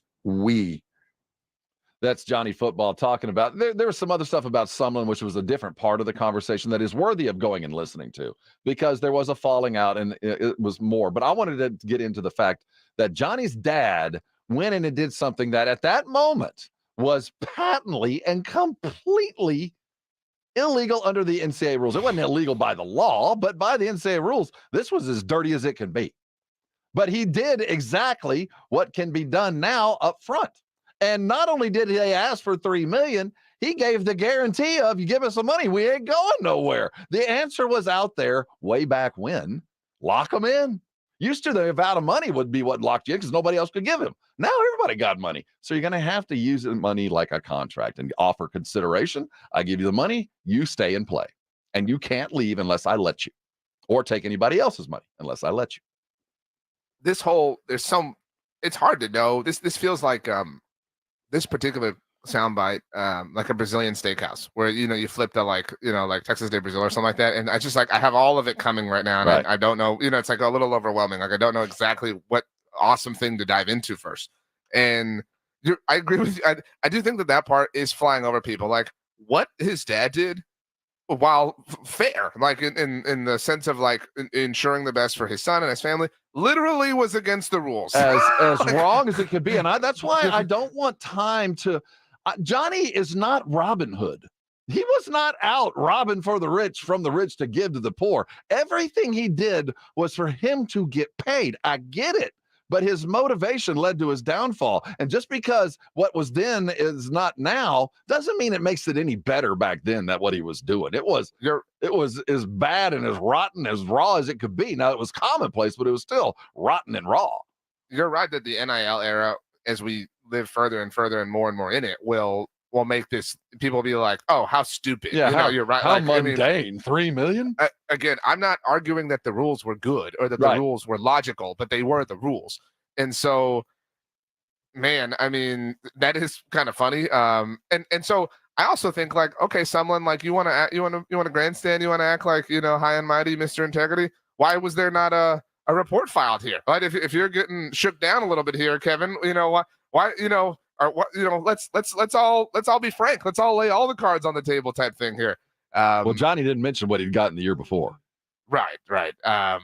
That's Johnny Football talking about. There was some other stuff about Sumlin, which was a different part of the conversation that is worthy of going and listening to, because there was a falling out and it was more. But I wanted to get into the fact that Johnny's dad went in and did something that at that moment was patently and completely illegal under the NCAA rules. It wasn't illegal by the law, but by the NCAA rules, this was as dirty as it can be. But he did exactly what can be done now up front. And not only did they ask for $3 million, he gave the guarantee of, you give us some money, we ain't going nowhere. The answer was out there way back when. Lock them in. Used to, the amount of money would be what locked you in because nobody else could give him. Now everybody got money. So you're going to have to use the money like a contract and offer consideration. I give you the money, you stay and play. And you can't leave unless I let you, or take anybody else's money unless I let you. It's hard to know. This feels like this particular soundbite, like a Brazilian steakhouse where, you flip the like Texas de Brazil or something like that. And I just I have all of it coming right now. And right. I don't know, it's like a little overwhelming. Like I don't know exactly what awesome thing to dive into first. And I agree with you. I do think that part is flying over people. Like what his dad did, while fair, like in the sense of like ensuring the best for his son and his family, literally was against the rules. As wrong as it could be. And that's why I don't want time to Johnny is not Robin Hood. He was not out robbing from the rich to give to the poor. Everything he did was for him to get paid. I get it. but his motivation led to his downfall. And just because what was then is not now doesn't mean it makes it any better back then that what he was doing. It was as bad and as rotten, as raw as it could be. Now, it was commonplace, but it was still rotten and raw. You're right that the NIL era, as we live further and further and more in it, will make this, people be like, oh, how stupid. Yeah, you're right. How like, mundane. 3 million? Again, I'm not arguing that the rules were good or that the rules were logical, but they were the rules. And so, man, I mean, that is kind of funny. And so I also think, like, okay, someone like, you want to grandstand, you want to act like, high and mighty, Mr. Integrity. Why was there not a report filed here? Right? If you're getting shook down a little bit here, Kevin, why let's all be frank. Let's all lay all the cards on the table type thing here. Well, Johnny didn't mention what he'd gotten the year before. Right. Because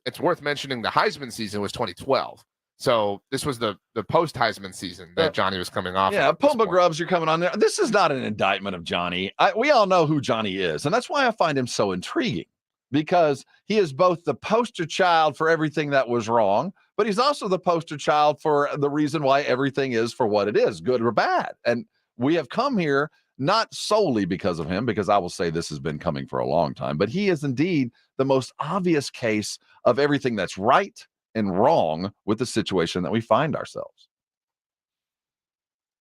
it's worth mentioning the Heisman season was 2012. So this was the post Heisman season that Johnny was coming off. Yeah, Pumba Grubs, you're coming on there. This is not an indictment of Johnny. We all know who Johnny is, and that's why I find him so intriguing, because he is both the poster child for everything that was wrong, but he's also the poster child for the reason why everything is for what it is, good or bad. And we have come here not solely because of him, because I will say this has been coming for a long time, but he is indeed the most obvious case of everything that's right and wrong with the situation that we find ourselves.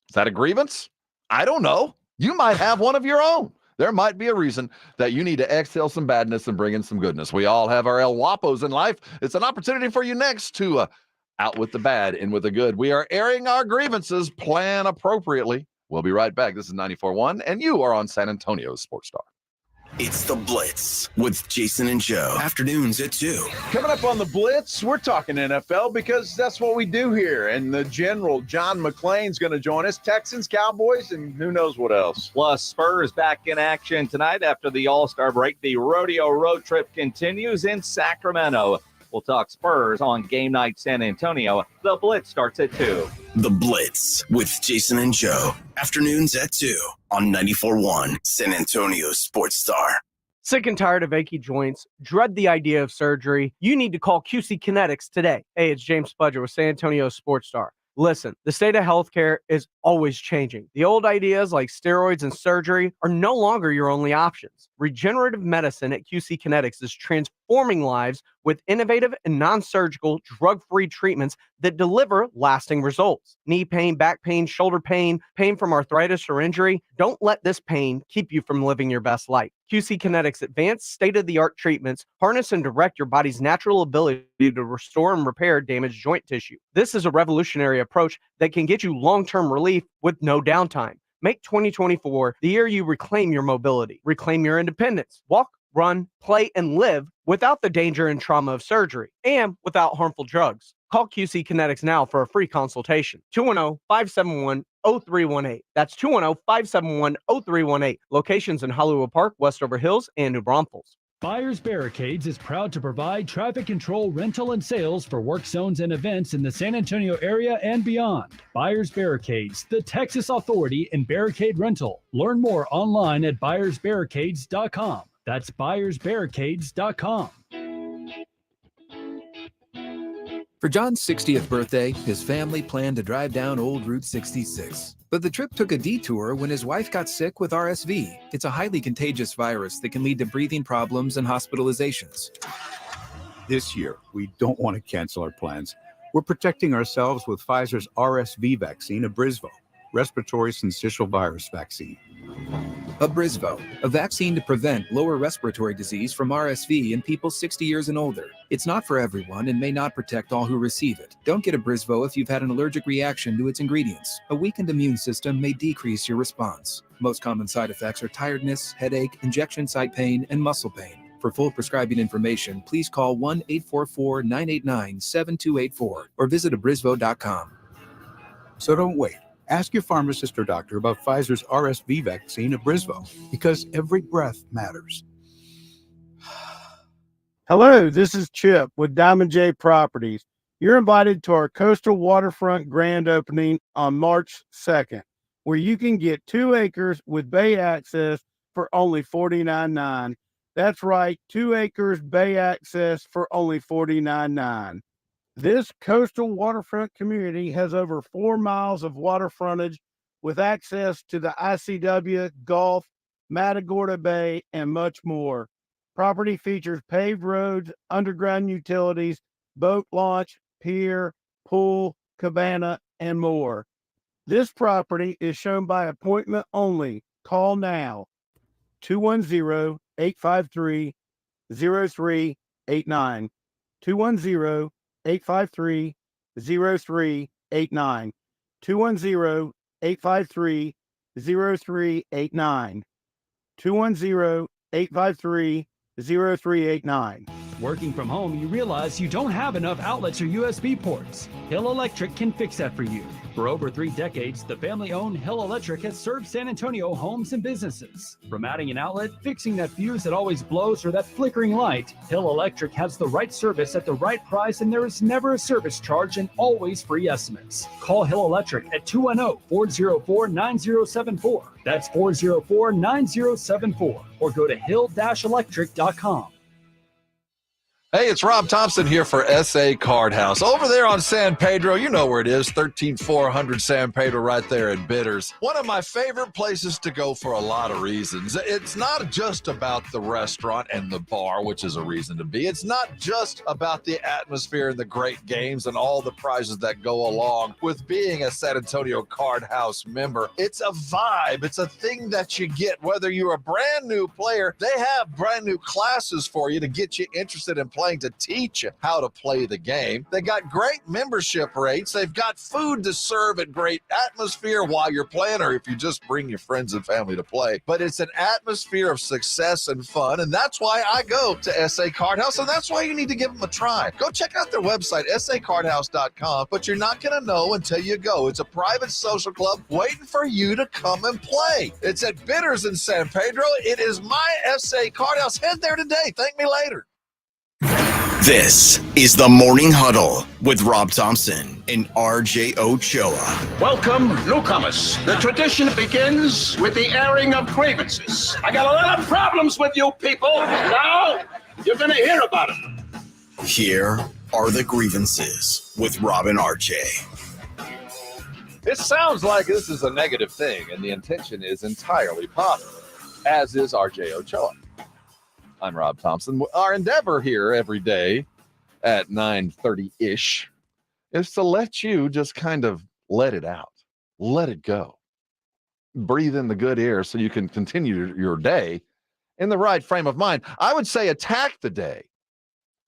Is that a grievance? I don't know. You might have one of your own. There might be a reason that you need to exhale some badness and bring in some goodness. We all have our El Guapos in life. It's an opportunity for you next to out with the bad, in with the good. We are airing our grievances. Plan appropriately. We'll be right back. This is 94.1, and you are on San Antonio's Sports Star. It's The Blitz with Jason and Joe. Afternoons at 2. Coming up on The Blitz, we're talking NFL because that's what we do here. And the general, John McClain's going to join us. Texans, Cowboys, and who knows what else. Plus, Spurs back in action tonight after the All-Star break. The rodeo road trip continues in Sacramento. We'll talk Spurs on Game Night San Antonio. The Blitz starts at 2. The Blitz with Jason and Joe. Afternoons at 2 on 94.1 San Antonio Sports Star. Sick and tired of achy joints? Dread the idea of surgery? You need to call QC Kinetics today. Hey, it's James Spudger with San Antonio Sports Star. Listen, the state of healthcare is always changing. The old ideas like steroids and surgery are no longer your only options. Regenerative medicine at QC Kinetics is transforming lives with innovative and non-surgical drug-free treatments that deliver lasting results. Knee pain, back pain, shoulder pain, pain from arthritis or injury. Don't let this pain keep you from living your best life. QC Kinetics advanced state-of-the-art treatments harness and direct your body's natural ability to restore and repair damaged joint tissue. This is a revolutionary approach that can get you long-term relief with no downtime. Make 2024 the year you reclaim your mobility, reclaim your independence, walk, run, play, and live without the danger and trauma of surgery and without harmful drugs. Call QC Kinetics now for a free consultation. 210-571-0318. That's 210-571-0318. Locations in Hollywood Park, Westover Hills, and New Braunfels. Buyers Barricades is proud to provide traffic control, rental, and sales for work zones and events in the San Antonio area and beyond. Buyers Barricades, the Texas authority in barricade rental. Learn more online at buyersbarricades.com. That's buyersbarricades.com. For John's 60th birthday, his family planned to drive down Old Route 66. But the trip took a detour when his wife got sick with RSV. It's a highly contagious virus that can lead to breathing problems and hospitalizations. This year, we don't want to cancel our plans. We're protecting ourselves with Pfizer's RSV vaccine, Abrysvo, respiratory syncytial virus vaccine. Abrysvo, a vaccine to prevent lower respiratory disease from RSV in people 60 years and older. It's not for everyone and may not protect all who receive it. Don't get Abrysvo if you've had an allergic reaction to its ingredients. A weakened immune system may decrease your response. Most common side effects are tiredness, headache, injection site pain, and muscle pain. For full prescribing information, please call 1-844-989-7284 or visit abrysvo.com. So don't wait. Ask your pharmacist or doctor about Pfizer's RSV vaccine, Abrysvo, because every breath matters. Hello, this is Chip with Diamond J Properties. You're invited to our coastal waterfront grand opening on March 2nd, where you can get 2 acres with bay access for only $49.9. That's right, 2 acres bay access for only $49.9. This coastal waterfront community has over 4 miles of water frontage with access to the ICW, Gulf, Matagorda Bay, and much more. Property features paved roads, underground utilities, boat launch, pier, pool, cabana, and more. This property is shown by appointment only. Call now. 210-853-0389. 210-853-0389. 210-853-0389. 210-853-0389. Working from home, you realize you don't have enough outlets or USB ports. Hill Electric can fix that for you. For over 3 decades, the family-owned Hill Electric has served San Antonio homes and businesses. From adding an outlet, fixing that fuse that always blows, or that flickering light, Hill Electric has the right service at the right price, and there is never a service charge and always free estimates. Call Hill Electric at 210-404-9074. That's 404-9074. Or go to hill-electric.com. Hey, it's Rob Thompson here for SA Card House. Over there on San Pedro, you know where it is, 13400 San Pedro right there in Bitters. One of my favorite places to go for a lot of reasons. It's not just about the restaurant and the bar, which is a reason to be. It's not just about the atmosphere and the great games and all the prizes that go along with being a San Antonio Card House member. It's a vibe. It's a thing that you get. Whether you're a brand new player, they have brand new classes for you to get you interested in playing, to teach you how to play the game. They got great membership rates. They've got food to serve at great atmosphere while you're playing, or if you just bring your friends and family to play. But it's an atmosphere of success and fun, and that's why I go to SA Card House, and that's why you need to give them a try. Go check out their website, sacardhouse.com, but you're not going to know until you go. It's a private social club waiting for you to come and play. It's at Bitters in San Pedro. It is my SA Card House. Head there today. Thank me later. This is the Morning Huddle with Rob Thompson and RJ Ochoa. Welcome, newcomers. The tradition begins with the airing of grievances. I got a lot of problems with you people. Now, you're going to hear about them. Here are the grievances with Rob and RJ. It sounds like this is a negative thing, and the intention is entirely positive, as is RJ Ochoa. I'm Rob Thompson. Our endeavor here every day at 9:30-ish is to let you just kind of let it out, let it go, breathe in the good air so you can continue your day in the right frame of mind. I would say attack the day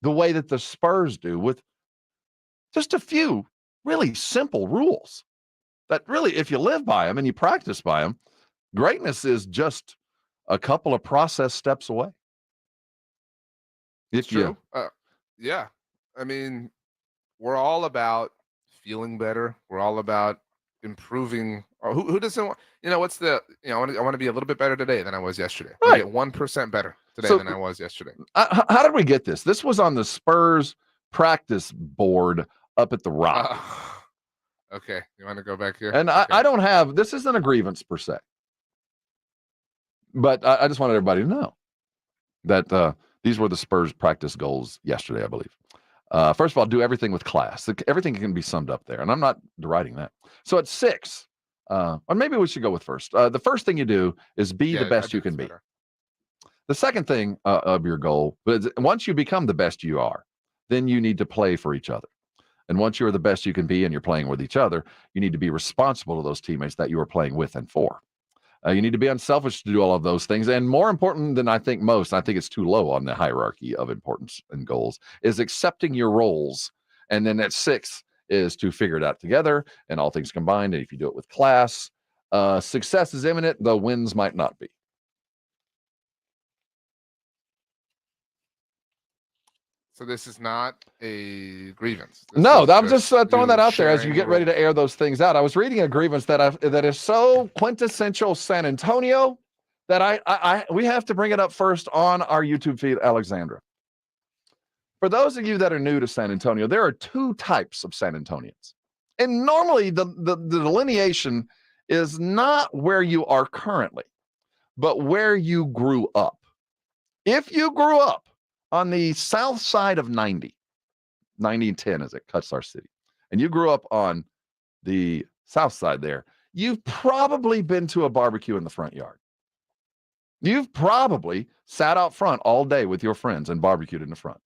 the way that the Spurs do, with just a few really simple rules that really, if you live by them and you practice by them, greatness is just a couple of process steps away. It's true. Yeah. I mean, we're all about feeling better. We're all about improving. Or who doesn't want, what's the, I want to be a little bit better today than I was yesterday. Right. I get 1% better today than I was yesterday. How did we get this? This was on the Spurs practice board up at the Rock. Okay. You want to go back here? And okay. I don't have, this isn't a grievance per se, but I just wanted everybody to know that, these were the Spurs practice goals yesterday, I believe. First of all, do everything with class. Everything can be summed up there, and I'm not deriding that. So at 6, or maybe we should go with first. The first thing you do is be the best you can be. The second thing of your goal, but once you become the best you are, then you need to play for each other. And once you're the best you can be and you're playing with each other, you need to be responsible to those teammates that you are playing with and for. You need to be unselfish to do all of those things. And more important than I think most, I think it's too low on the hierarchy of importance and goals, is accepting your roles. And then at 6 is to figure it out together and all things combined. And if you do it with class, success is imminent, though wins might not be. So this is not a grievance. No, I'm just throwing that out there as you get ready to air those things out. I was reading a grievance that is so quintessential San Antonio that we have to bring it up first on our YouTube feed, Alexandra. For those of you that are new to San Antonio, there are 2 types of San Antonians. And normally the delineation is not where you are currently, but where you grew up. If you grew up on the south side of 90, 90 and 10 as it cuts our city, and you grew up on the south side there, you've probably been to a barbecue in the front yard. You've probably sat out front all day with your friends and barbecued in the front.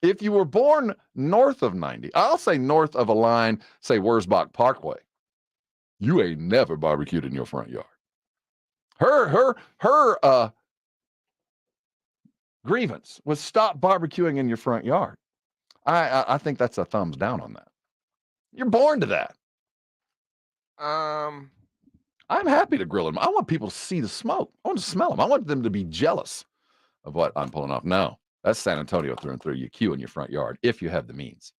If you were born north of 90, I'll say north of a line, say Wurzbach Parkway, you ain't never barbecued in your front yard. Her grievance was stop barbecuing in your front yard. I think that's a thumbs down on that. You're born to that. I'm happy to grill them. I want people to see the smoke. I want to smell them. I want them to be jealous of what I'm pulling off. No, that's San Antonio through and through. You queue in your front yard if you have the means.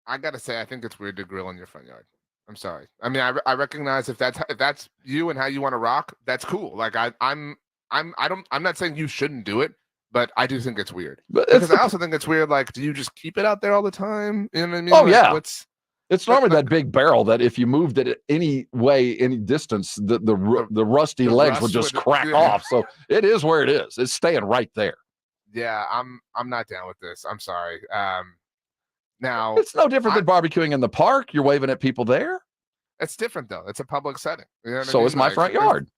I gotta say, I think it's weird to grill in your front yard. I'm sorry. I mean, I recognize if that's you and how you want to rock, that's cool. Like I'm not saying you shouldn't do it, but I do think it's weird. Because I also think it's weird. Like, do you just keep it out there all the time? You know what I mean? Oh, like, yeah. It's normally that big barrel that if you moved it any way, any distance, the rusty legs would just crack off. So it is where it is. It's staying right there. Yeah, I'm not down with this. I'm sorry. Now it's no different than barbecuing in the park. You're waving at people there. It's different though. It's a public setting. You know what I So mean? is my front yard.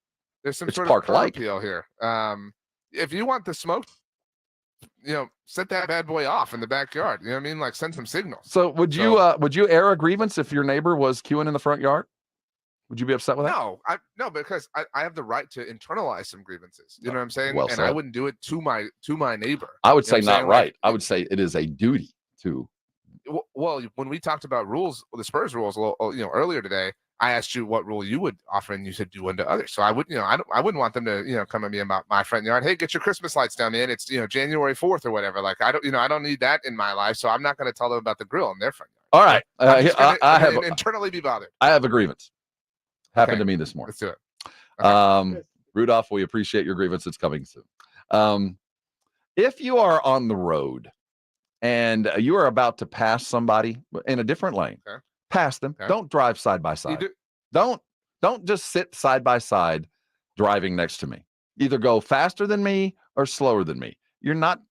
There's some It's sort park-like. of appeal here. If you want the smoke, set that bad boy off in the backyard. You know what I mean? Like send some signals. So would you air a grievance if your neighbor was queuing in the front yard? Would you be upset with that? No, because I have the right to internalize some grievances. You know what I'm saying? Well and said. I wouldn't do it to my neighbor. I would You know say what I'm not saying? right. I would say it is a duty to. Well, when we talked about rules, the Spurs rules, earlier today, I asked you what rule you would offer, and you said do unto others. So I would, I wouldn't want them to, come at me about my front yard. Hey, get your Christmas lights down, man. It's January 4th or whatever. Like I don't need that in my life. So I'm not going to tell them about the grill in their front yard. All right, I have internally be bothered. I have a grievance. Happened Okay. to me this morning. Let's do it. Rudolph, we appreciate your grievance. It's coming soon. If you are on the road and you are about to pass somebody in a different lane, pass them. Okay. Don't drive side by side. Don't just sit side by side driving next to me. Either go faster than me or slower than me.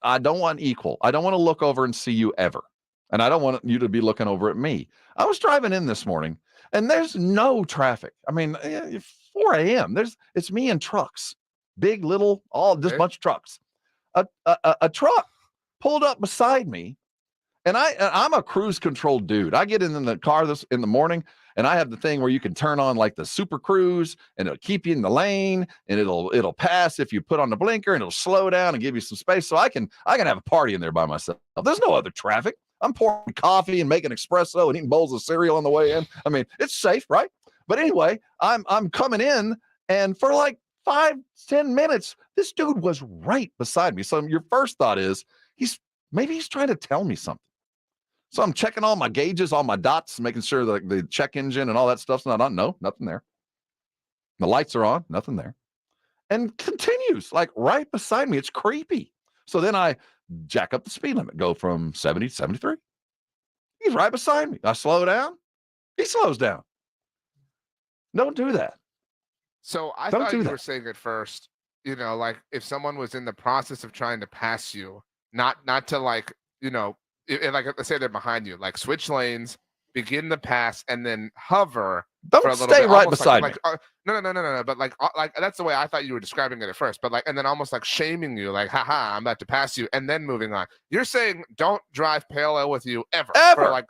I don't want equal. I don't want to look over and see you ever. And I don't want you to be looking over at me. I was driving in this morning and there's no traffic. I mean, 4 a.m. It's me and trucks, big, little, just bunch of trucks. A truck pulled up beside me, and I'm a cruise control dude. I get in the car in the morning, and I have the thing where you can turn on like the super cruise, and it'll keep you in the lane, and it'll pass if you put on the blinker, and it'll slow down and give you some space, so I can have a party in there by myself. There's no other traffic. I'm pouring coffee and making espresso and eating bowls of cereal on the way in. I mean, it's safe, right? But anyway, I'm coming in, and for like 5-10 minutes, this dude was right beside me. So your first thought is maybe he's trying to tell me something. So I'm checking all my gauges, all my dots, making sure that the check engine and all that stuff's not on. No, nothing there. The lights are on, nothing there. And continues like right beside me. It's creepy. So then I jack up the speed limit, go from 70 to 73. He's right beside me. I slow down. He slows down. Don't do that. So I thought you were saying at first, like if someone was in the process of trying to pass you, not to like, like let's say they're behind you, like switch lanes, begin the pass, and then hover. Don't for a little stay bit, right almost beside me. No. But like that's the way I thought you were describing it at first. But like, and then almost like shaming you, like, haha, I'm about to pass you, and then moving on. You're saying don't drive parallel with you ever. Ever. For like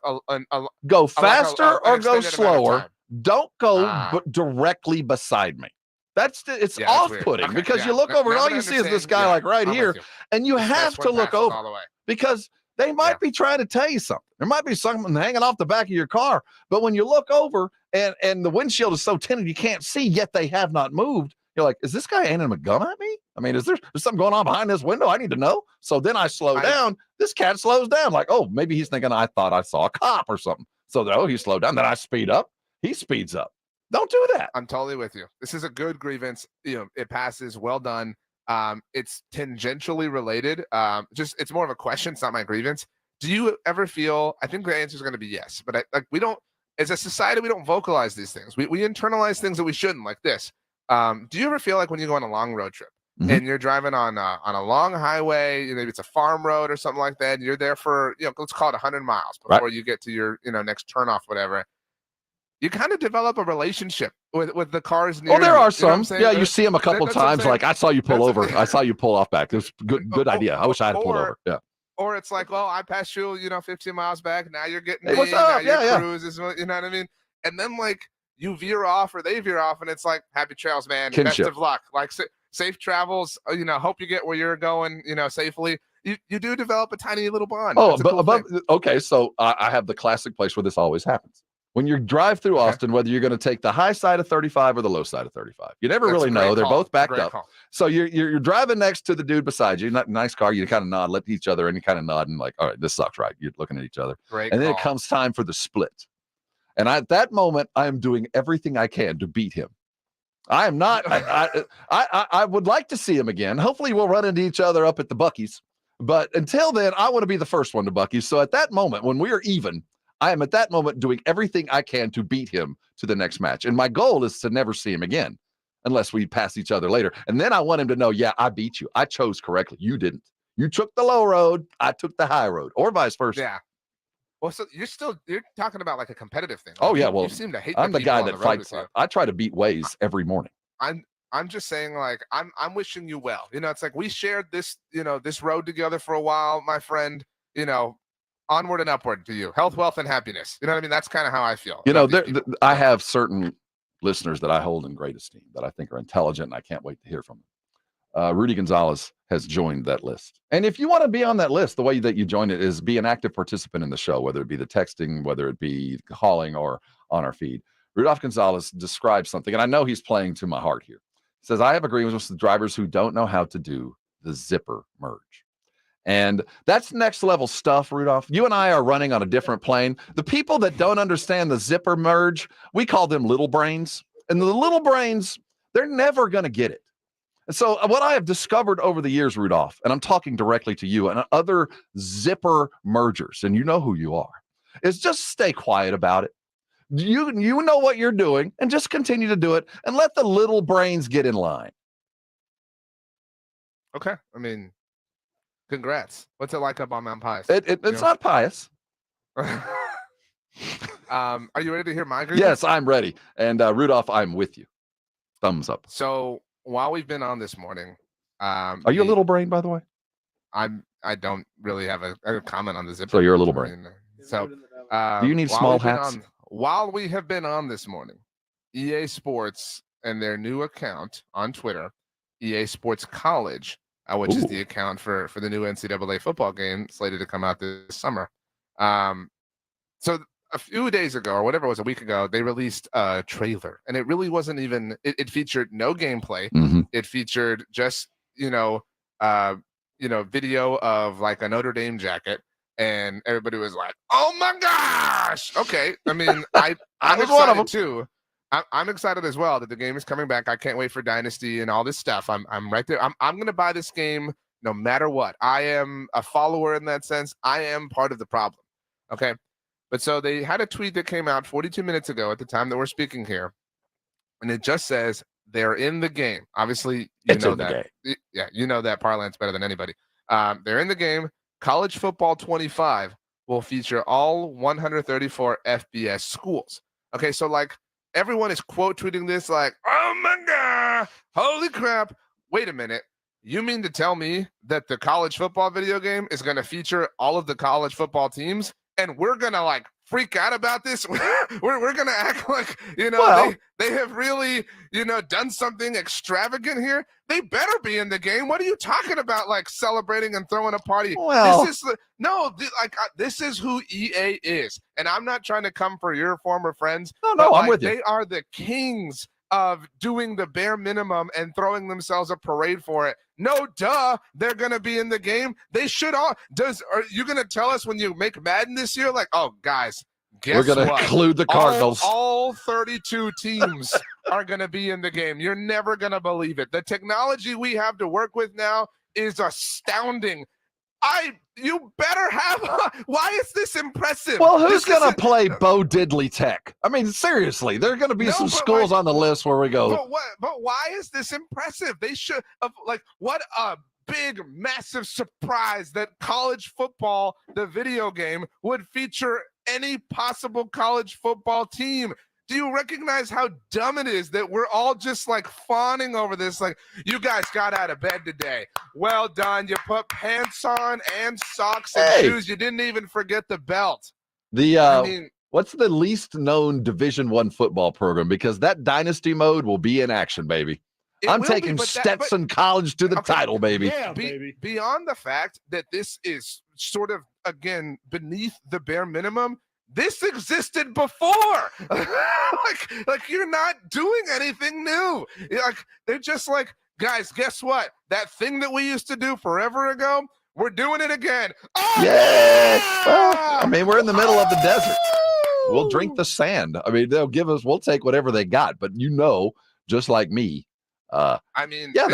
go faster or go extended amount of slower. time. Don't go directly beside me. It's off-putting Okay, because you look over and all you see is this guy like right here, and you have to look over because they might be trying to tell you something. There might be something hanging off the back of your car, but when you look over and the windshield is so tinted you can't see, yet they have not moved. You're like, is this guy aiming a gun at me? I mean, is there something going on behind this window? I need to know. So then I slow down. This cat slows down. Like, oh, maybe he's thinking I thought I saw a cop or something. So he slowed down. Then I speed up. He speeds up. Don't do that. I'm totally with you. This is a good grievance. It passes. Well done. It's tangentially related. It's more of a question. It's not my grievance. Do you ever feel? I think the answer is going to be yes. But we don't. As a society, we don't vocalize these things. We internalize things that we shouldn't, like this. Do you ever feel like when you go on a long road trip and you're driving on a long highway, maybe it's a farm road or something like that, and you're there for, let's call it 100 miles before you get to your, next turnoff, whatever. You kind of develop a relationship with the cars near there are you. some. You know you see them a couple times. Like, I saw you pull over. I saw you pull off back. It was good idea. I wish I had pulled over. Yeah. Or it's like, well, I passed you, 15 miles back. Now you're getting Hey, what's up? Now your cruise is, you know what I mean? And then, like, you veer off or they veer off, and it's like, happy trails, man. Kinship. Best of luck. Like, safe travels. Hope you get where you're going, safely. You do develop a tiny little bond. Oh, okay. So I have the classic place where this always happens. When you drive through Austin, whether you're going to take the high side of 35 or the low side of 35, you never really know. They're both backed up. So you're driving next to the dude beside you, nice car. You kind of nod, let each other, and you kind of nod and like, all right, this sucks, right? You're looking at each other. And then it comes time for the split. And at that moment, I am doing everything I can to beat him. I am not. I would like to see him again. Hopefully, we'll run into each other up at the Buc-ee's. But until then, I want to be the first one to Buc-ee's. So at that moment, when we are even, I am at that moment doing everything I can to beat him to the next match. And my goal is to never see him again unless we pass each other later. And then I want him to know, yeah, I beat you. I chose correctly. You didn't. You took the low road. I took the high road, or vice versa. Yeah. Well, so you're talking about like a competitive thing. Oh, yeah. Well, you seem to hate I'm the guy that fights. I try to beat Waze every morning. I'm just saying, like, I'm wishing you well. It's like we shared this, this road together for a while, my friend, onward and upward to you. Health, wealth, and happiness. You know what I mean? That's kind of how I feel. I have certain listeners that I hold in great esteem that I think are intelligent, and I can't wait to hear from them. Rudy Gonzalez has joined that list. And if you want to be on that list, the way that you join it is be an active participant in the show, whether it be the texting, whether it be calling or on our feed. Rudolph Gonzalez describes something, and I know he's playing to my heart here. He says, I have agreements with the drivers who don't know how to do the zipper merge. And that's next level stuff, Rudolph. You and I are running on a different plane. The people that don't understand the zipper merge, we call them little brains. And the little brains, they're never going to get it. And so what I have discovered over the years, Rudolph, and I'm talking directly to you and other zipper mergers, and you know who you are, is just stay quiet about it. You know what you're doing, and just continue to do it, and let the little brains get in line. Okay. I mean, congrats. What's it like up on Mount Pius? It's not pious. Are you ready to hear my agreement? Yes, I'm ready. And Rudolph, I'm with you. Thumbs up. So while we've been on this morning, are you a little brain, by the way? I don't really have a comment on the zipper. So you're a little brain. So do you need small hats? While we have been on this morning, EA Sports and their new account on Twitter, EA Sports College, which is the account for the new NCAA football game slated to come out this summer. So a few days ago, or whatever it was, a week ago, they released a trailer, and it really wasn't even. It featured no gameplay. Mm-hmm. It featured just video of like a Notre Dame jacket, and everybody was like, "Oh my gosh!" Okay, I mean, I'm excited too. I'm excited as well that the game is coming back. I can't wait for Dynasty and all this stuff. I'm right there. I'm going to buy this game no matter what. I am a follower in that sense. I am part of the problem. Okay. But so they had a tweet that came out 42 minutes ago at the time that we're speaking here. And it just says they're in the game. Obviously, you know that. Yeah, you know that parlance better than anybody. They're in the game. College Football 25 will feature all 134 FBS schools. Okay, so like, everyone is quote tweeting this like, oh my God, holy crap. Wait a minute. You mean to tell me that the college football video game is going to feature all of the college football teams and we're going to like freak out about this? we're going to act like, they have really, done something extravagant here. They better be in the game. What are you talking about? Like celebrating and throwing a party. Well, this is who EA is. And I'm not trying to come for your former friends. No, I'm with you. They are the kings of doing the bare minimum and throwing themselves a parade for it. No, duh, they're going to be in the game. They should all. Are you going to tell us when you make Madden this year? Like, oh, guys, guess we're going to include the Cardinals. All 32 teams are going to be in the game. You're never going to believe it. The technology we have to work with now is astounding. You better have. Why is this impressive? Well, who's going to play Bo Diddley Tech? I mean, seriously, there are going to be some schools on the list where we go. But why is this impressive? They should have, what a big, massive surprise that college football, the video game, would feature any possible college football team. Do you recognize how dumb it is that we're all just fawning over this? You guys got out of bed today. Well done. You put pants on and socks and shoes. You didn't even forget the belt. What's the least known Division I football program? Because that dynasty mode will be in action, baby. I'm taking Stetson College to the title, baby. Yeah, baby. Beyond the fact that this is sort of, again, beneath the bare minimum, this existed before. You're not doing anything new. They're just guys, guess what? That thing that we used to do forever ago, we're doing it again. Oh, yes. Well, I mean, we're in the middle of the desert. We'll drink the sand. I mean, we'll take whatever they got. But just like me, the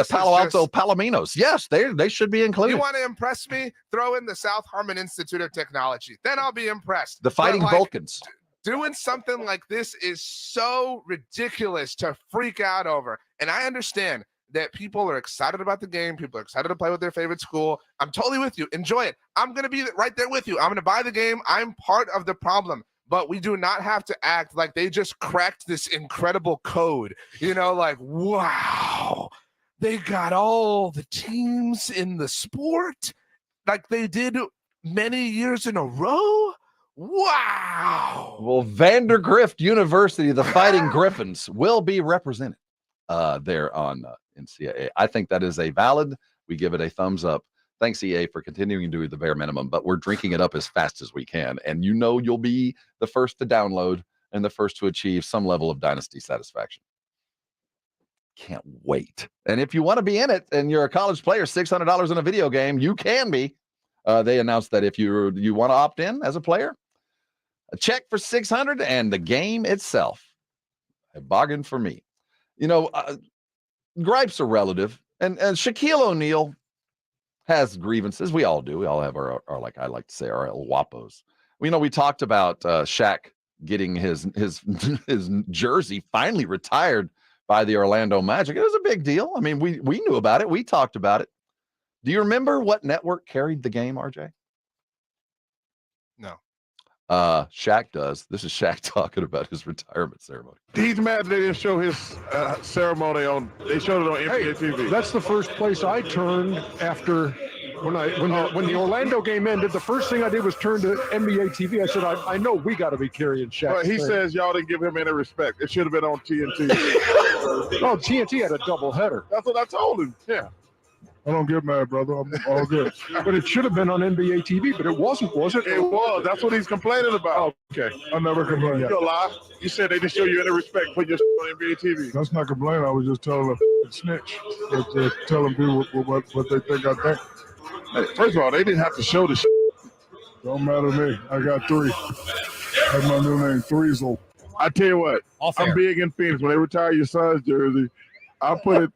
Palo Alto Palominos. Yes, they should be included. You want to impress me? Throw in the South Harmon Institute of Technology. Then I'll be impressed. The Fighting Vulcans. Doing something like this is so ridiculous to freak out over. And I understand that people are excited about the game. People are excited to play with their favorite school. I'm totally with you. Enjoy it. I'm going to be right there with you. I'm going to buy the game. I'm part of the problem. But we do not have to act like they just cracked this incredible code. Wow, they got all the teams in the sport like they did many years in a row. Wow. Well, Vandergrift University, the Fighting Griffins, will be represented there on NCAA. I think that is a valid. We give it a thumbs up. Thanks, EA, for continuing to do the bare minimum, but we're drinking it up as fast as we can. And you'll be the first to download and the first to achieve some level of dynasty satisfaction. Can't wait. And if you want to be in it and you're a college player, $600 in a video game, you can be. They announced that if you want to opt in as a player, a check for $600 and the game itself. A bargain for me. Gripes are relative. And Shaquille O'Neal has grievances. We all do. We all have our I like to say, our El Guapos. We talked about Shaq getting his jersey finally retired by the Orlando Magic. It was a big deal. I mean, we knew about it. We talked about it. Do you remember what network carried the game, RJ? No. Shaq does. This is Shaq talking about his retirement ceremony. He's mad they didn't show his ceremony they showed it on NBA TV. That's the first place I turned after when the Orlando game ended. The first thing I did was turn to NBA TV. I said, I know we got to be carrying Shaq. But he says y'all didn't give him any respect. It should have been on TNT. Oh, TNT had a double header. That's what I told him. Yeah. I don't get mad, brother. I'm all good. But it should have been on NBA TV, but it wasn't, was it? It was. That's what he's complaining about. Oh, okay. I never complained. You're a lie. You said they didn't show you any respect for your on NBA TV. That's not complaining. I was just telling a snitch. Telling people what they think I think. Hey, first of all, they didn't have to show the shit. Don't matter to me. I got 3. That's my new name, Threesel. I tell you what, I'm big in Phoenix. When they retire your son's jersey, I put it.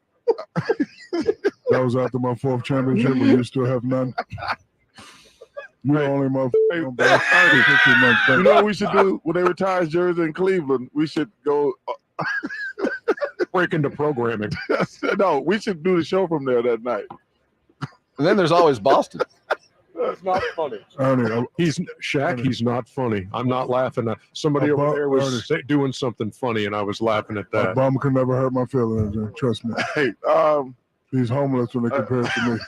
That was after my 4th championship, but you still have none. You're only my You know what we should do when they retire his jersey in Cleveland? We should go break into programming. No, we should do the show from there that night. And then there's always Boston. That's not funny. He's Shaq. He's not funny. I'm not laughing. Somebody over there was doing something funny, and I was laughing at that. Obama can never hurt my feelings. Trust me. Hey, he's homeless when they compare it to me.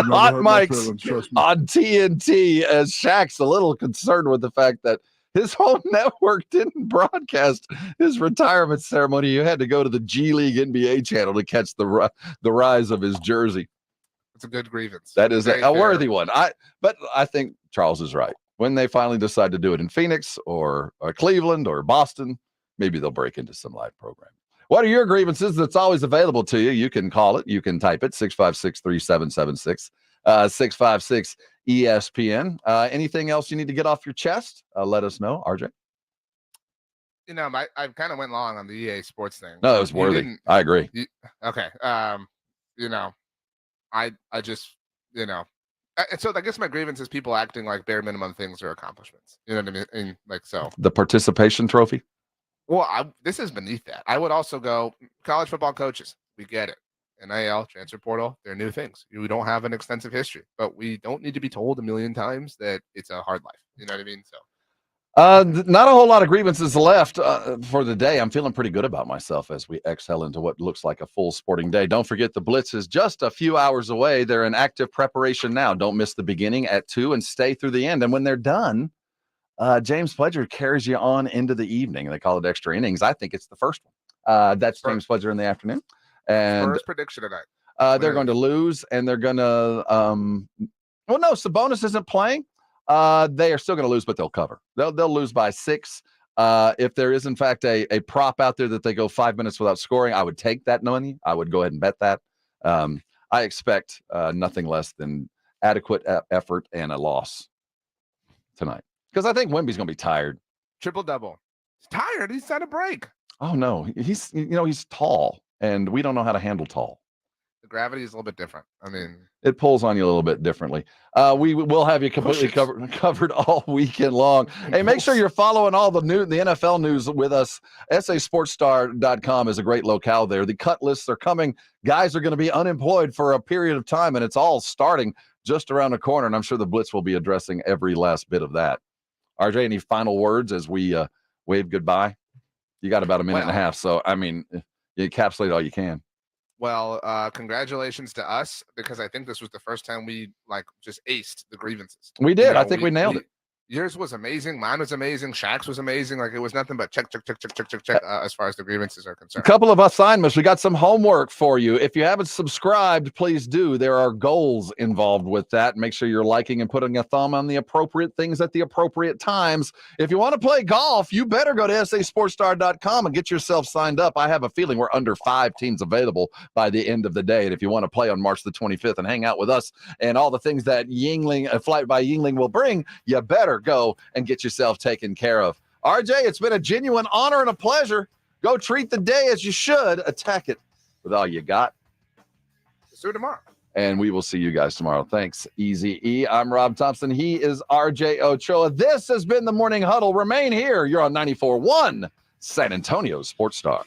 Hot mics on TNT, as Shaq's a little concerned with the fact that his home network didn't broadcast his retirement ceremony. You had to go to the G League NBA channel to catch the rise of his jersey. It's a good grievance. That is a worthy one. But I think Charles is right. When they finally decide to do it in Phoenix or Cleveland or Boston, maybe they'll break into some live programming. What are your grievances? That's always available to you. You can call it. You can type it, 656-3776, 656 ESPN. Anything else you need to get off your chest? Let us know, RJ. I kind of went long on the EA Sports thing. No, it was worthy. I agree. Okay. I just, And so I guess my grievance is people acting like bare minimum things are accomplishments. You know what I mean? And like so. The participation trophy? Well, this is beneath that. I would also go college football coaches. We get it. NIL, transfer portal, they're new things. We don't have an extensive history, but we don't need to be told a million times that it's a hard life. You know what I mean? So. Not a whole lot of grievances left for the day. I'm feeling pretty good about myself as we exhale into what looks like a full sporting day. Don't forget the Blitz is just a few hours away. They're in active preparation now. Don't miss the beginning at 2 and stay through the end. And when they're done, James Pledger carries you on into the evening. They call it extra innings. I think it's the first one. That's James Pledger in the afternoon. And Spurs prediction tonight. They're going to lose, and they're going to well, no, Sabonis isn't playing. They are still going to lose, but they'll cover. They'll lose by 6. If there is, in fact, a prop out there that they go 5 minutes without scoring, I would take that money. I would go ahead and bet that. I expect nothing less than adequate effort and a loss tonight. Because I think Wemby's going to be tired. Triple-double. He's tired. He's on a break. Oh, no. He's tall, and we don't know how to handle tall. The gravity is a little bit different. I mean, it pulls on you a little bit differently. We will have you completely covered all weekend long. Hey, make sure you're following all the NFL news with us. SASportsStar.com is a great locale there. The cut lists are coming. Guys are going to be unemployed for a period of time, and it's all starting just around the corner, and I'm sure the Blitz will be addressing every last bit of that. RJ, any final words as we wave goodbye? You got about a minute and a half, so, I mean, you encapsulate all you can. Well, congratulations to us, because I think this was the first time we just aced the grievances. We did. I think we nailed it. Yours was amazing. Mine was amazing. Shaq's was amazing. It was nothing but check as far as the grievances are concerned. A couple of assignments. We got some homework for you. If you haven't subscribed, please do. There are goals involved with that. Make sure you're liking and putting a thumb on the appropriate things at the appropriate times. If you want to play golf, you better go to SASportsStar.com and get yourself signed up. I have a feeling we're under 5 teams available by the end of the day. And if you want to play on March the 25th and hang out with us and all the things that a flight by Yingling will bring, you better go and get yourself taken care of. RJ, it's been a genuine honor and a pleasure. Go treat the day as you should. Attack it with all you got. See you tomorrow. And we will see you guys tomorrow. Thanks, Easy E. I'm Rob Thompson. He is RJ Ochoa. This has been the Morning Huddle. Remain here. You're on 94.1 San Antonio Sports Star.